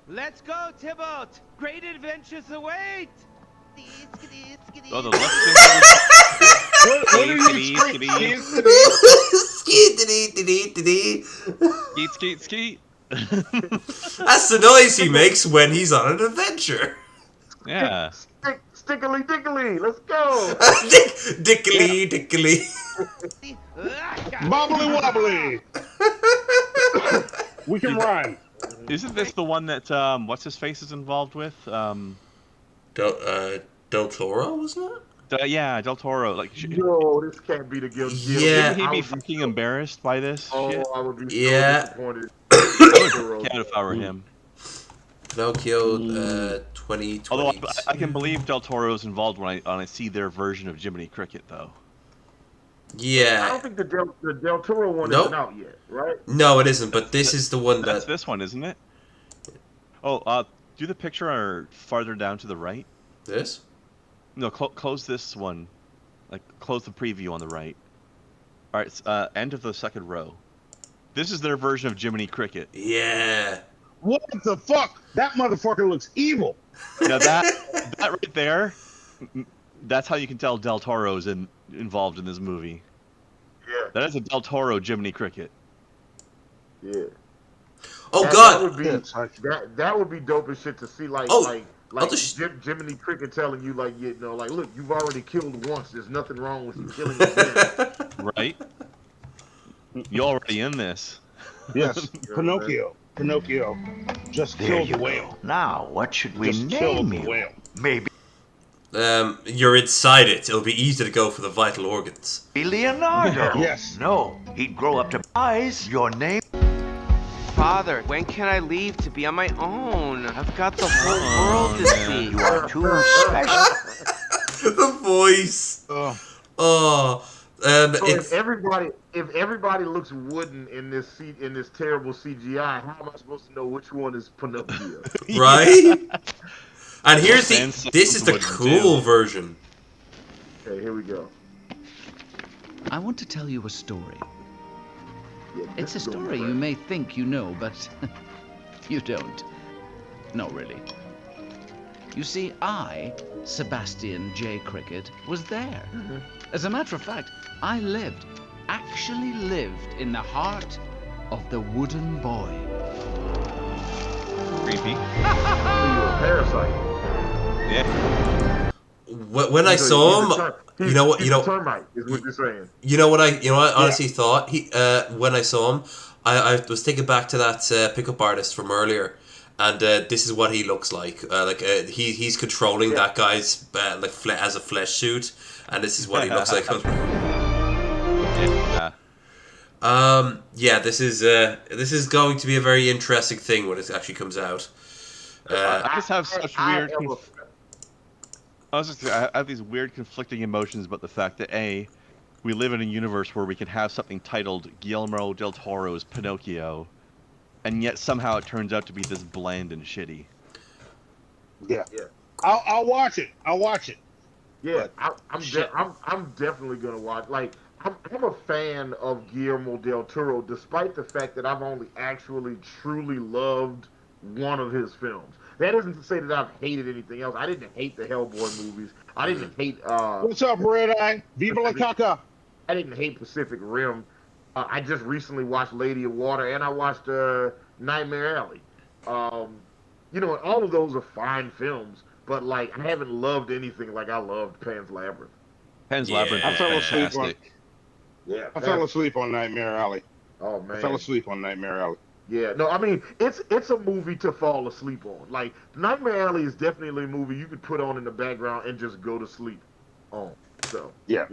Let's go, Tybalt. Great adventures await. Oh, the lip syncing. Skeet, skeet. That's the noise he makes when he's on an adventure. Yeah. Stickily dickily, let's go. Dickily dickily. Bobbly wobbly. We can rhyme. Isn't this the one that what's his face is involved with? Del Toro, wasn't it? Yeah, Del Toro. Like, no, this can't be the guilt. Yeah, wouldn't he be fucking embarrassed by this? Shit? I would be so disappointed. I would if I were him. Pinocchio, 2020. Although I can believe Del Toro's involved when I see their version of Jiminy Cricket, though. I Yeah. don't think the Del Toro one Nope. isn't out yet, right? No, it isn't. But this is the one That's that. this one, isn't it? Oh, do the picture farther down to the right. This? No, close this one. Like, close the preview on the right. All right, end of the second row. This is their version of Jiminy Cricket. Yeah. What the fuck? That motherfucker looks evil. Now that right there, that's how you can tell Del Toro's involved in this movie. Yeah. That is a Del Toro Jiminy Cricket. Yeah. Oh That God. would be that would be dope as shit to see, like Jiminy Cricket telling you, like, you know, like, look, you've already killed once. There's nothing wrong with you killing again. Right? You're already in this. Yes, Pinocchio. Pinocchio just killed the whale. Now, what should we Just killed name the you? whale. Maybe You're inside it. It'll be easy to go for the vital organs. Leonardo. Yes. No, he'd grow up to eyes. Your name? Father, when can I leave to be on my own? I've got the whole world to see. You are too special. The voice. Oh. So if everybody looks wooden in this terrible CGI, how am I supposed to know which one is Pinocchio? Right? And here's this is the cool version. Okay, here we go. I want to tell you a story. Yeah, It's a this is gonna be story you great. may think you know, but you don't. No, really. You see, I, Sebastian J. Cricket, was there. As a matter of fact, I actually lived in the heart of the wooden boy. Creepy. You're a parasite. Yeah. When I saw him, you know what? You know. Termite is what you're saying. You know what I honestly thought when I saw him, I was thinking back to that pickup artist from earlier, and this is what he looks like. He's controlling that guy's as a flesh suit, and this is what he looks like. This is going to be a very interesting thing when it actually comes out. I just have such weird. I have these weird conflicting emotions about the fact that A, we live in a universe where we can have something titled Guillermo del Toro's Pinocchio, and yet somehow it turns out to be this bland and shitty. Yeah. I'll watch it. I'll watch it. Yeah, I'm definitely gonna watch. Like, I'm a fan of Guillermo del Toro, despite the fact that I've only actually truly loved one of his films. That isn't to say that I've hated anything else. I didn't hate the Hellboy movies. I didn't hate. What's up, Red Eye? Viva la caca. I didn't hate Pacific Rim. I just recently watched Lady of Water, and I watched Nightmare Alley. You know, all of those are fine films, but like, I haven't loved anything like I loved Pan's Labyrinth. Pan's Labyrinth. I fell asleep on. Yeah, I fell asleep on Nightmare Alley. Oh man, I fell asleep on Nightmare Alley. Yeah, no, I mean, it's a movie to fall asleep on. Like, Nightmare Alley is definitely a movie you could put on in the background and just go to sleep on. So Yeah.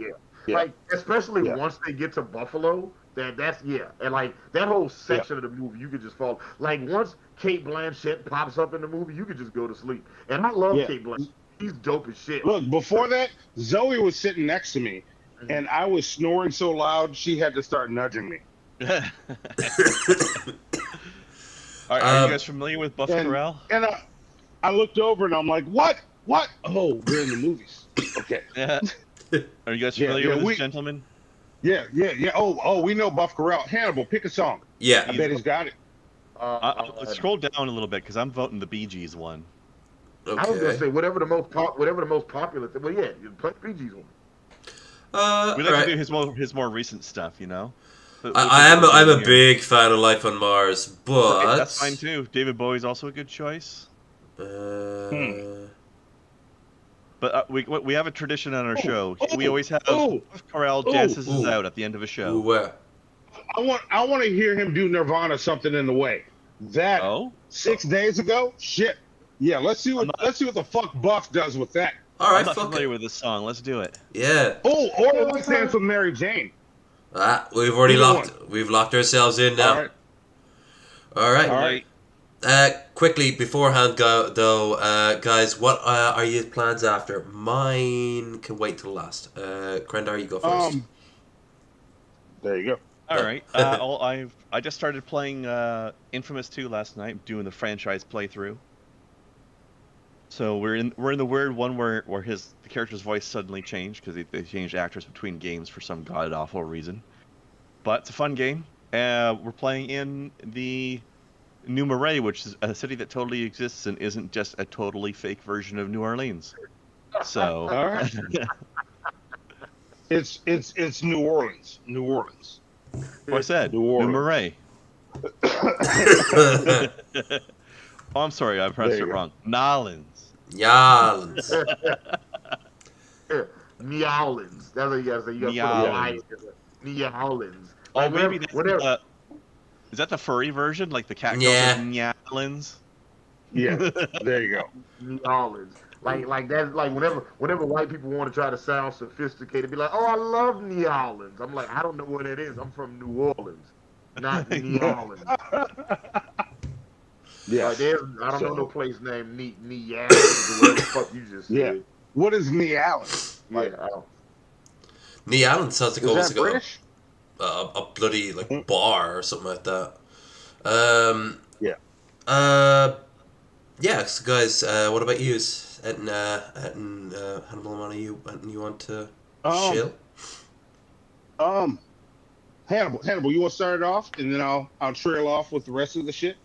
Like, especially once they get to Buffalo, that's and like that whole section of the movie, you could just fall. Like, once Cate Blanchett pops up in the movie, you could just go to sleep. And I love Cate Blanchett. She's dope as shit. Look, before that, Zoe was sitting next to me, and I was snoring so loud she had to start nudging me. Are you guys familiar with Buff Corral? And I looked over and I'm like, what? What? Oh, we're in the movies. Okay. Yeah. Are you guys familiar with this gentleman? Yeah. Oh, we know Buff Corral. Hannibal, pick a song. Yeah. I bet he's got it. Let's scroll down a little bit because I'm voting the Bee Gees one. Okay. I was gonna say whatever the most popular thing. Well, yeah, you play Bee Gees one. We like to do his more recent stuff, you know. I'm a big fan of Life on Mars, but that's fine too. David Bowie's also a good choice. But we have a tradition on our show. We always have Buff Corral dances us out at the end of a show. I want to hear him do Nirvana Something in the Way. That 6 days ago? Shit. Yeah, let's see what the fuck Buff does with that. All right, I'm not familiar with this song. Let's do it. Yeah. Oh, or let's dance with Mary Jane. We've already locked ourselves in now. All right. All right. Quickly beforehand, guys, what are your plans after? Mine can wait till last. Krendar, you go first. There you go. All right. I just started playing Infamous 2 last night, doing the franchise playthrough. So we're in the weird one where the character's voice suddenly changed because they changed actors between games for some god awful reason. But it's a fun game. We're playing in the New Marais, which is a city that totally exists and isn't just a totally fake version of New Orleans. So all right. It's New Orleans. New Orleans. What I said, New Orleans. New Marais. Oh, I'm sorry, I pressed it wrong. Nolans. Yalans. Neolins. That's what you gotta say. You gotta put a Neolins. Oh, maybe that's is that the furry version? Like the cat Yeah. calls it Neolins? Yeah, there you go. Neolins. Like that's like whenever white people want to try to sound sophisticated, be like, oh, I love Neolins. I'm like, I don't know what it is. I'm from New Orleans, not New Orleans. Yeah. I don't know no place named Neolins. What the fuck you just said? Yeah. What is Neolins? Like, Neolans sounds like almost that like British? a bloody like bar or something like that. Yeah. Yeah, so guys, what about you? Hannibal, you want to chill? Hannibal, you want to start it off, and then I'll trail off with the rest of the shit.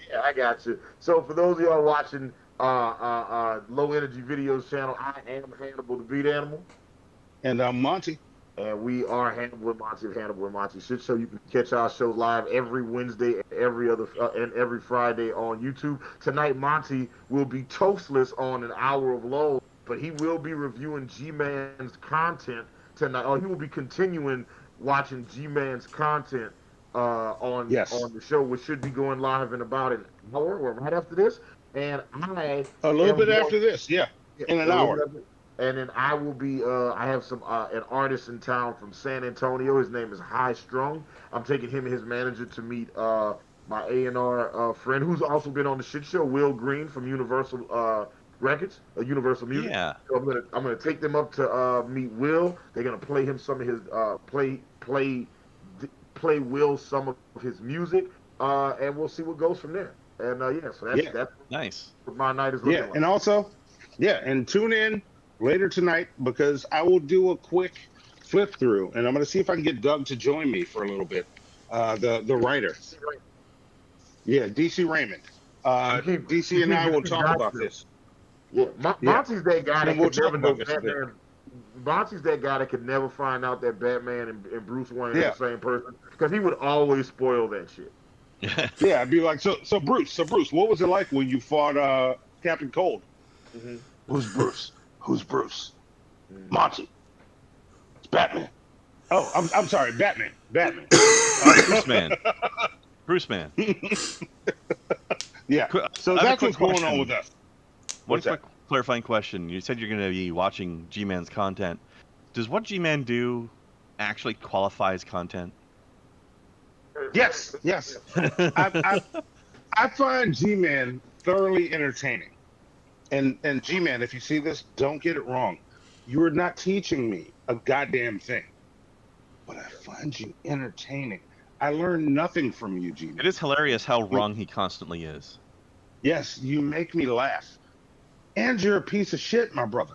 Yeah, I got you. So for those of y'all watching Low Energy Videos channel, I am Hannibal the Beat Animal. And I'm Monty. And we are Hannibal and Monty of Hannibal and Monty Shit Show. You can catch our show live every Wednesday and every Friday on YouTube. Tonight, Monty will be toastless on an hour of low, but he will be reviewing G-Man's content tonight. He will be continuing watching G-Man's content on the show, which should be going live in about an hour or right after this. And a little bit after this, in an hour. And then I will be, I have an artist in town from San Antonio. His name is High Strung. I'm taking him and his manager to meet my A&R friend who's also been on the shit show, Will Green from Universal Records, Universal Music. Yeah. So I'm gonna take them up to meet Will. They're gonna play him some of his play Will some of his music, and we'll see what goes from there. And so that's nice. What my night is looking like. And also, and tune in later tonight because I will do a quick flip through, and I'm going to see if I can get Doug to join me for a little bit. The writer, DC Raymond. DC and I will talk about this. Yeah, Monty's that guy that could never know Batman. Monty's that guy that could never find out that Batman and Bruce Wayne are the same person because he would always spoil that shit. Yeah, I'd be like, so Bruce, what was it like when you fought Captain Cold? Mm-hmm. Who's Bruce? Who's Bruce? Monty. It's Batman. Oh, I'm sorry, Batman. Bruce Man. Bruce Man. Yeah. So that's what's going on with us. One quick clarifying question. You said you're going to be watching G-Man's content. Does what G-Man do actually qualify as content? Yes. I find G-Man thoroughly entertaining. And G-Man, if you see this, don't get it wrong. You are not teaching me a goddamn thing. But I find you entertaining. I learn nothing from you, G-Man. It is hilarious how wrong he constantly is. Yes, you make me laugh. And you're a piece of shit, my brother.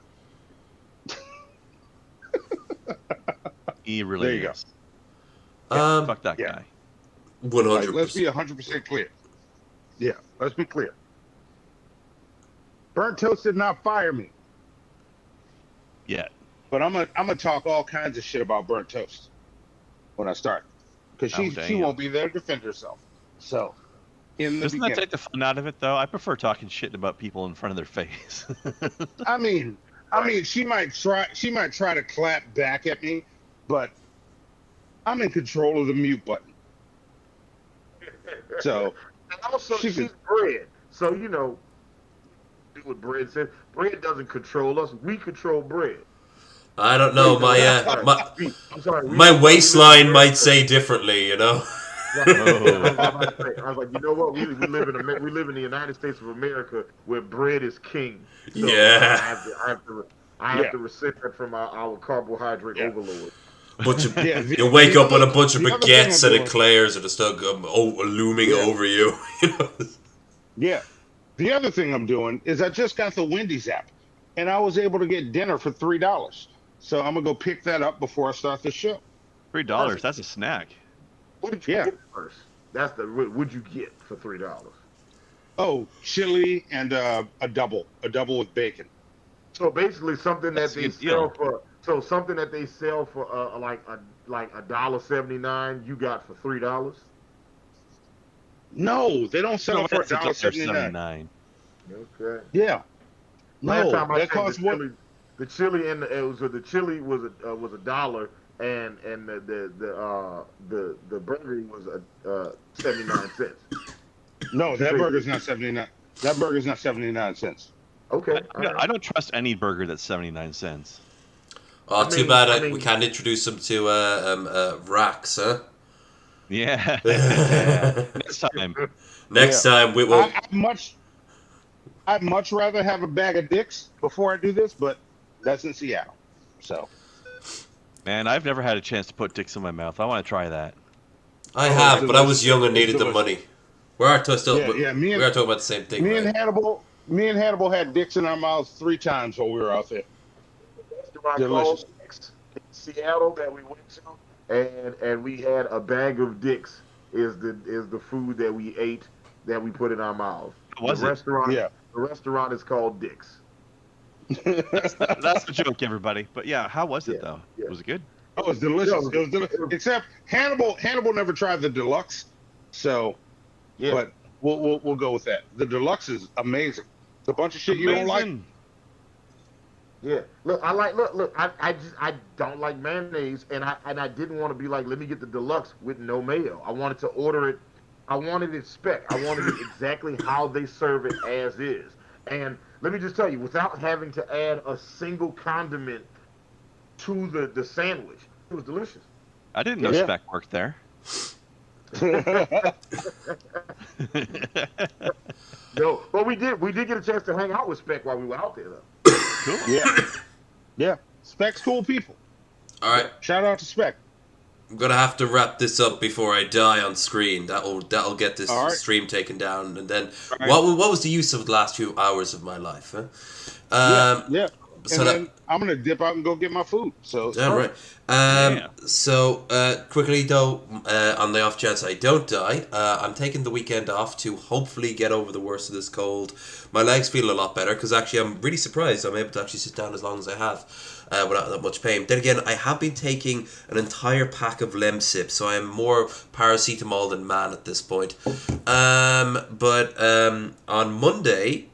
He really there you is. Go. Fuck that guy. 100%. Let's be 100% clear. Yeah, let's be clear. Burnt Toast did not fire me. Yet. But I'm gonna talk all kinds of shit about Burnt Toast when I start. Because she won't be there to defend herself. So doesn't that take the fun out of it though? I prefer talking shit about people in front of their face. I mean she might try to clap back at me, but I'm in control of the mute button. So and also she's bread. So do what bread says. Bread doesn't control us. We control bread. I don't know. My waistline might say differently. I was like, you know what? We live in we live in the United States of America where bread is king. So Yeah. I have to rescind that from our carbohydrate overload. You wake up with a bunch of the other thing baguettes I'm and doing- eclairs that are still looming over you. Yeah. The other thing I'm doing is I just got the Wendy's app, and I was able to get dinner for $3. So I'm gonna go pick that up before I start the show. $3. That's a snack. What did you get first? That's what'd you get for $3? Oh, chili and a double with bacon. So basically, something that That's a they good sell deal. for something that they sell for like $1.79, you got for $3. No, they don't sell No, it for that's $1.79. Okay. Yeah. Last No, time I that checked, costs what? the chili and the chili was $1, and the burger was 79 cents. No, that burger's not 79. That burger's not 79 cents. Okay. I don't trust any burger that's 79 cents. Oh, too bad we can't introduce them to racks, huh? Yeah. Next time. Next time we will. I'd much rather have a bag of dicks before I do this, but that's in Seattle. So. Man, I've never had a chance to put dicks in my mouth. I want to try that. I have, but I was young and needed the money. We are still. Me we are talking about the same thing. Me right? and Hannibal had dicks in our mouths 3 times while we were out there. Delicious. In Seattle that we went to, and we had a bag of dicks. Is the food that we ate that we put in our mouths. Was the it? restaurant? Yeah. The restaurant is called Dick's. That's the joke, everybody. But yeah, how was it though? Was it good? Oh, it was delicious. It was delicious. Except Hannibal never tried the deluxe, so but we'll go with that. The deluxe is amazing. It's a bunch of shit you don't like. Yeah, look, I don't like mayonnaise, and I didn't want to be like, let me get the deluxe with no mayo. I wanted to order it. I wanted it spec. I wanted it exactly how they serve it as is. And let me just tell you, without having to add a single condiment to the sandwich, it was delicious. I didn't know spec worked there. No, but we did get a chance to hang out with Spec while we were out there, though. Cool. Yeah. Spec's cool people. All right. Shout out to Spec. I'm gonna have to wrap this up before I die on screen. That'll get this stream taken down, and then what was the use of the last few hours of my life? Huh? Yeah. So and then I'm gonna dip out and go get my food. So yeah, right. So quickly though, on the off chance I don't die, I'm taking the weekend off to hopefully get over the worst of this cold. My legs feel a lot better because actually I'm really surprised I'm able to actually sit down as long as I have without that much pain. Then again, I have been taking an entire pack of Lemsip, so I'm more paracetamol than man at this point. But on Monday,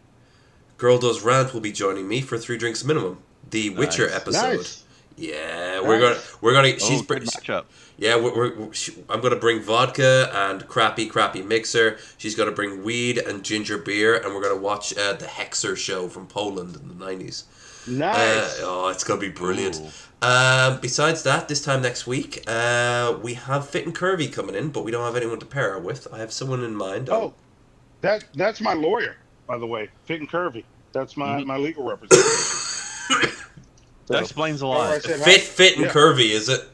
Girl Does Rant will be joining me for 3 Drinks Minimum, the Witcher episode. Nice. Yeah, we're gonna. She's good matchup. Yeah, I'm gonna bring vodka and crappy mixer. She's gonna bring weed and ginger beer, and we're gonna watch the Hexer show from Poland in the 90s. Nice. It's gonna be brilliant. Besides that, this time next week, we have Fit and Curvy coming in, but we don't have anyone to pair her with. I have someone in mind. Oh, that's my lawyer, by the way. Fit and Curvy. That's my legal representation. That explains a lot. Fit and Curvy, is it?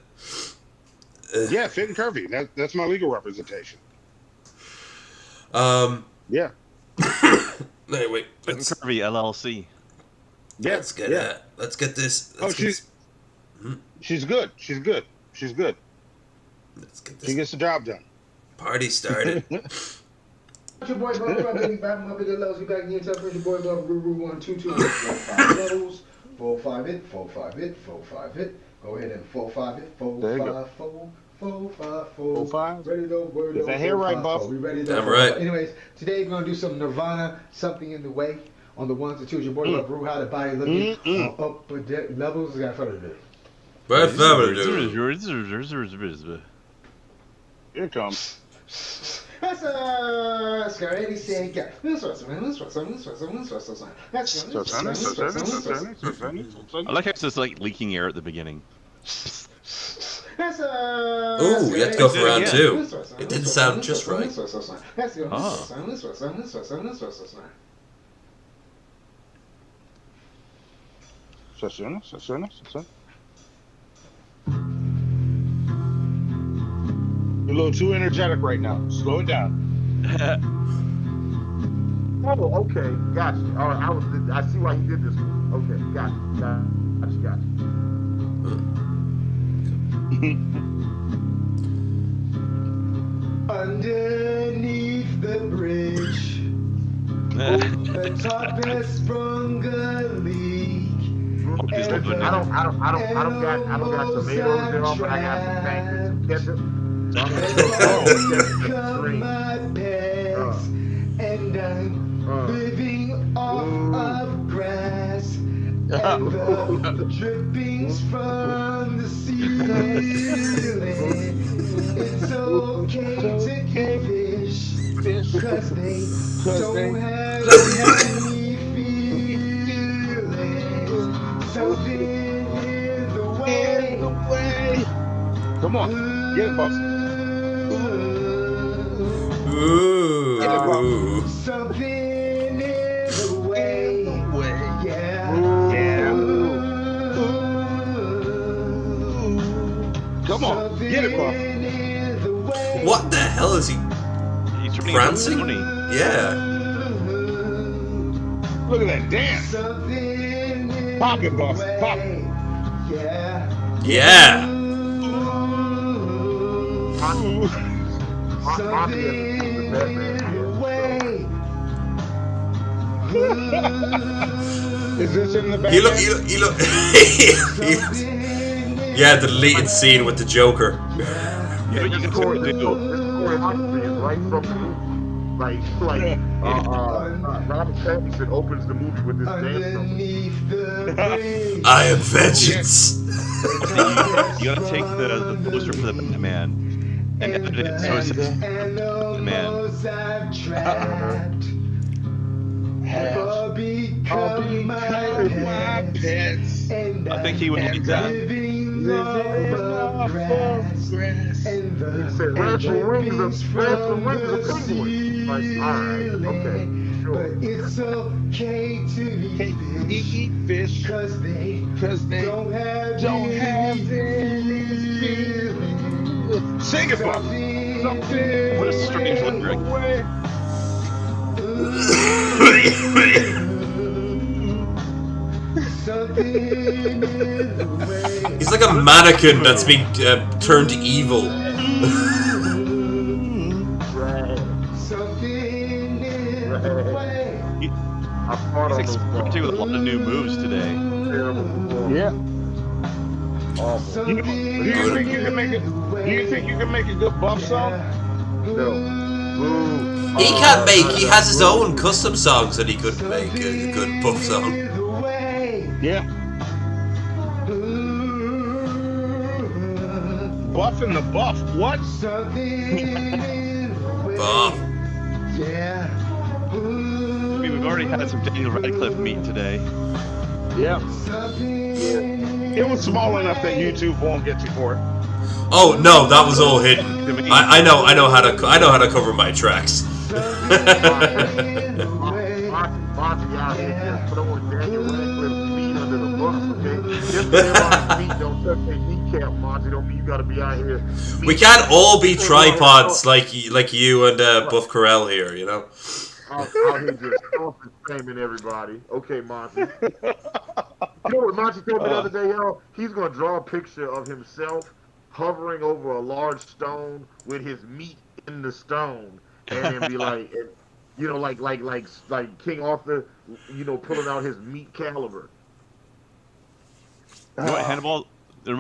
Yeah, Fit and Curvy. That's my legal representation. Yeah. Anyway, Fit and Curvy LLC. Yeah, let's get this. She's good. She's good. She's good. Let's get this. She gets the job done. Party started. It's your boy Bub, baby, back up in the levels. We back again. It's your boy Bub, Ruru 122. 5 levels. 4-5 it, 4-5 it, 4-5 it. Go ahead and 4-5 it. 4-5, 4-5, 4. Ready to word. Get that hair right, Buff. We ready to Damn right. Anyways, today we're gonna do some Nirvana, something in the way. On the ones and twos, your boy Bub, Ruru, how the body looking on upper levels. Got further to do. Right, family, Here it comes. That's a scary saying. I like how it's just like leaking air at the beginning. That's Ooh, you have to go for round two. It didn't sound just right. Let's go. Oh. Let's go. You're a little too energetic right now. Slow it down. Oh, okay, gotcha. All right, I see why he did this one. Okay, gotcha. Underneath the bridge, the top has sprung a leak. I don't got tomatoes, y'all, but I got some pancakes and ketchup. So I'm gonna My pegs, and I'm living off of grass and the drippings from the ceiling. It's okay to eat fish, cause they don't have any feelings. Something in the way. Come on, get it, boss. Ooh. Something in the way. Yeah. Come on, get it, boss. What the hell is he? He's turning prancing? into a pony. Yeah. Look at that dance. Pop it, boss. Pop it. Yeah. Is this in the back? You look. Yeah, the deleted scene with the Joker. You know what you can do? Right from the movie. Robert Pattinson opens the movie with this dance. I am vengeance. You gotta take the poster for the Batman and edit it so it says Batman. Have become my pets. I think he would like that. But it's okay to eat fish, cause they don't have any feelings. Sing it, boss. Something. What a strange lyric. He's like a mannequin that's been turned evil. He's experimenting with a lot of new moves today. Yeah. Do you think you can make a good buff song? No. He can't make. He has his own custom songs that he could make a good buff song. Yeah. Buffing the buff. What? Buff. We've already had some Daniel Radcliffe meet today. Yeah. It was small enough that YouTube won't get you for it. Oh no, that was all hidden. I know how to cover my tracks. Monty out here just throwing Daniel Radcliffe's feet under the bus, okay? Just because everybody's feet don't touch their kneecap, Monty, don't mean you gotta be out here. We can't all be tripods like you and Buff Corral here, you know? Out here just shaming everybody. Okay, Monty. You know what Monty told me the other day, y'all? He's gonna draw a picture of himself hovering over a large stone with his meat in the stone, and then be like, you know, like King Arthur, you know, pulling out his meat caliber. You know what, Hannibal? That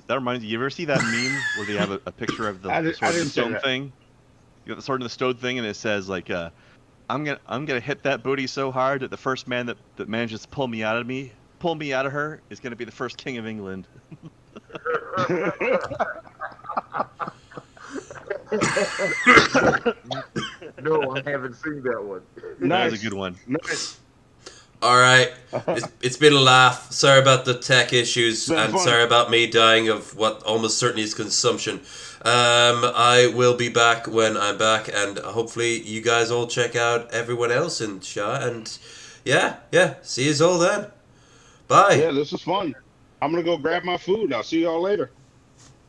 reminds me. You ever see that meme where they have a picture of the sword in the stone thing? You got the sword in the stone thing, and it says like, "I'm gonna hit that booty so hard that the first man that manages to pull me out of her is gonna be the first king of England." No, I haven't seen that one. That was a good one. Nice. All right. It's been a laugh. Sorry about the tech issues, and fun. sorry about me dying of what almost certainly is consumption. I will be back when I'm back, and hopefully you guys all check out everyone else in Shaw. And yeah, see you all then. Bye. Yeah, this is fun. I'm gonna go grab my food. I'll see y'all later.